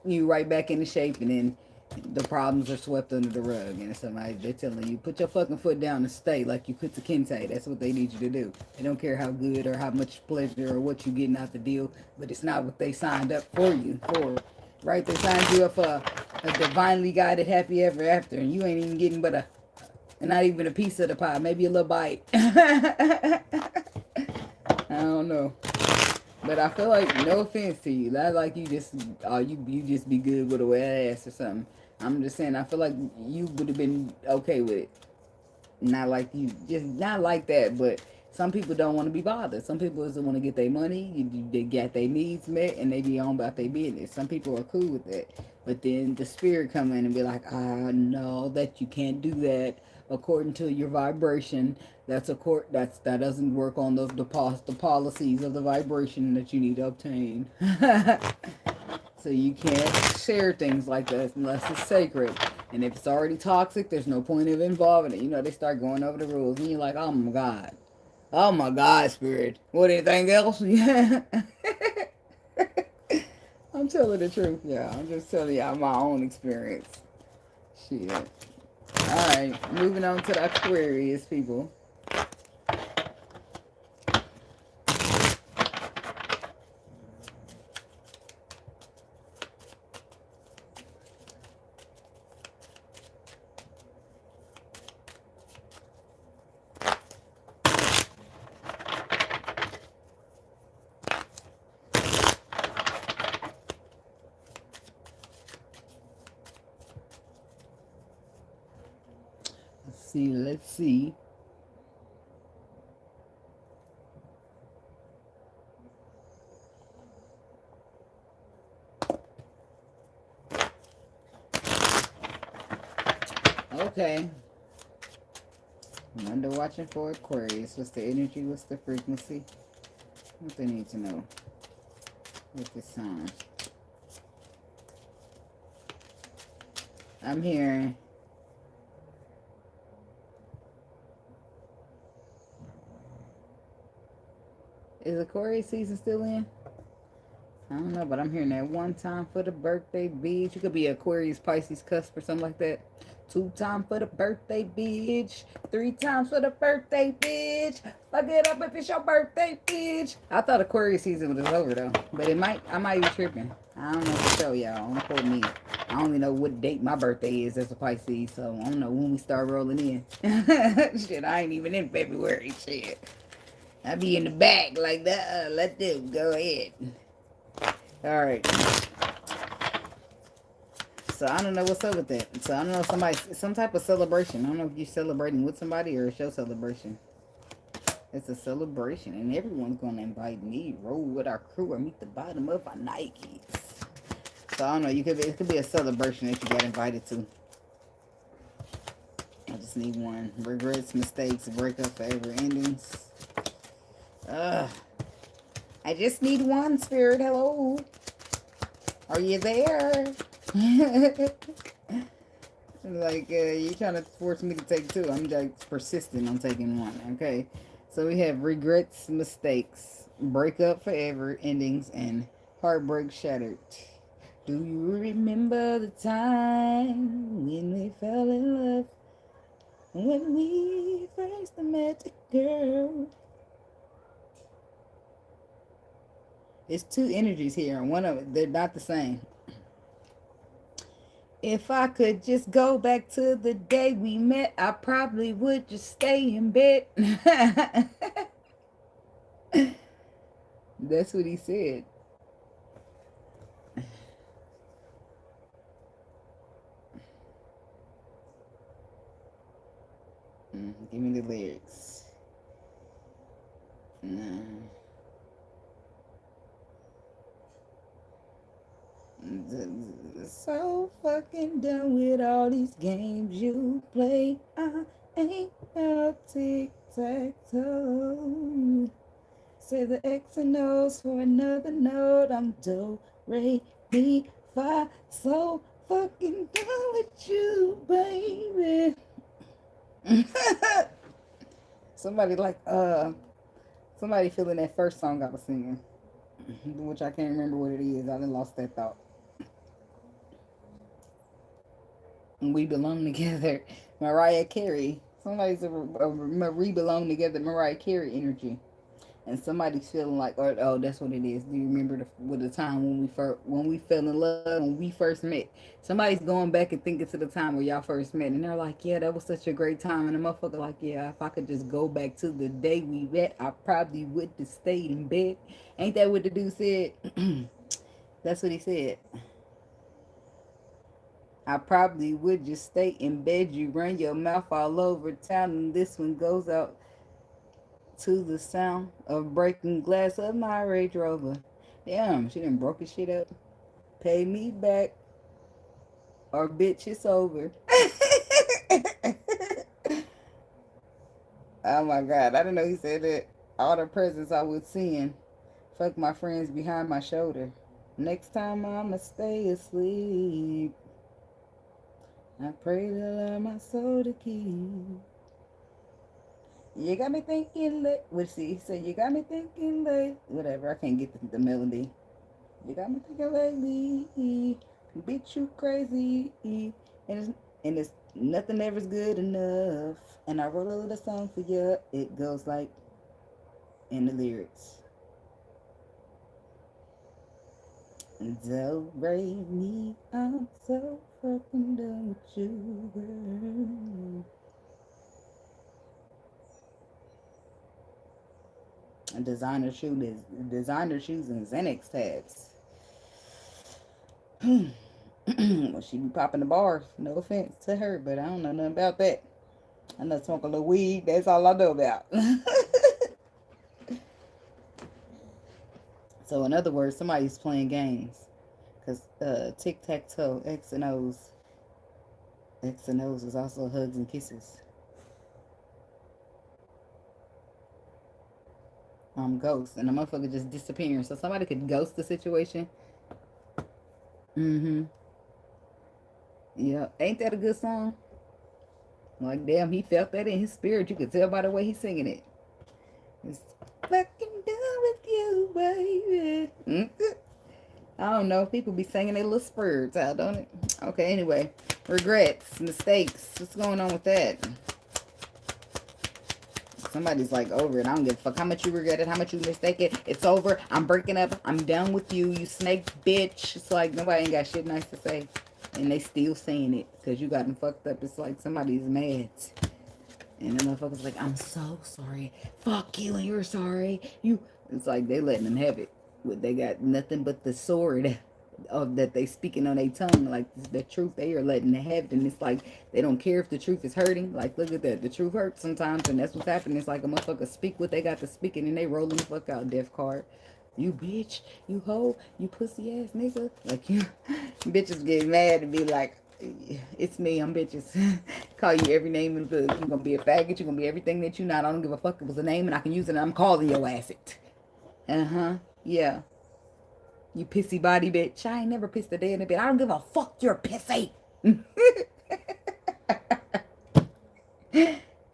you right back into shape, and then the problems are swept under the rug, and they're telling you, put your fucking foot down and stay like you put the kente. That's what they need you to do. They don't care how good or how much pleasure or what you're getting out the deal, but it's not what they signed up for you for, right? They signed you up for a divinely guided happy ever after, and you ain't even getting but not even a piece of the pie, maybe a little bite. I don't know. But I feel like, no offense to you, not like you just be good with a wet ass or something. I'm just saying, I feel like you would have been okay with it. Not like you, just not like that, but some people don't want to be bothered. Some people just want to get their money, they get their needs met, and they be on about their business. Some people are cool with that. But then the spirit come in and be like, no, that you can't do that according to your vibration. That doesn't work on the policies of the vibration that you need to obtain. So you can't share things like that unless it's sacred. And if it's already toxic, there's no point of involving it. You know, they start going over the rules, and you're like, oh my God. Oh my God, spirit. What, anything else? Yeah. I'm telling the truth, yeah. I'm just telling you my own experience. Shit. Alright, moving on to the Aquarius, people. Let's see. Okay. Wonder watching for Aquarius. What's the energy? What's the frequency? What they need to know with this sign. I'm hearing is Aquarius season still in? I don't know, but I'm hearing that one time for the birthday bitch. You could be Aquarius, Pisces, cusp or something like that. 2 times for the birthday bitch. 3 times for the birthday bitch. Fuck it up if it's your birthday bitch. I thought Aquarius season was over though, but I might be tripping. I don't know for sure, y'all. Don't quote me. I don't even know what date my birthday is as a Pisces, so I don't know when we start rolling in. Shit, I ain't even in February. Shit, I be in the back like that. Let them go ahead. All right. So I don't know what's up with that. So I don't know, some type of celebration. I don't know if you're celebrating with somebody or it's your celebration. It's a celebration, and everyone's gonna invite me, roll with our crew, or meet the bottom of our Nikes. So I don't know. It could be a celebration that you got invited to. I just need one. Regrets, mistakes, breakup, forever endings. I just need one, Spirit. Hello. Are you there? Like, you're trying to force me to take 2. I'm just persistent on taking 1, okay? So we have regrets, mistakes, breakup, forever endings, and heartbreak shattered. Do you remember the time when we fell in love? When we first met, girl? There's 2 energies here, and one of them, they're not the same. If I could just go back to the day we met, I probably would just stay in bed. That's what he said. Give me the lyrics. No. So fucking done with all these games you play. I ain't no tic-tac-toe. Say the X and O's for another note. I'm do, re, mi, fa. So fucking done with you, baby. Somebody feeling that first song I was singing, which I can't remember what it is. I done lost that thought. We belong together. Mariah Carey. Somebody's a we belong together. Mariah Carey energy. And somebody's feeling like, oh, that's what it is. Do you remember the time when we fell in love, when we first met? Somebody's going back and thinking to the time where y'all first met, and they're like, yeah, that was such a great time. And the motherfucker like, yeah, if I could just go back to the day we met, I probably would have stayed in bed. Ain't that what the dude said? That's what he said. I probably would just stay in bed. You run your mouth all over town, and this one goes out to the sound of breaking glass of my Range Rover. Damn, she done broke his shit up. Pay me back, or bitch, it's over. Oh my God, I didn't know he said that. All the presents I was seeing. Fuck my friends behind my shoulder. Next time I'ma stay asleep. I pray to learn my soul to keep. You got me thinking late. What's he said? You got me thinking late. Whatever. I can't get the melody. You got me thinking lately. Bitch, you crazy. And it's nothing ever's good enough. And I wrote a little song for you. It goes like in the lyrics. Don't break me. I'm so fucking done with you, girl. Designer shoes and Xanax tabs. Well, she be popping the bars. No offense to her, but I don't know nothing about that. I know smoke a little weed. That's all I know about. So in other words, somebody's playing games. Because tic-tac-toe, X and O's. X and O's is also hugs and kisses. Ghost. And the motherfucker just disappearing. So somebody could ghost the situation. Mm-hmm. Yeah. Ain't that a good song? Like, damn, he felt that in his spirit. You could tell by the way he's singing it. It's fucking done with you, baby. I don't know. People be singing their little spurts out, don't it? Okay, anyway. Regrets, mistakes. What's going on with that? Somebody's like over it. I don't give a fuck how much you regret it, how much you mistake it. It's over. I'm breaking up. I'm done with you, you snake bitch. It's like nobody ain't got shit nice to say. And they still saying it because you got them fucked up. It's like somebody's mad. And the motherfucker's like, I'm so sorry. Fuck you and you're sorry. It's like they letting them have it. They got nothing but the sword of that they speaking on their tongue. Like the truth, they are letting them have it. And it's like they don't care if the truth is hurting. Like, look at that. The truth hurts sometimes. And that's what's happening. It's like a motherfucker speak what they got to speak. And they rolling the fuck out. Death card. You bitch, you hoe, you pussy ass nigga. Like, you bitches get mad and be like, it's me, I'm bitches. Call you every name in the book. You're gonna be a faggot, you're gonna be everything that you not. I don't give a fuck. It was a name and I can use it and I'm calling your ass it. Yeah. You pissy body bitch. I ain't never pissed a day in a bit. I don't give a fuck, you're pissy.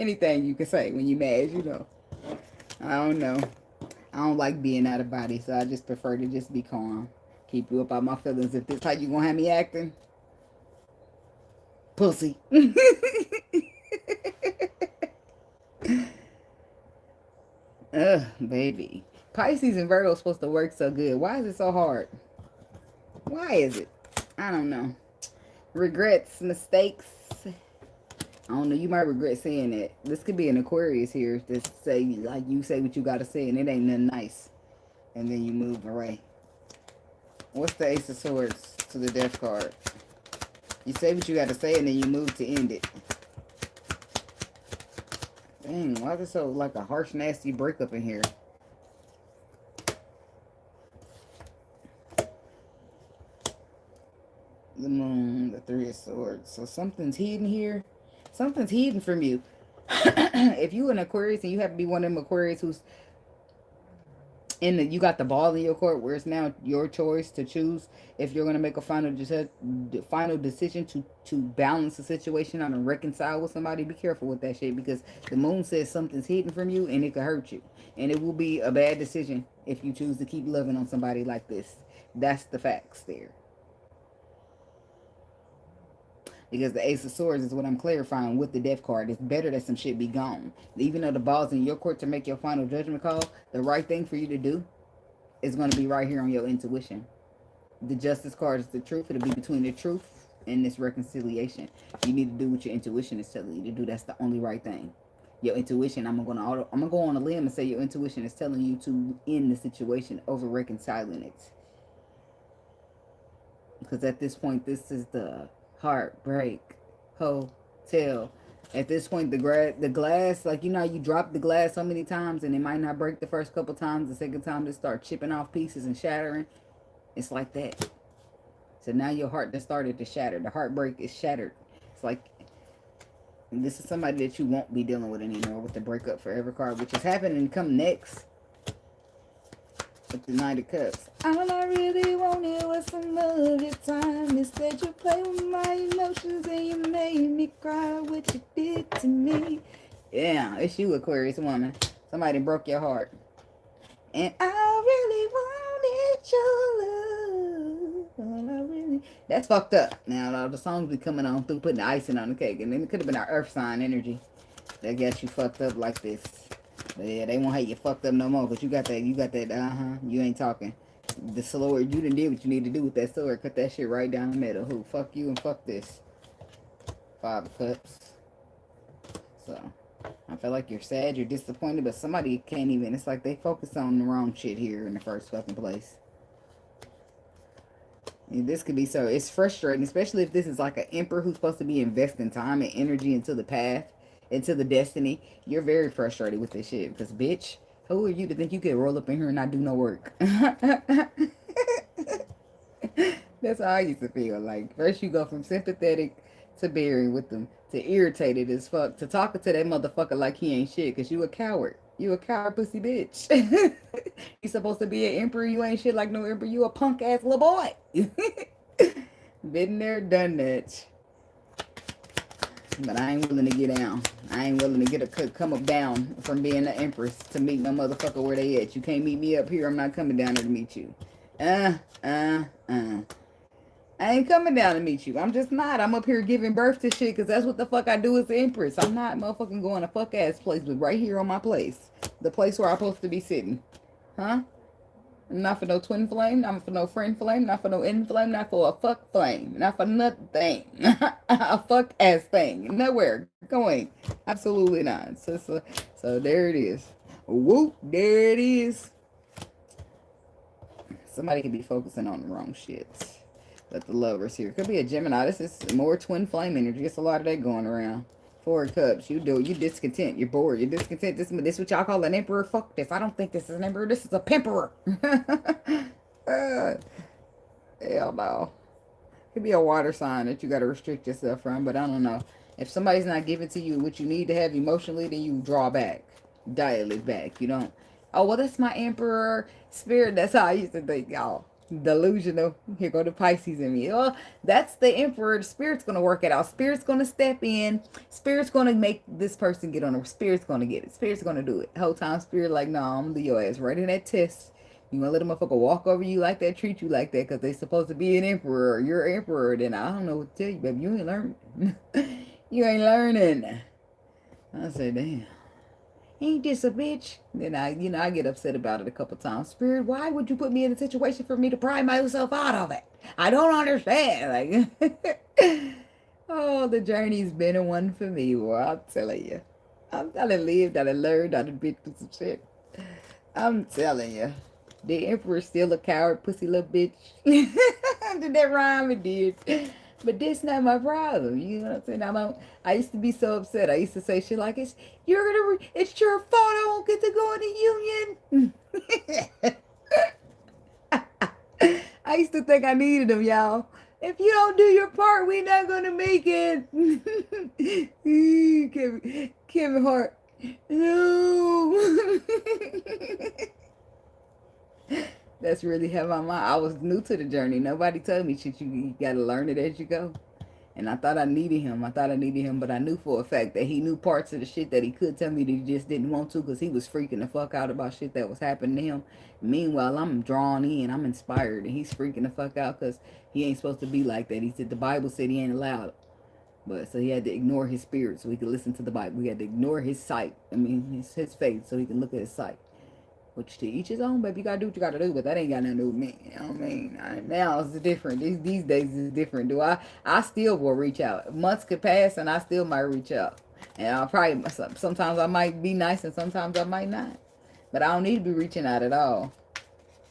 Anything you can say when you're mad, you know. I don't know. I don't like being out of body, so I just prefer to just be calm. Keep you up on my feelings. If this how you gonna have me acting, pussy. Ugh, baby. Pisces and Virgo are supposed to work so good. Why is it so hard? Why is it? I don't know. Regrets, mistakes. I don't know. You might regret saying that. This could be an Aquarius here that say, like, you say what you gotta say and it ain't nothing nice. And then you move away. What's the Ace of Swords to the Death card? You say what you gotta say and then you move to end it. Dang, why is it so like a harsh, nasty breakup in here? The Moon, the Three of Swords. So something's hidden here. Something's hidden from you. If you an Aquarius and you have to be one of them Aquarius who's you got the ball in your court where it's now your choice to choose if you're going to make a final decision to balance the situation out and reconcile with somebody. Be careful with that shit because the moon says something's hidden from you and it could hurt you. And it will be a bad decision if you choose to keep loving on somebody like this. That's the facts there. Because the Ace of Swords is what I'm clarifying with the Death card. It's better that some shit be gone. Even though the ball's in your court to make your final judgment call, the right thing for you to do is going to be right here on your intuition. The Justice card is the truth. It'll be between the truth and this reconciliation. You need to do what your intuition is telling you to do. That's the only right thing. Your intuition, I'm gonna go on a limb and say your intuition is telling you to end the situation over reconciling it. Because at this point, this is the Heartbreak Hotel. At this point, the glass, like, you know, you drop the glass so many times and it might not break the first couple times. The second time it starts chipping off pieces and shattering. It's like that. So now your heart just started to shatter. The heartbreak is shattered. It's like, this is somebody that you won't be dealing with anymore with the breakup forever card, which is happening to come next. With the Knight of Cups. All I really wanted was some of your time. Instead you play with my emotions and you made me cry what you did to me. Yeah, it's you, Aquarius woman. Somebody broke your heart. And I really wanted your love. All I really... That's fucked up. Now, all the songs be coming on through putting the icing on the cake. And then it could have been our earth sign energy that got you fucked up like this. But yeah, they won't have you fucked up no more. But you got that, you ain't talking. The sword, you done did what you need to do with that sword. Cut that shit right down the middle. Who? Fuck you and fuck this. 5 of Cups. So, I feel like you're sad, you're disappointed, but somebody can't even, it's like they focus on the wrong shit here in the first fucking place. And this could be it's frustrating, especially if this is like an emperor who's supposed to be investing time and energy into the path. into the destiny. You're very frustrated with this shit because, bitch, who are you to think you can roll up in here and not do no work? That's how I used to feel. Like, first you go from sympathetic to bearing with them to irritated as fuck to talking to that motherfucker like he ain't shit because you a coward. You a coward pussy bitch. You supposed to be an emperor. You ain't shit like no emperor. You a punk ass little boy. Been there, done that. But I ain't willing to get down. I ain't willing to come up down from being an empress to meet no motherfucker where they at. You can't meet me up here. I'm not coming down there to meet you. I ain't coming down to meet you. I'm just not. I'm up here giving birth to shit because that's what the fuck I do as the empress. I'm not motherfucking going to fuck ass place, but right here on my place. The place where I'm supposed to be sitting. Huh? Not for no twin flame, not for no friend flame, not for no in flame, not for a fuck flame, not for nothing. A fuck ass thing. Nowhere going. Absolutely not. So there it is. Whoop, there it is. Somebody could be focusing on the wrong shit. But the lovers here. Could be a Gemini. This is more twin flame energy. It's a lot of that going around. Four of Cups. You discontent. You're bored. You're discontent. This what y'all call an emperor. Fuck this. I don't think this is an emperor. This is a pimperer. Hell no. Could be a water sign that you got to restrict yourself from. But I don't know. If somebody's not giving to you what you need to have emotionally, then you draw back. Dial it back. You don't. Oh, well, that's my emperor spirit. That's how I used to think, y'all. Delusional. Here go the Pisces in me. Oh, that's the emperor. The spirit's gonna work it out. Spirit's gonna step in. Spirit's gonna make this person get on it. Spirit's gonna get it. Spirit's gonna do it. The whole time spirit like, no, I'm gonna do your ass right in that test. You gonna let a motherfucker walk over you like that, treat you like that because they supposed to be an emperor. You're emperor. Then I don't know what to tell you, baby. You ain't learning. You ain't learning. I say, damn. Ain't this a bitch? Then I get upset about it a couple times. Spirit, why would you put me in a situation for me to pry myself out of it? I don't understand. Like, oh, the journey's been a one for me. Well, I'm telling you. I done lived, I done learned, I done been through some shit. I'm telling you. The emperor's still a coward, pussy little bitch. Did that rhyme? It did. But this not my problem. You know what I'm saying? I used to be so upset. I used to say shit like, it's your fault I won't get to go in the union. I used to think I needed them, y'all. If you don't do your part, we not gonna make it. Kevin Hart. No. That's really how my mind. I was new to the journey. Nobody told me shit. You gotta learn it as you go. And I thought I needed him. But I knew for a fact that he knew parts of the shit that he could tell me that he just didn't want to because he was freaking the fuck out about shit that was happening to him. Meanwhile, I'm drawn in. I'm inspired. And he's freaking the fuck out because he ain't supposed to be like that. He said the Bible said he ain't allowed. But so he had to ignore his spirit so he could listen to the Bible. He had to ignore his sight. I mean, his faith so he can look at his sight. Which to each his own, baby. You gotta do what you gotta do, but that ain't got nothing to do with me. You know what I mean? Now it's different. These days it's different. I still will reach out. Months could pass and I still might reach out. And I'll probably, sometimes I might be nice and sometimes I might not. But I don't need to be reaching out at all.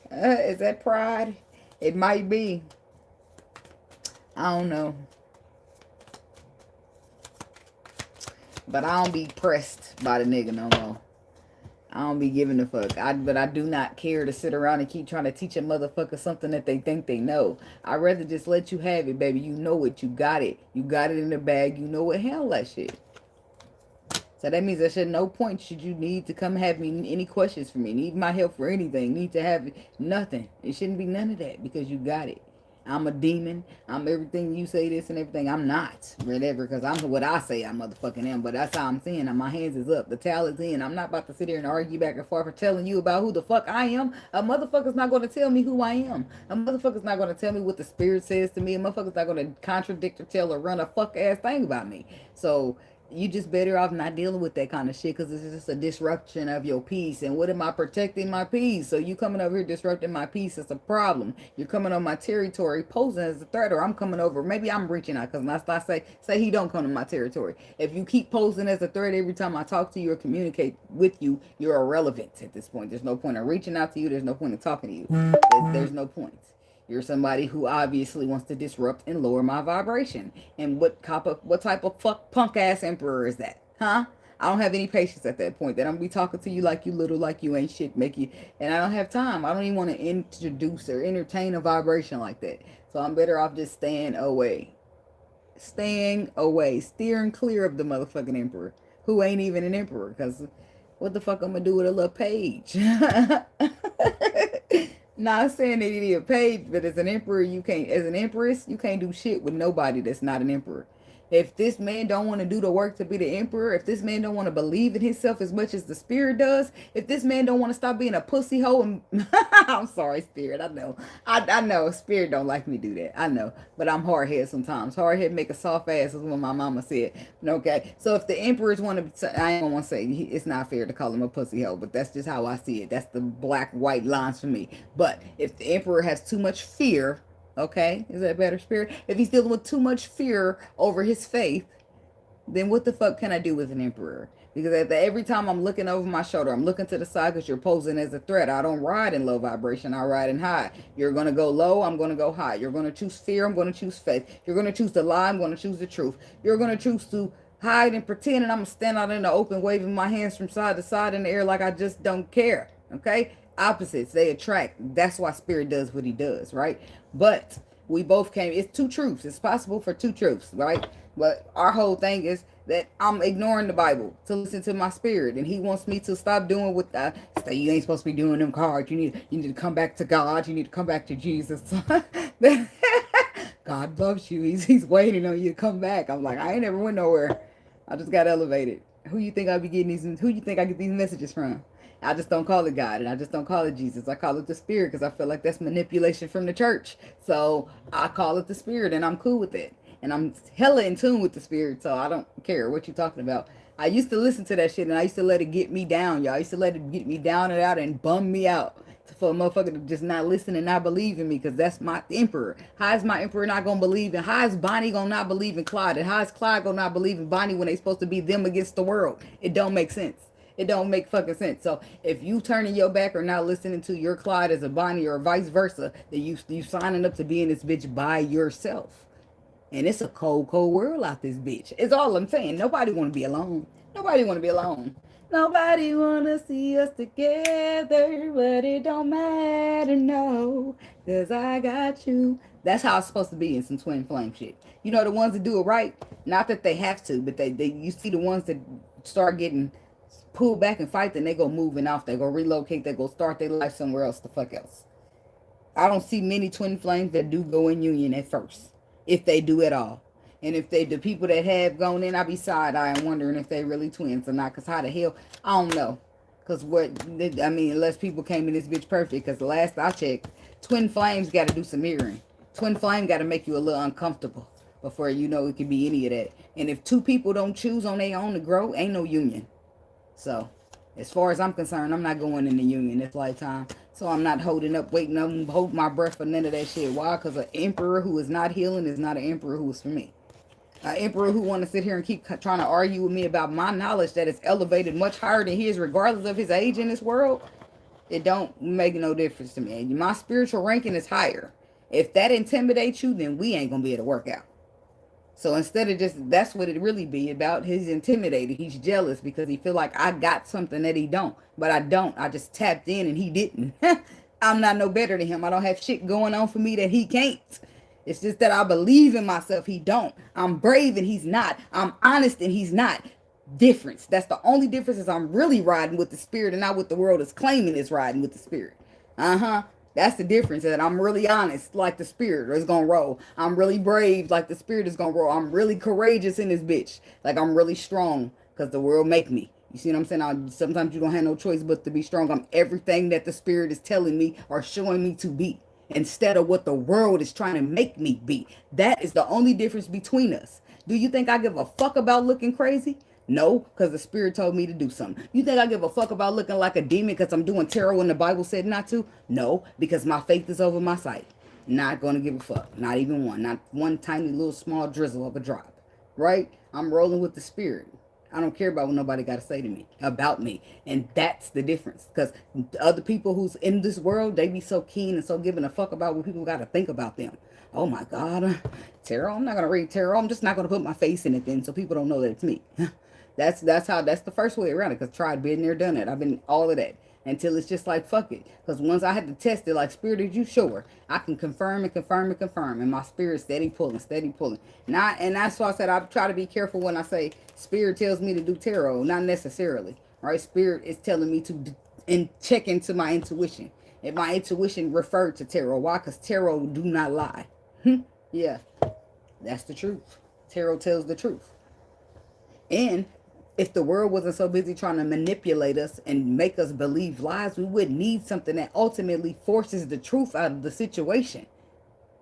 Is that pride? It might be. I don't know. But I don't be pressed by the nigga no more. I don't be giving a fuck. But I do not care to sit around and keep trying to teach a motherfucker something that they think they know. I'd rather just let you have it, baby. You know it. You got it. You got it in the bag. You know what? Handle that shit. So that means at no point should you need to come have me any questions for me. Need my help for anything. Need to have nothing. It shouldn't be none of that because you got it. I'm a demon. I'm everything you say this and everything. I'm not. Whatever, because I'm what I say I motherfucking am. But that's how I'm saying. My hands is up. The towel is in. I'm not about to sit here and argue back and forth for telling you about who the fuck I am. A motherfucker's not going to tell me who I am. A motherfucker's not going to tell me what the spirit says to me. A motherfucker's not going to contradict or tell or run a fuck ass thing about me. So you just better off not dealing with that kind of shit because it's just a disruption of your peace. And what am I protecting my peace? So you coming over here disrupting my peace is a problem. You're coming on my territory posing as a threat, or I'm coming over. Maybe I'm reaching out because I say he don't come to my territory. If you keep posing as a threat every time I talk to you or communicate with you, you're irrelevant at this point. There's no point in reaching out to you. There's no point in talking to you. There's no point. You're somebody who obviously wants to disrupt and lower my vibration. And what type of fuck punk ass emperor is that? Huh? I don't have any patience at that point. Then I'm gonna be talking to you like you little, like you ain't shit, make you, and I don't have time. I don't even want to introduce or entertain a vibration like that. So I'm better off just staying away. Staying away. Steering clear of the motherfucking emperor. Who ain't even an emperor. Because what the fuck I'm gonna do with a little page? Not saying that he need a page, but as an emperor, you can't, as an empress, you can't do shit with nobody that's not an emperor. If this man don't want to do the work to be the emperor, if this man don't want to believe in himself as much as the spirit does, if this man don't want to stop being a pussy hoe, and I'm sorry, spirit, I know, I know, spirit don't like me do that, I know, but I'm hard headed sometimes. Hard head make a soft ass is what my mama said. Okay, so if the emperors want to, I ain't gonna want to say it's not fair to call him a pussy hoe, but that's just how I see it. That's the black white lines for me. But if the emperor has too much fear. Okay, is that better, spirit? If he's dealing with too much fear over his faith, then what the fuck can I do with an emperor? Because every time I'm looking over my shoulder, I'm looking to the side because you're posing as a threat. I don't ride in low vibration. I ride in high. You're going to go low. I'm going to go high. You're going to choose fear. I'm going to choose faith. You're going to choose the lie. I'm going to choose the truth. You're going to choose to hide and pretend, and I'm going to stand out in the open waving my hands from side to side in the air like I just don't care. Okay? Opposites, they attract. That's why spirit does what he does, right? But we both came, it's two truths. It's possible for two truths, right? But our whole thing is that I'm ignoring the Bible to listen to my spirit, and he wants me to stop doing what say you ain't supposed to be doing them cards. You need to come back to God. You need to come back to Jesus. God loves you. He's waiting on you to come back. I'm like, I ain't never went nowhere. I just got elevated. Who you think I be getting these? Who you think I get these messages from? I just don't call it God, and I just don't call it Jesus. I call it the spirit because I feel like that's manipulation from the church. So I call it the spirit, and I'm cool with it. And I'm hella in tune with the spirit, so I don't care what you're talking about. I used to listen to that shit, and I used to let it get me down, y'all. I used to let it get me down and out and bum me out for a motherfucker to just not listen and not believe in me, because that's my emperor. How is my emperor not going to believe in? How is Bonnie going to not believe in Clyde? And how is Clyde going to not believe in Bonnie when they supposed to be them against the world? It don't make sense. It don't make fucking sense. So if you turning your back or not listening to your Clyde as a Bonnie or vice versa, then you signing up to be in this bitch by yourself. And it's a cold, cold world out this bitch. It's all I'm saying. Nobody want to be alone. Nobody want to be alone. Nobody want to see us together, but it don't matter, no, because I got you. That's how it's supposed to be in some twin flame shit. You know, the ones that do it right, not that they have to, but they you see the ones that start getting pull back and fight, then they go moving off. They go relocate. They go start their life somewhere else. The fuck else. I don't see many twin flames that do go in union at first, if they do at all. And if they, the people that have gone in, I be side-eyeing wondering if they really twins or not. Because how the hell, I don't know. Because what, I mean, unless people came in this bitch perfect. Because the last I checked, twin flames got to do some mirroring. Twin flame got to make you a little uncomfortable before you know it could be any of that. And if two people don't choose on their own to grow, ain't no union. So, as far as I'm concerned, I'm not going in the union this lifetime. So I'm not holding up, waiting, I'm holding my breath for none of that shit. Why? Because an emperor who is not healing is not an emperor who is for me. An emperor who want to sit here and keep trying to argue with me about my knowledge that is elevated much higher than his, regardless of his age in this world, it don't make no difference to me. My spiritual ranking is higher. If that intimidates you, then we ain't going to be able to work out. So instead of just, that's what it really be about. He's intimidated. He's jealous because he feel like I got something that he don't. But I don't. I just tapped in and he didn't. I'm not no better than him. I don't have shit going on for me that he can't. It's just that I believe in myself. He don't. I'm brave and he's not. I'm honest and he's not. Difference. That's the only difference, is I'm really riding with the spirit and not what the world is claiming is riding with the spirit. That's the difference, that I'm really honest like the spirit is gonna roll. I'm really brave like the spirit is gonna roll. I'm really courageous in this bitch. Like I'm really strong because the world make me. You see what I'm saying? Sometimes you don't have no choice but to be strong. I'm everything that the spirit is telling me or showing me to be, instead of what the world is trying to make me be. That is the only difference between us. Do you think I give a fuck about looking crazy? No, because the spirit told me to do something. You think I give a fuck about looking like a demon because I'm doing tarot when the Bible said not to? No, because my faith is over my sight. Not going to give a fuck. Not even one. Not one tiny little small drizzle of a drop. Right? I'm rolling with the spirit. I don't care about what nobody got to say to me, about me. And that's the difference. Because other people who's in this world, they be so keen and so giving a fuck about what people got to think about them. Oh my God. Tarot? I'm not going to read tarot. I'm just not going to put my face in it then so people don't know that it's me. That's the first way around it. Because tried, been there, done it. I've been all of that. Until it's just like, fuck it. Because once I had to test it, like, Spirit, did you sure? I can confirm and confirm and confirm. And my spirit steady pulling, steady pulling. And that's why I said I try to be careful when I say Spirit tells me to do tarot. Not necessarily. Right? Spirit is telling me to check into my intuition. And my intuition referred to tarot. Why? Because tarot do not lie. Yeah. That's the truth. Tarot tells the truth. And if the world wasn't so busy trying to manipulate us and make us believe lies, we would need something that ultimately forces the truth out of the situation.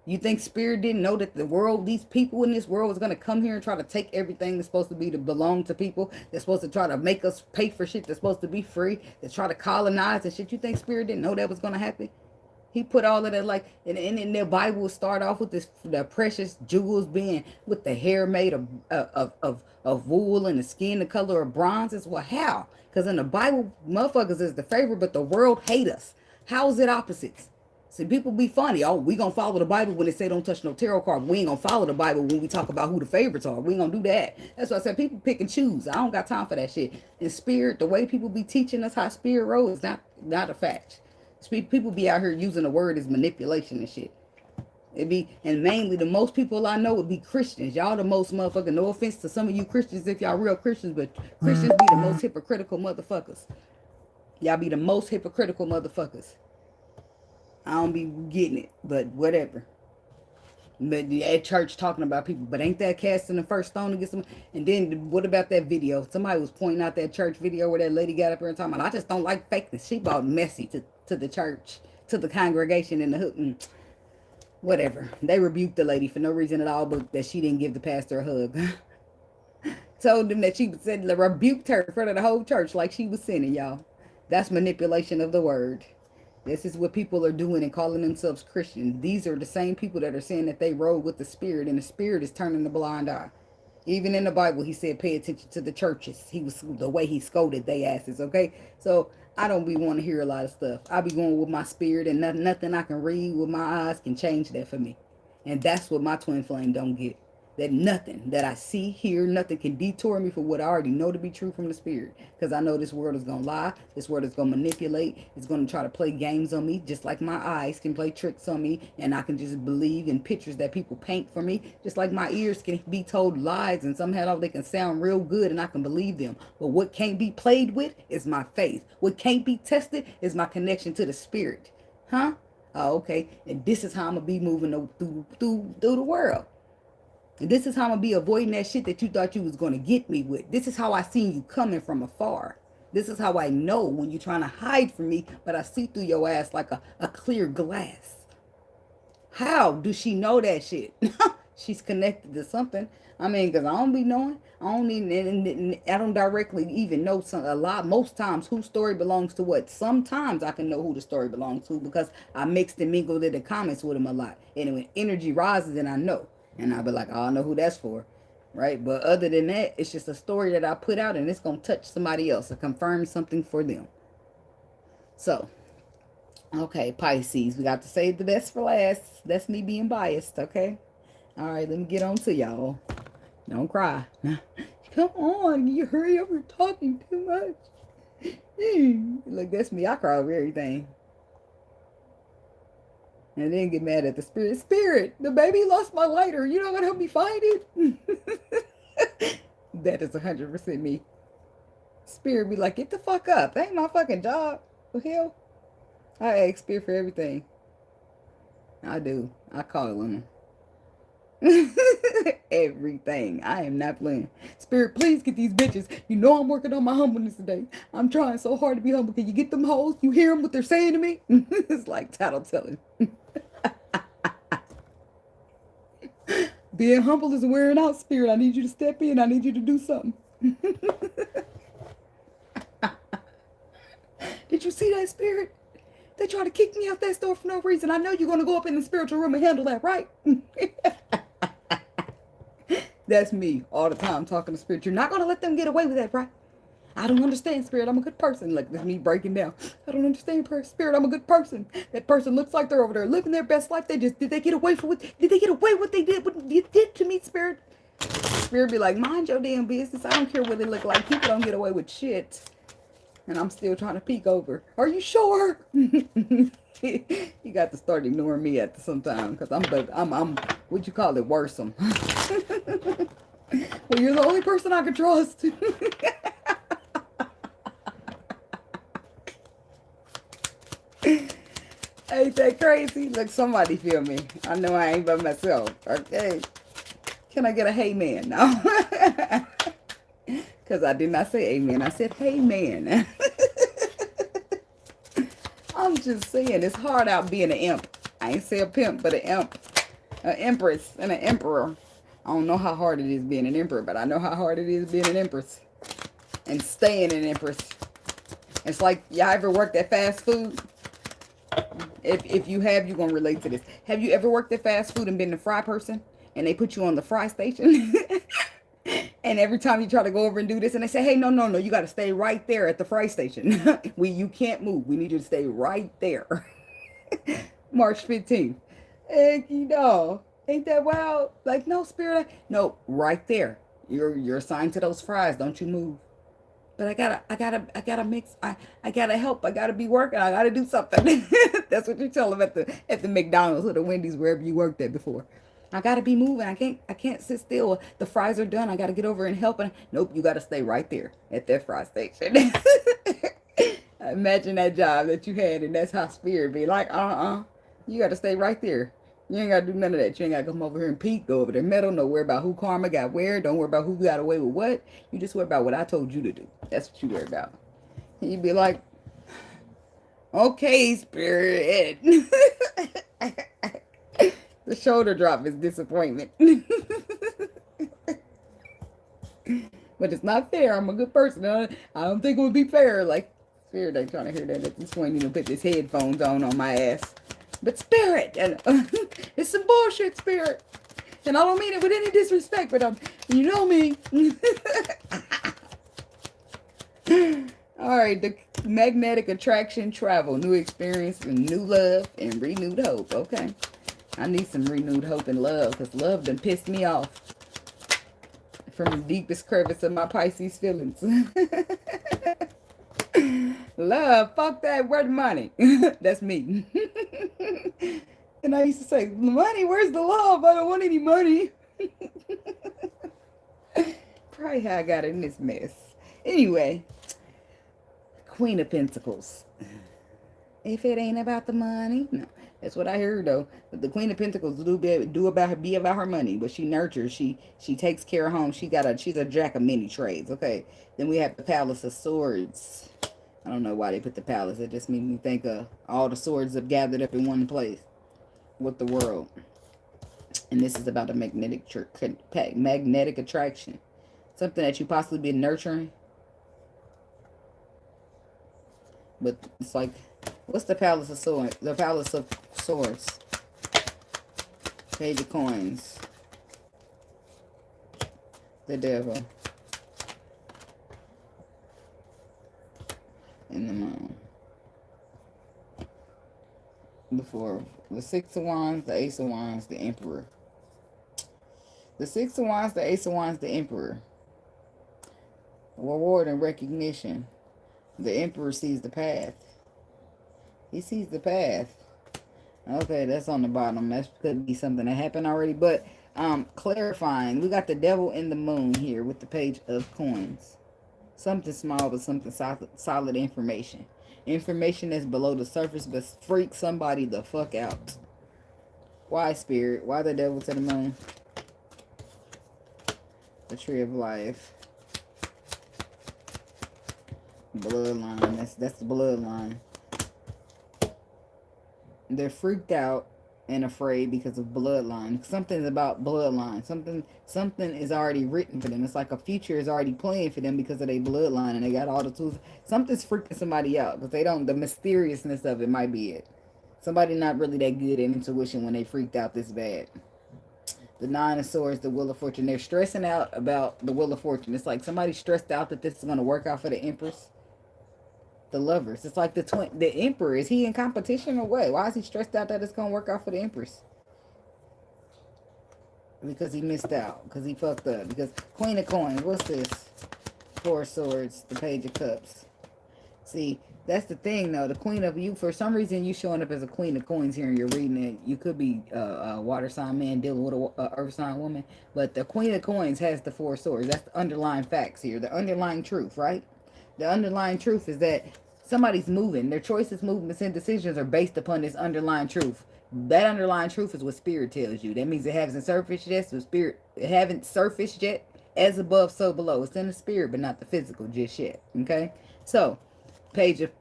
You think Spirit didn't know that the world, these people in this world was going to come here and try to take everything that's supposed to be to belong to people. They're supposed to try to make us pay for shit that's supposed to be free. They try to colonize and shit. You think Spirit didn't know that was going to happen? He put all of that, like, in their Bible start off with the precious jewels being with the hair made of wool and the skin the color of bronze. Is well, how? Because in the Bible, motherfuckers is the favorite, but the world hate us. How is it opposites? See, people be funny. Oh, we gonna follow the Bible when they say don't touch no tarot card. We ain't gonna follow the Bible when we talk about who the favorites are. We ain't gonna do that. That's why I said people pick and choose. I don't got time for that shit. In Spirit, the way people be teaching us how Spirit rolls is not a fact. People be out here using the word as manipulation and shit. And mainly the most people I know would be Christians. Y'all the most motherfucking, no offense to some of you Christians if y'all real Christians, but Christians be the most hypocritical motherfuckers. Y'all be the most hypocritical motherfuckers. I don't be getting it, but whatever. But at church talking about people, but ain't that casting the first stone to get some? And then what about that video? Somebody was pointing out that church video where that lady got up there and talking about, I just don't like fakeness. She brought messy to the church, to the congregation in the hood. Whatever. They rebuked the lady for no reason at all, but that she didn't give the pastor a hug. Told them that she said, rebuked her in front of the whole church like she was sinning, y'all. That's manipulation of the word. This is what people are doing and calling themselves Christians. These are the same people that are saying that they rode with the Spirit, and the Spirit is turning the blind eye. Even in the Bible, he said, pay attention to the churches. The way he scolded they asses, okay? So I don't be want to hear a lot of stuff. I be going with my spirit, and nothing I can read with my eyes can change that for me. And that's what my twin flame don't get. That nothing that I see, hear, nothing can detour me from what I already know to be true from the Spirit. Because I know this world is going to lie. This world is going to manipulate. It's going to try to play games on me. Just like my eyes can play tricks on me. And I can just believe in pictures that people paint for me. Just like my ears can be told lies. And somehow they can sound real good and I can believe them. But what can't be played with is my faith. What can't be tested is my connection to the Spirit. Huh? Oh, okay. And this is how I'm going to be moving through the world. And this is how I'm going to be avoiding that shit that you thought you was going to get me with. This is how I seen you coming from afar. This is how I know when you're trying to hide from me, but I see through your ass like a clear glass. How do she know that shit? She's connected to something. I mean, because I don't be knowing. I don't directly even know most times whose story belongs to what. Sometimes I can know who the story belongs to because I mixed and mingled in the comments with them a lot. And when energy rises, and I know. And I'll be like, oh, I know who that's for. Right? But other than that, it's just a story that I put out and it's going to touch somebody else or confirm something for them. So, okay, Pisces. We got to save the best for last. That's me being biased, okay? All right, let me get on to y'all. Don't cry. Come on, you hurry up. You're talking too much. Look, that's me. I cry over everything. And then get mad at the Spirit. Spirit, the baby lost my lighter. You not going to help me find it? That is 100% me. Spirit be like, get the fuck up. That ain't my fucking job. What the hell? I ask Spirit for everything. I do. I call on him. Everything. I am not playing. Spirit, please get these bitches. You know I'm working on my humbleness today. I'm trying so hard to be humble. Can you get them hoes? You hear them what they're saying to me? It's like tattletelling. Being humble is wearing out, Spirit. I need you to step in. I need you to do something. Did you see that, Spirit? They trying to kick me out that store for no reason. I know you're going to go up in the spiritual room and handle that, right? That's me all the time talking to Spirit. You're not going to let them get away with that, right? I don't understand, Spirit. I'm a good person. Like, that's me breaking down. I don't understand, Spirit. I'm a good person. That person looks like they're over there living their best life. Did they get away with what they did to me, Spirit? Spirit be like, mind your damn business. I don't care what it look like. People don't get away with shit. And I'm still trying to peek over. Are you sure? You got to start ignoring me at some time. Because I'm what you call it, worrisome. Well, you're the only person I can trust. Ain't that crazy? Look, somebody feel me. I know I ain't by myself. Okay. Can I get a hey man? No. Because I did not say amen. I said hey man. I'm just saying, it's hard out being an imp. I ain't say a pimp, but an imp. An empress and an emperor. I don't know how hard it is being an emperor, but I know how hard it is being an empress. And staying an empress. It's like, y'all ever worked at fast food? If you have, you're going to relate to this. Have you ever worked at fast food and been the fry person? And they put you on the fry station? And every time you try to go over and do this, and they say, hey, no, you got to stay right there at the fry station. You can't move. We need you to stay right there. March 15th. Heck, you know. Ain't that wild? Like, no, Spirit. No, right there. You're assigned to those fries. Don't you move. But I gotta mix. I gotta help. I gotta be working. I gotta do something. That's what you tell them at the McDonald's or the Wendy's, wherever you worked at before. I gotta be moving. I can't sit still. The fries are done. I gotta get over and help. And nope, you gotta stay right there at that fry station. Imagine that job that you had, and that's how Spirit be like. You gotta stay right there. You ain't gotta do none of that. You ain't gotta come over here and peek, go over there metal. Don't worry about who karma got where. Don't worry about who got away with what. You just worry about what I told you to do. That's what you worry about. And you'd be like, okay, Spirit. The shoulder drop is disappointment. But it's not fair. I'm a good person. I don't think it would be fair. Like, Spirit ain't trying to hear that at this point. You know, put this headphones on my ass. But Spirit, and it's some bullshit, Spirit. And I don't mean it with any disrespect, but you know me. All right, the magnetic attraction, travel, new experience, and new love, and renewed hope. Okay. I need some renewed hope and love, because love done pissed me off from the deepest crevice of my Pisces feelings. Love, fuck that, where's the money? That's me. And I used to say, money, where's the love? I don't want any money. Probably how I got in this mess. Anyway, Queen of Pentacles. If it ain't about the money, no. That's what I heard though. But the Queen of Pentacles be about her money, but she nurtures, she takes care of home. She's a jack of many trades. Okay. Then we have the Palace of Swords. I don't know why they put the palace. It just made me think of all the swords have gathered up in one place with the world. And this is about a magnetic attraction. Something that you possibly been nurturing. But it's like, what's the Palace of Swords? The Palace of Swords. Page of Coins. The Devil. And the Moon. The Six of Wands, the Ace of Wands, the Emperor. The Six of Wands, the Ace of Wands, the Emperor. Reward and recognition. The Emperor sees the path. He sees the path. Okay, that's on the bottom. That could be something that happened already. But clarifying. We got the Devil and the Moon here with the Page of Coins. Something small, but something solid information. Information that's below the surface, but freaks somebody the fuck out. Why, Spirit? Why the Devil to the Moon? The Tree of Life. Bloodline. That's the bloodline. They're freaked out and afraid because of bloodline. Something's about bloodline. Something is already written for them. It's like a future is already playing for them because of their bloodline, and they got all the tools. Something's freaking somebody out because they don't. The mysteriousness of it might be it. Somebody not really that good at intuition when they freaked out this bad. The Nine of Swords, the Wheel of Fortune. They're stressing out about the Wheel of Fortune. It's like somebody stressed out that this is going to work out for the Empress. The Lovers. It's like the Emperor. Is he in competition or what? Why is he stressed out that it's going to work out for the Empress? Because he missed out. Because he fucked up. Because Queen of Coins. What's this? Four of Swords. The Page of Cups. See, that's the thing, though. The Queen of you, for some reason, you showing up as a Queen of Coins here and you're reading it. You could be a water sign man dealing with a earth sign woman. But the Queen of Coins has the Four of Swords. That's the underlying facts here. The underlying truth, right? The underlying truth is that somebody's moving. Their choices, movements, and decisions are based upon this underlying truth. That underlying truth is what Spirit tells you. That means it hasn't surfaced yet. So Spirit, it haven't surfaced yet. As above, so below. It's in the spirit, but not the physical just yet. Okay? So, Page of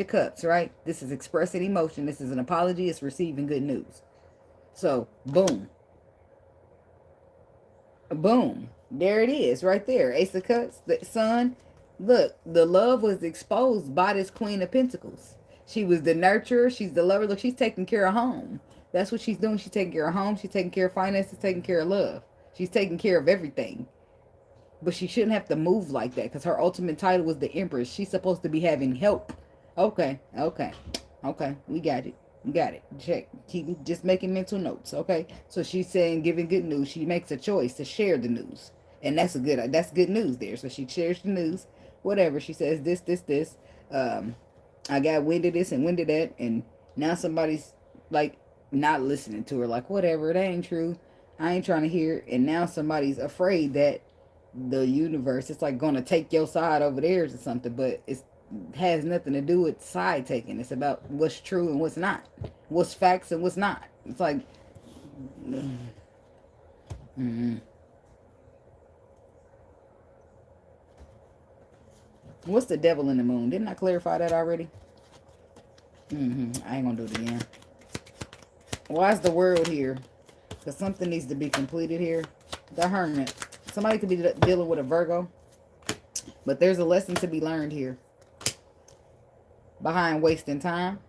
Cups, right? This is expressing emotion. This is an apology. It's receiving good news. So, boom. Boom. There it is, right there. Ace of Cups, the Sun. Look, the love was exposed by this Queen of Pentacles. She was the nurturer. She's the lover. Look, she's taking care of home. That's what she's doing. She's taking care of home. She's taking care of finances, taking care of love. She's taking care of everything. But she shouldn't have to move like that because her ultimate title was the Empress. She's supposed to be having help. Okay, okay, okay. We got it. We got it. Check. Keep just making mental notes. Okay. So she's saying giving good news. She makes a choice to share the news. And that's good news there. So she shares the news. Whatever. She says this. I got wind of this and wind of that. And now somebody's like not listening to her. Like, whatever. That ain't true. I ain't trying to hear it. And now somebody's afraid that the universe, it's like going to take your side over theirs or something. But it has nothing to do with side taking. It's about what's true and what's not. What's facts and what's not. It's like... What's the devil in the moon? Didn't I clarify that already? I ain't gonna do it again. Why is the world here? Because something needs to be completed here. The Hermit. Somebody could be dealing with a Virgo. But there's a lesson to be learned here. Behind wasting time.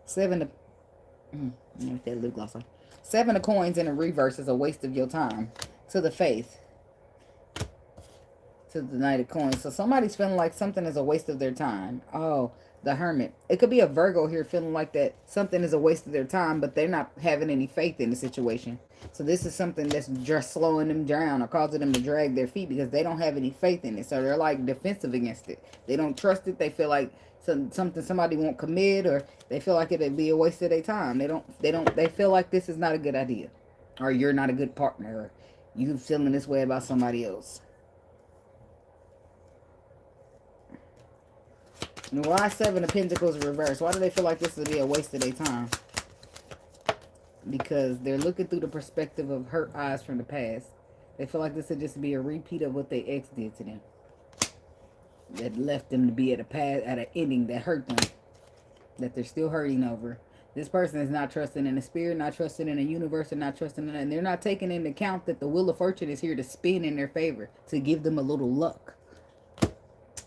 Seven of... that lip gloss on. Seven of Coins in a reverse is a waste of your time. To the Faith. To the Knight of Coins. So somebody's feeling like something is a waste of their time. Oh, the Hermit. It could be a Virgo here feeling like that something is a waste of their time, but they're not having any faith in the situation. So this is something that's just slowing them down or causing them to drag their feet because they don't have any faith in it. So they're like defensive against it. They don't trust it. They feel like something somebody won't commit, or they feel like it'd be a waste of their time. They feel like this is not a good idea, or you're not a good partner, or you feeling this way about somebody else. And why Seven of Pentacles reverse? Why do they feel like this would be a waste of their time? Because they're looking through the perspective of hurt eyes from the past. They feel like this would just be a repeat of what their ex did to them. That left them to be at an ending that hurt them. That they're still hurting over. This person is not trusting in the spirit, not trusting in the universe, and not trusting in it. And they're not taking into account that the Wheel of Fortune is here to spin in their favor. To give them a little luck.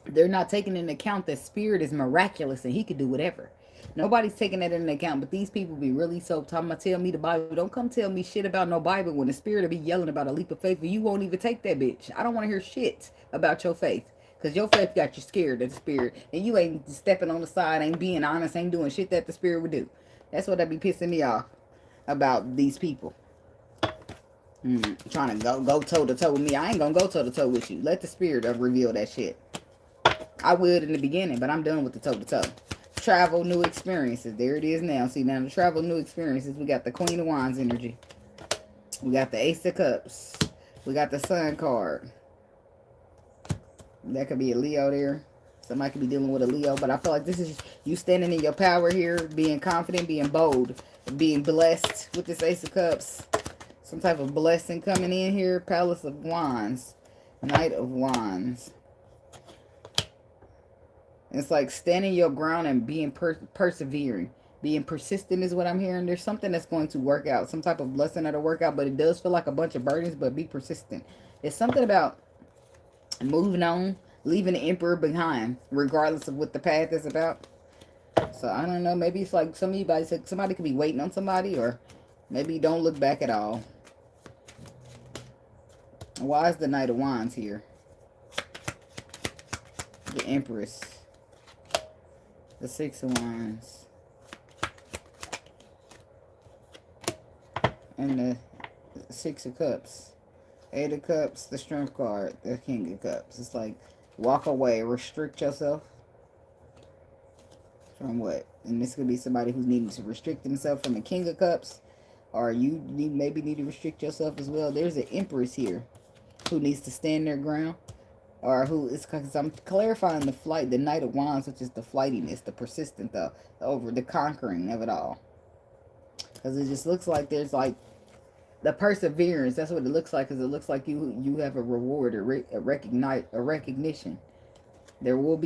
They're not taking into account that spirit is miraculous and he could do whatever. Nobody's taking that into account, but these people be really so talking about tell me the Bible. Don't come tell me shit about no Bible when the spirit will be yelling about a leap of faith and you won't even take that bitch. I don't want to hear shit about your faith. Because your faith got you scared of the spirit. And you ain't stepping on the side, ain't being honest, ain't doing shit that the spirit would do. That's what that be pissing me off about these people. Trying to go toe-to-toe with me. I ain't going to go toe-to-toe with you. Let the spirit reveal that shit. I would in the beginning, but I'm done with the toe-to-toe. Travel, new experiences. There it is now. See, now the travel, new experiences. We got the Queen of Wands energy. We got the Ace of Cups. We got the Sun card. That could be a Leo there. Somebody could be dealing with a Leo. But I feel like this is you standing in your power here. Being confident, being bold. Being blessed with this Ace of Cups. Some type of blessing coming in here. Palace of Wands. Knight of Wands. It's like standing your ground and being persevering. Being persistent is what I'm hearing. There's something that's going to work out. Some type of blessing that'll work out. But it does feel like a bunch of burdens. But be persistent. It's something about moving on. Leaving the Emperor behind. Regardless of what the path is about. So I don't know. Maybe it's like somebody could be waiting on somebody. Or maybe don't look back at all. Why is the Knight of Wands here? The Empress. The Six of Wands. and the Six of Cups. Eight of Cups, the Strength card, the King of Cups. It's like, walk away, restrict yourself from what? And this could be somebody who's needing to restrict themselves from the King of Cups, or you maybe need to restrict yourself as well. There's an Empress here who needs to stand their ground, or who is, because I'm clarifying the flight, the Knight of Wands, which is the flightiness, the persistent, the conquering of it all. Because it just looks like there's like the perseverance. That's what it looks like, because it looks like you have a reward, a recognition. You will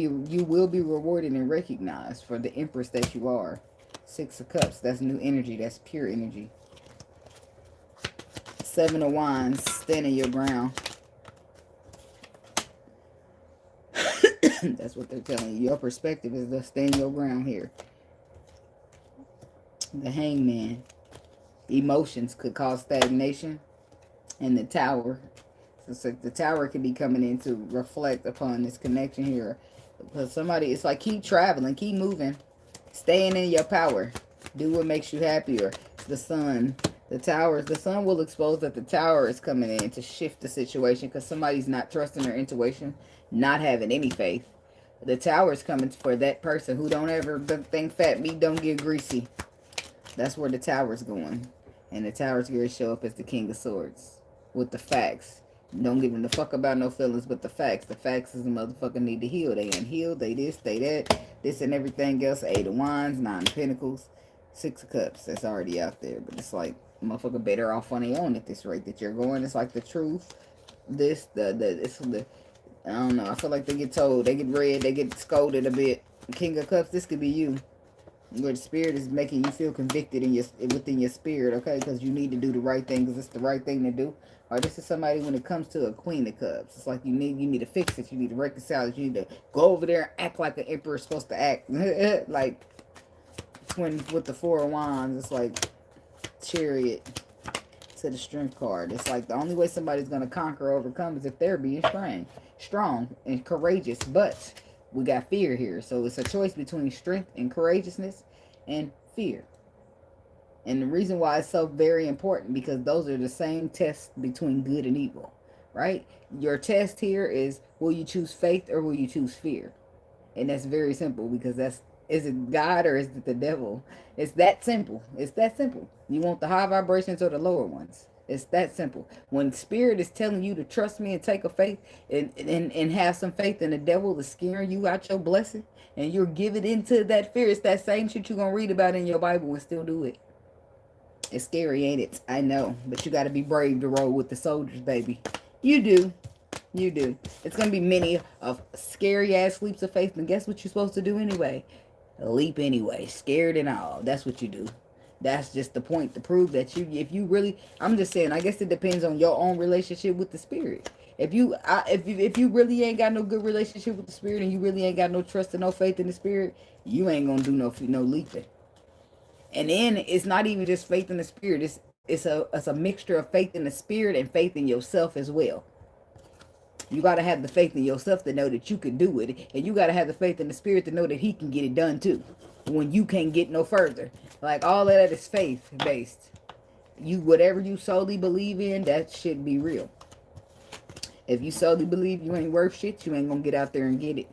be rewarded and recognized for the Empress that you are. Six of Cups, that's new energy, that's pure energy. Seven of Wands, standing your ground. That's what they're telling you. Your perspective is to stand your ground here. The Hangman. Emotions could cause stagnation. And the Tower. So the Tower could be coming in to reflect upon this connection here. Because somebody, it's like, keep traveling, keep moving. Staying in your power. Do what makes you happier. The Sun. The Tower. The Sun will expose that the Tower is coming in to shift the situation. Because somebody's not trusting their intuition. Not having any faith. The Tower is coming for that person who don't ever think fat meat don't get greasy. That's where the Tower's going. And the Tower's going to show up as the King of Swords. With the facts. Don't give them the fuck about no feelings, but the facts. The facts is the motherfucker need to heal. They unhealed. They this, they that. This and everything else. Eight of Wands, Nine of Pentacles, Six of Cups. That's already out there. But it's like, motherfucker better off on their own at this rate that you're going. It's like the truth. This, it's the... I don't know. I feel like they get told. They get read. They get scolded a bit. King of Cups, this could be you. Where the spirit is making you feel convicted within your spirit, okay? Because you need to do the right thing because it's the right thing to do. Or this is somebody when it comes to a Queen of Cups. It's like you need to fix it. You need to reconcile it. You need to go over there and act like an emperor is supposed to act. Like with the Four of Wands, it's like Chariot to the Strength card. It's like the only way somebody's going to conquer or overcome is if they're being strong and courageous. But we got fear here. So it's a choice between strength and courageousness and fear. And the reason why it's so very important, because those are the same tests between good and evil, right? Your test here is, will you choose faith or will you choose fear? And that's very simple, because is it God or is it the devil? It's that simple. It's that simple. You want the high vibrations or the lower ones? It's that simple. When spirit is telling you to trust me and take a faith and have some faith, and the devil is scaring you out your blessing and you're giving into that fear, it's that same shit you're going to read about in your Bible and still do it. It's scary, ain't it? I know. But you got to be brave to roll with the soldiers, baby. You do. You do. It's going to be many of scary-ass leaps of faith. And guess what you're supposed to do anyway? Leap anyway. Scared and all. That's what you do. That's just the point to prove that if you really, I'm just saying, I guess it depends on your own relationship with the spirit. If you really ain't got no good relationship with the spirit and you really ain't got no trust and no faith in the spirit, you ain't going to do no leaping. And then it's not even just faith in the spirit. It's a mixture of faith in the spirit and faith in yourself as well. You got to have the faith in yourself to know that you can do it. And you got to have the faith in the spirit to know that he can get it done too. When you can't get no further. Like all of that is faith based. Whatever you solely believe in, that should be real. If you solely believe you ain't worth shit, you ain't going to get out there and get it.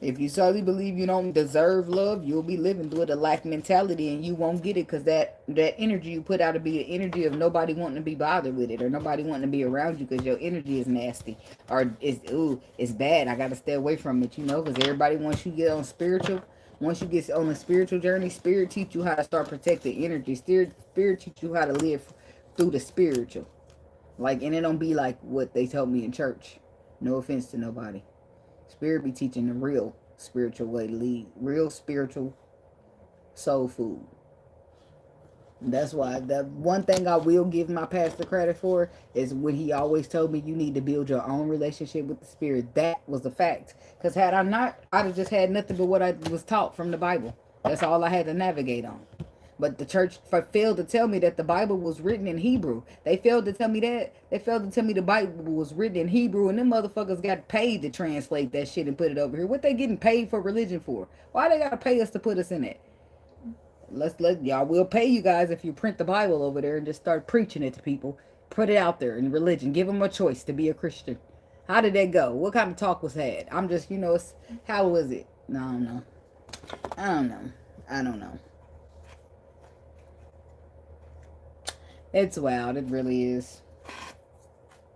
If you solely believe you don't deserve love, you'll be living with a lack mentality and you won't get it, because that energy you put out to be the energy of nobody wanting to be bothered with it, or nobody wanting to be around you because your energy is nasty, or it's bad. I got to stay away from it, because everybody, once you get on a spiritual journey, spirit teach you how to start protecting energy. Spirit teach you how to live through the spiritual. And it don't be like what they told me in church. No offense to nobody. Spirit be teaching the real spiritual way to lead. Real spiritual soul food. And that's why the one thing I will give my pastor credit for is when he always told me you need to build your own relationship with the spirit. That was a fact. Because had I not, I'd have just had nothing but what I was taught from the Bible. That's all I had to navigate on. But the church failed to tell me that the Bible was written in Hebrew. They failed to tell me that. They failed to tell me the Bible was written in Hebrew, and them motherfuckers got paid to translate that shit and put it over here. What they getting paid for religion for? Why they gotta pay us to put us in it? Let y'all will pay you guys if you print the Bible over there and just start preaching it to people. Put it out there in religion. Give them a choice to be a Christian. How did that go? What kind of talk was had? I'm just, how was it? No, I don't know. I don't know. I don't know. It's wild. It really is.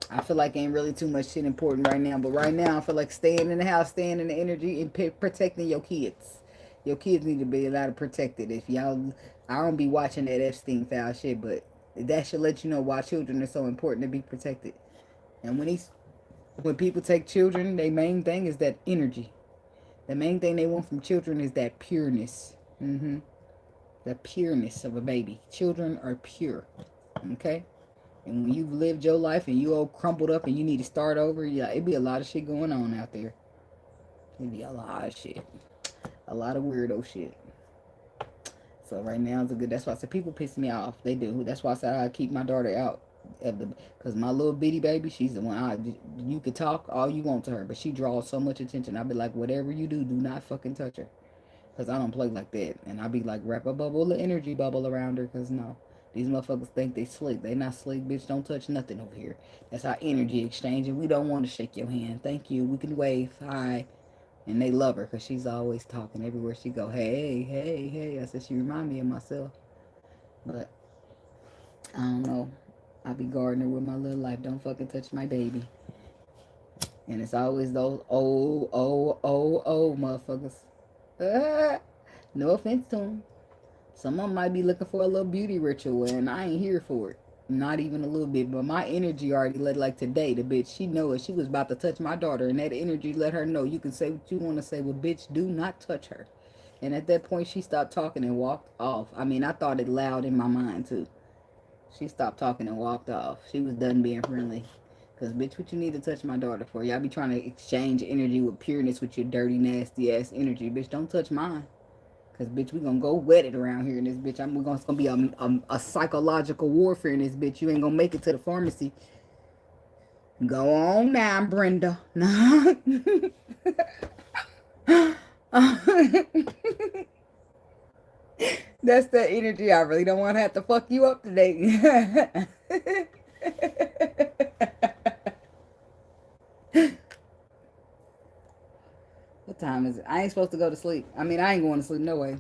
I feel like ain't really too much shit important right now. But right now, I feel like staying in the house, staying in the energy, and protecting your kids. Your kids need to be a lot of protected. If y'all, I don't be watching that Epstein file shit, but that should let you know why children are so important to be protected. And when people take children, their main thing is that energy. The main thing they want from children is that pureness. The pureness of a baby. Children are pure. Okay? And when you've lived your life and you all crumbled up and you need to start over, yeah, it'd be a lot of shit going on out there. It'd be a lot of shit. A lot of weirdo shit. So right now it's a good, that's why I said people piss me off. They do. That's why I said I keep my daughter out of the, because my little bitty baby, she's the one, you could talk all you want to her, but she draws so much attention. I'll be like, whatever you do not fucking touch her. Because I don't play like that. And I'll be like, wrap a bubble, an energy bubble around her, because no. These motherfuckers think they slick. They not slick, bitch. Don't touch nothing over here. That's our energy exchange, and we don't want to shake your hand. Thank you. We can wave. Hi. And they love her because she's always talking everywhere she go. Hey, hey, hey. I said she remind me of myself. But I don't know. I be guarding her with my little life. Don't fucking touch my baby. And it's always those old motherfuckers. No offense to them. Some of them might be looking for a little beauty ritual, and I ain't here for it. Not even a little bit. But my energy already let, like today, the bitch, she know it. She was about to touch my daughter, and that energy let her know. You can say what you want to say, but bitch, do not touch her. And at that point, she stopped talking and walked off. I mean, I thought it loud in my mind, too. She stopped talking and walked off. She was done being friendly. Because, bitch, what you need to touch my daughter for? Y'all be trying to exchange energy with pureness with your dirty, nasty-ass energy. Bitch, don't touch mine. Because, bitch, we gonna go wet it around here in this bitch. It's gonna be a psychological warfare in this bitch. You ain't gonna make it to the pharmacy. Go on now, Brenda. That's the energy. I really don't want to have to fuck you up today. What time is it? I ain't supposed to go to sleep. I mean, I ain't going to sleep no way.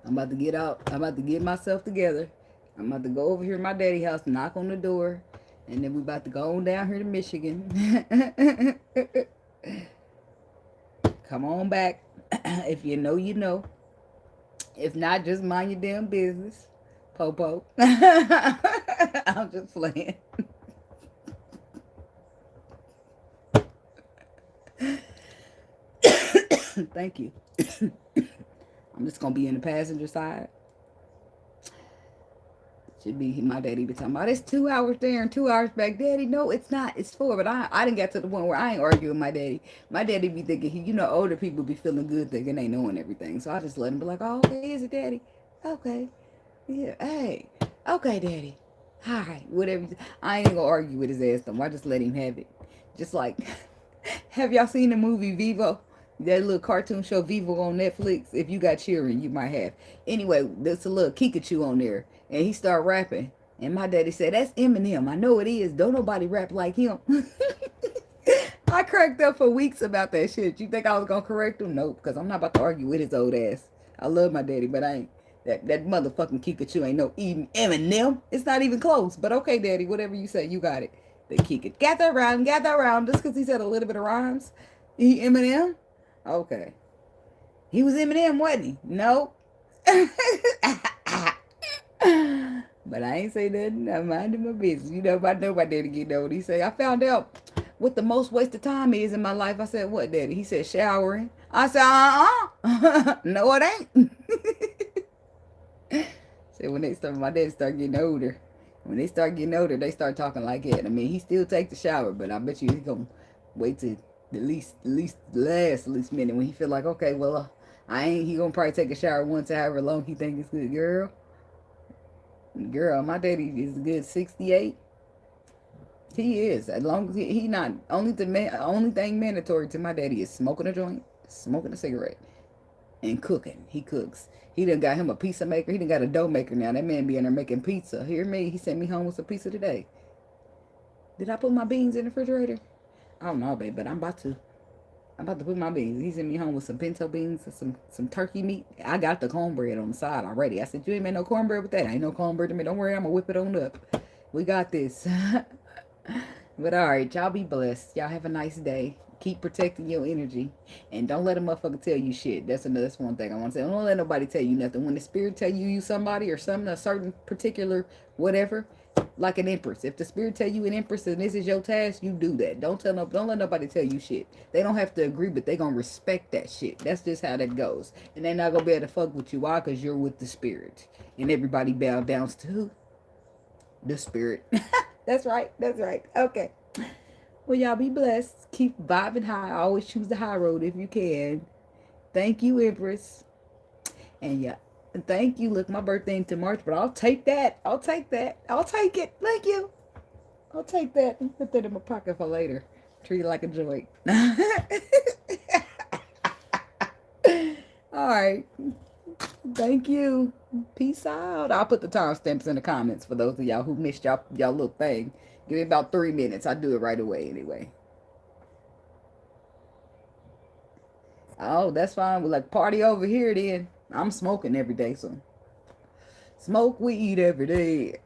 I'm about to get out. I'm about to get myself together. I'm about to go over here to my daddy's house, knock on the door, and then we about to go on down here to Michigan. Come on back. If you know, you know. If not, just mind your damn business. Popo. I'm just playing. Thank you. I'm just going to be in the passenger side. Should be my daddy be talking about, it's 2 hours there and 2 hours back. Daddy, no, it's not. It's 4. But I didn't get to the point where I ain't arguing with my daddy. My daddy be thinking, older people be feeling good thinking they knowing everything. So I just let him be like, oh, okay, is it daddy? Okay. Yeah, hey. Okay, daddy. Hi. Whatever. I ain't going to argue with his ass though. I just let him have it. Just like, have y'all seen the movie Vivo? That little cartoon show Vivo on Netflix. If you got children, you might have. Anyway, there's a little Pikachu on there. And he started rapping. And my daddy said, that's Eminem. I know it is. Don't nobody rap like him. I cracked up for weeks about that shit. You think I was going to correct him? Nope. Because I'm not about to argue with his old ass. I love my daddy, but I ain't. That motherfucking Pikachu ain't no Eminem. It's not even close. But okay, daddy, whatever you say, you got it. The Kika. Gather around. Just because he said a little bit of rhymes. He Eminem? Okay. He was Eminem, wasn't he? No. But I ain't say nothing. I'm minding my business. I know my daddy get old. He say, I found out what the most wasted time is in my life. I said, what, daddy? He said, showering. I said, no, it ain't. So my daddy start getting older. When they start getting older, they start talking like that. I mean, he still take the shower, but I bet you he's going to wait till the last minute when he feel like, okay, well, he gonna probably take a shower once, however long he think it's good. Girl, my daddy is a good 68. He is. As long as he not, only thing mandatory to my daddy is smoking a joint, smoking a cigarette. and cooking. He cooks. He done got him a pizza maker. He done got a dough maker now. That man be in there making pizza. Hear me? He sent me home with some pizza today. Did I put my beans in the refrigerator? I don't know, babe, but I'm about to. I'm about to put my beans. He sent me home with some pinto beans and some turkey meat. I got the cornbread on the side already. I said, you ain't made no cornbread with that. Ain't no cornbread to me. Don't worry, I'm going to whip it on up. We got this. But all right, y'all be blessed. Y'all have a nice day. Keep protecting your energy. And don't let a motherfucker tell you shit. That's one thing I want to say. Don't let nobody tell you nothing. When the spirit tell you somebody or something, a certain particular whatever, like an empress. If the spirit tell you an empress and this is your task, you do that. Don't let nobody tell you shit. They don't have to agree, but they gonna respect that shit. That's just how that goes. And they're not gonna be able to fuck with you. Why? Because you're with the spirit. And everybody bow down to who? The spirit. That's right. That's right. Okay. Well, y'all be blessed. Keep vibing high. Always choose the high road if you can. Thank you, Empress. And yeah, thank you. Look, my birthday into March, but I'll take that. I'll take that. I'll take it. Thank you. I'll take that and put that in my pocket for later. Treat it like a joint. All right. Thank you. Peace out. I'll put the timestamps in the comments for those of y'all who missed y'all little thing. Give me about 3 minutes. I'll do it right away anyway. Oh, that's fine. We're like, party over here then. I'm smoking every day, so. Smoke weed every day.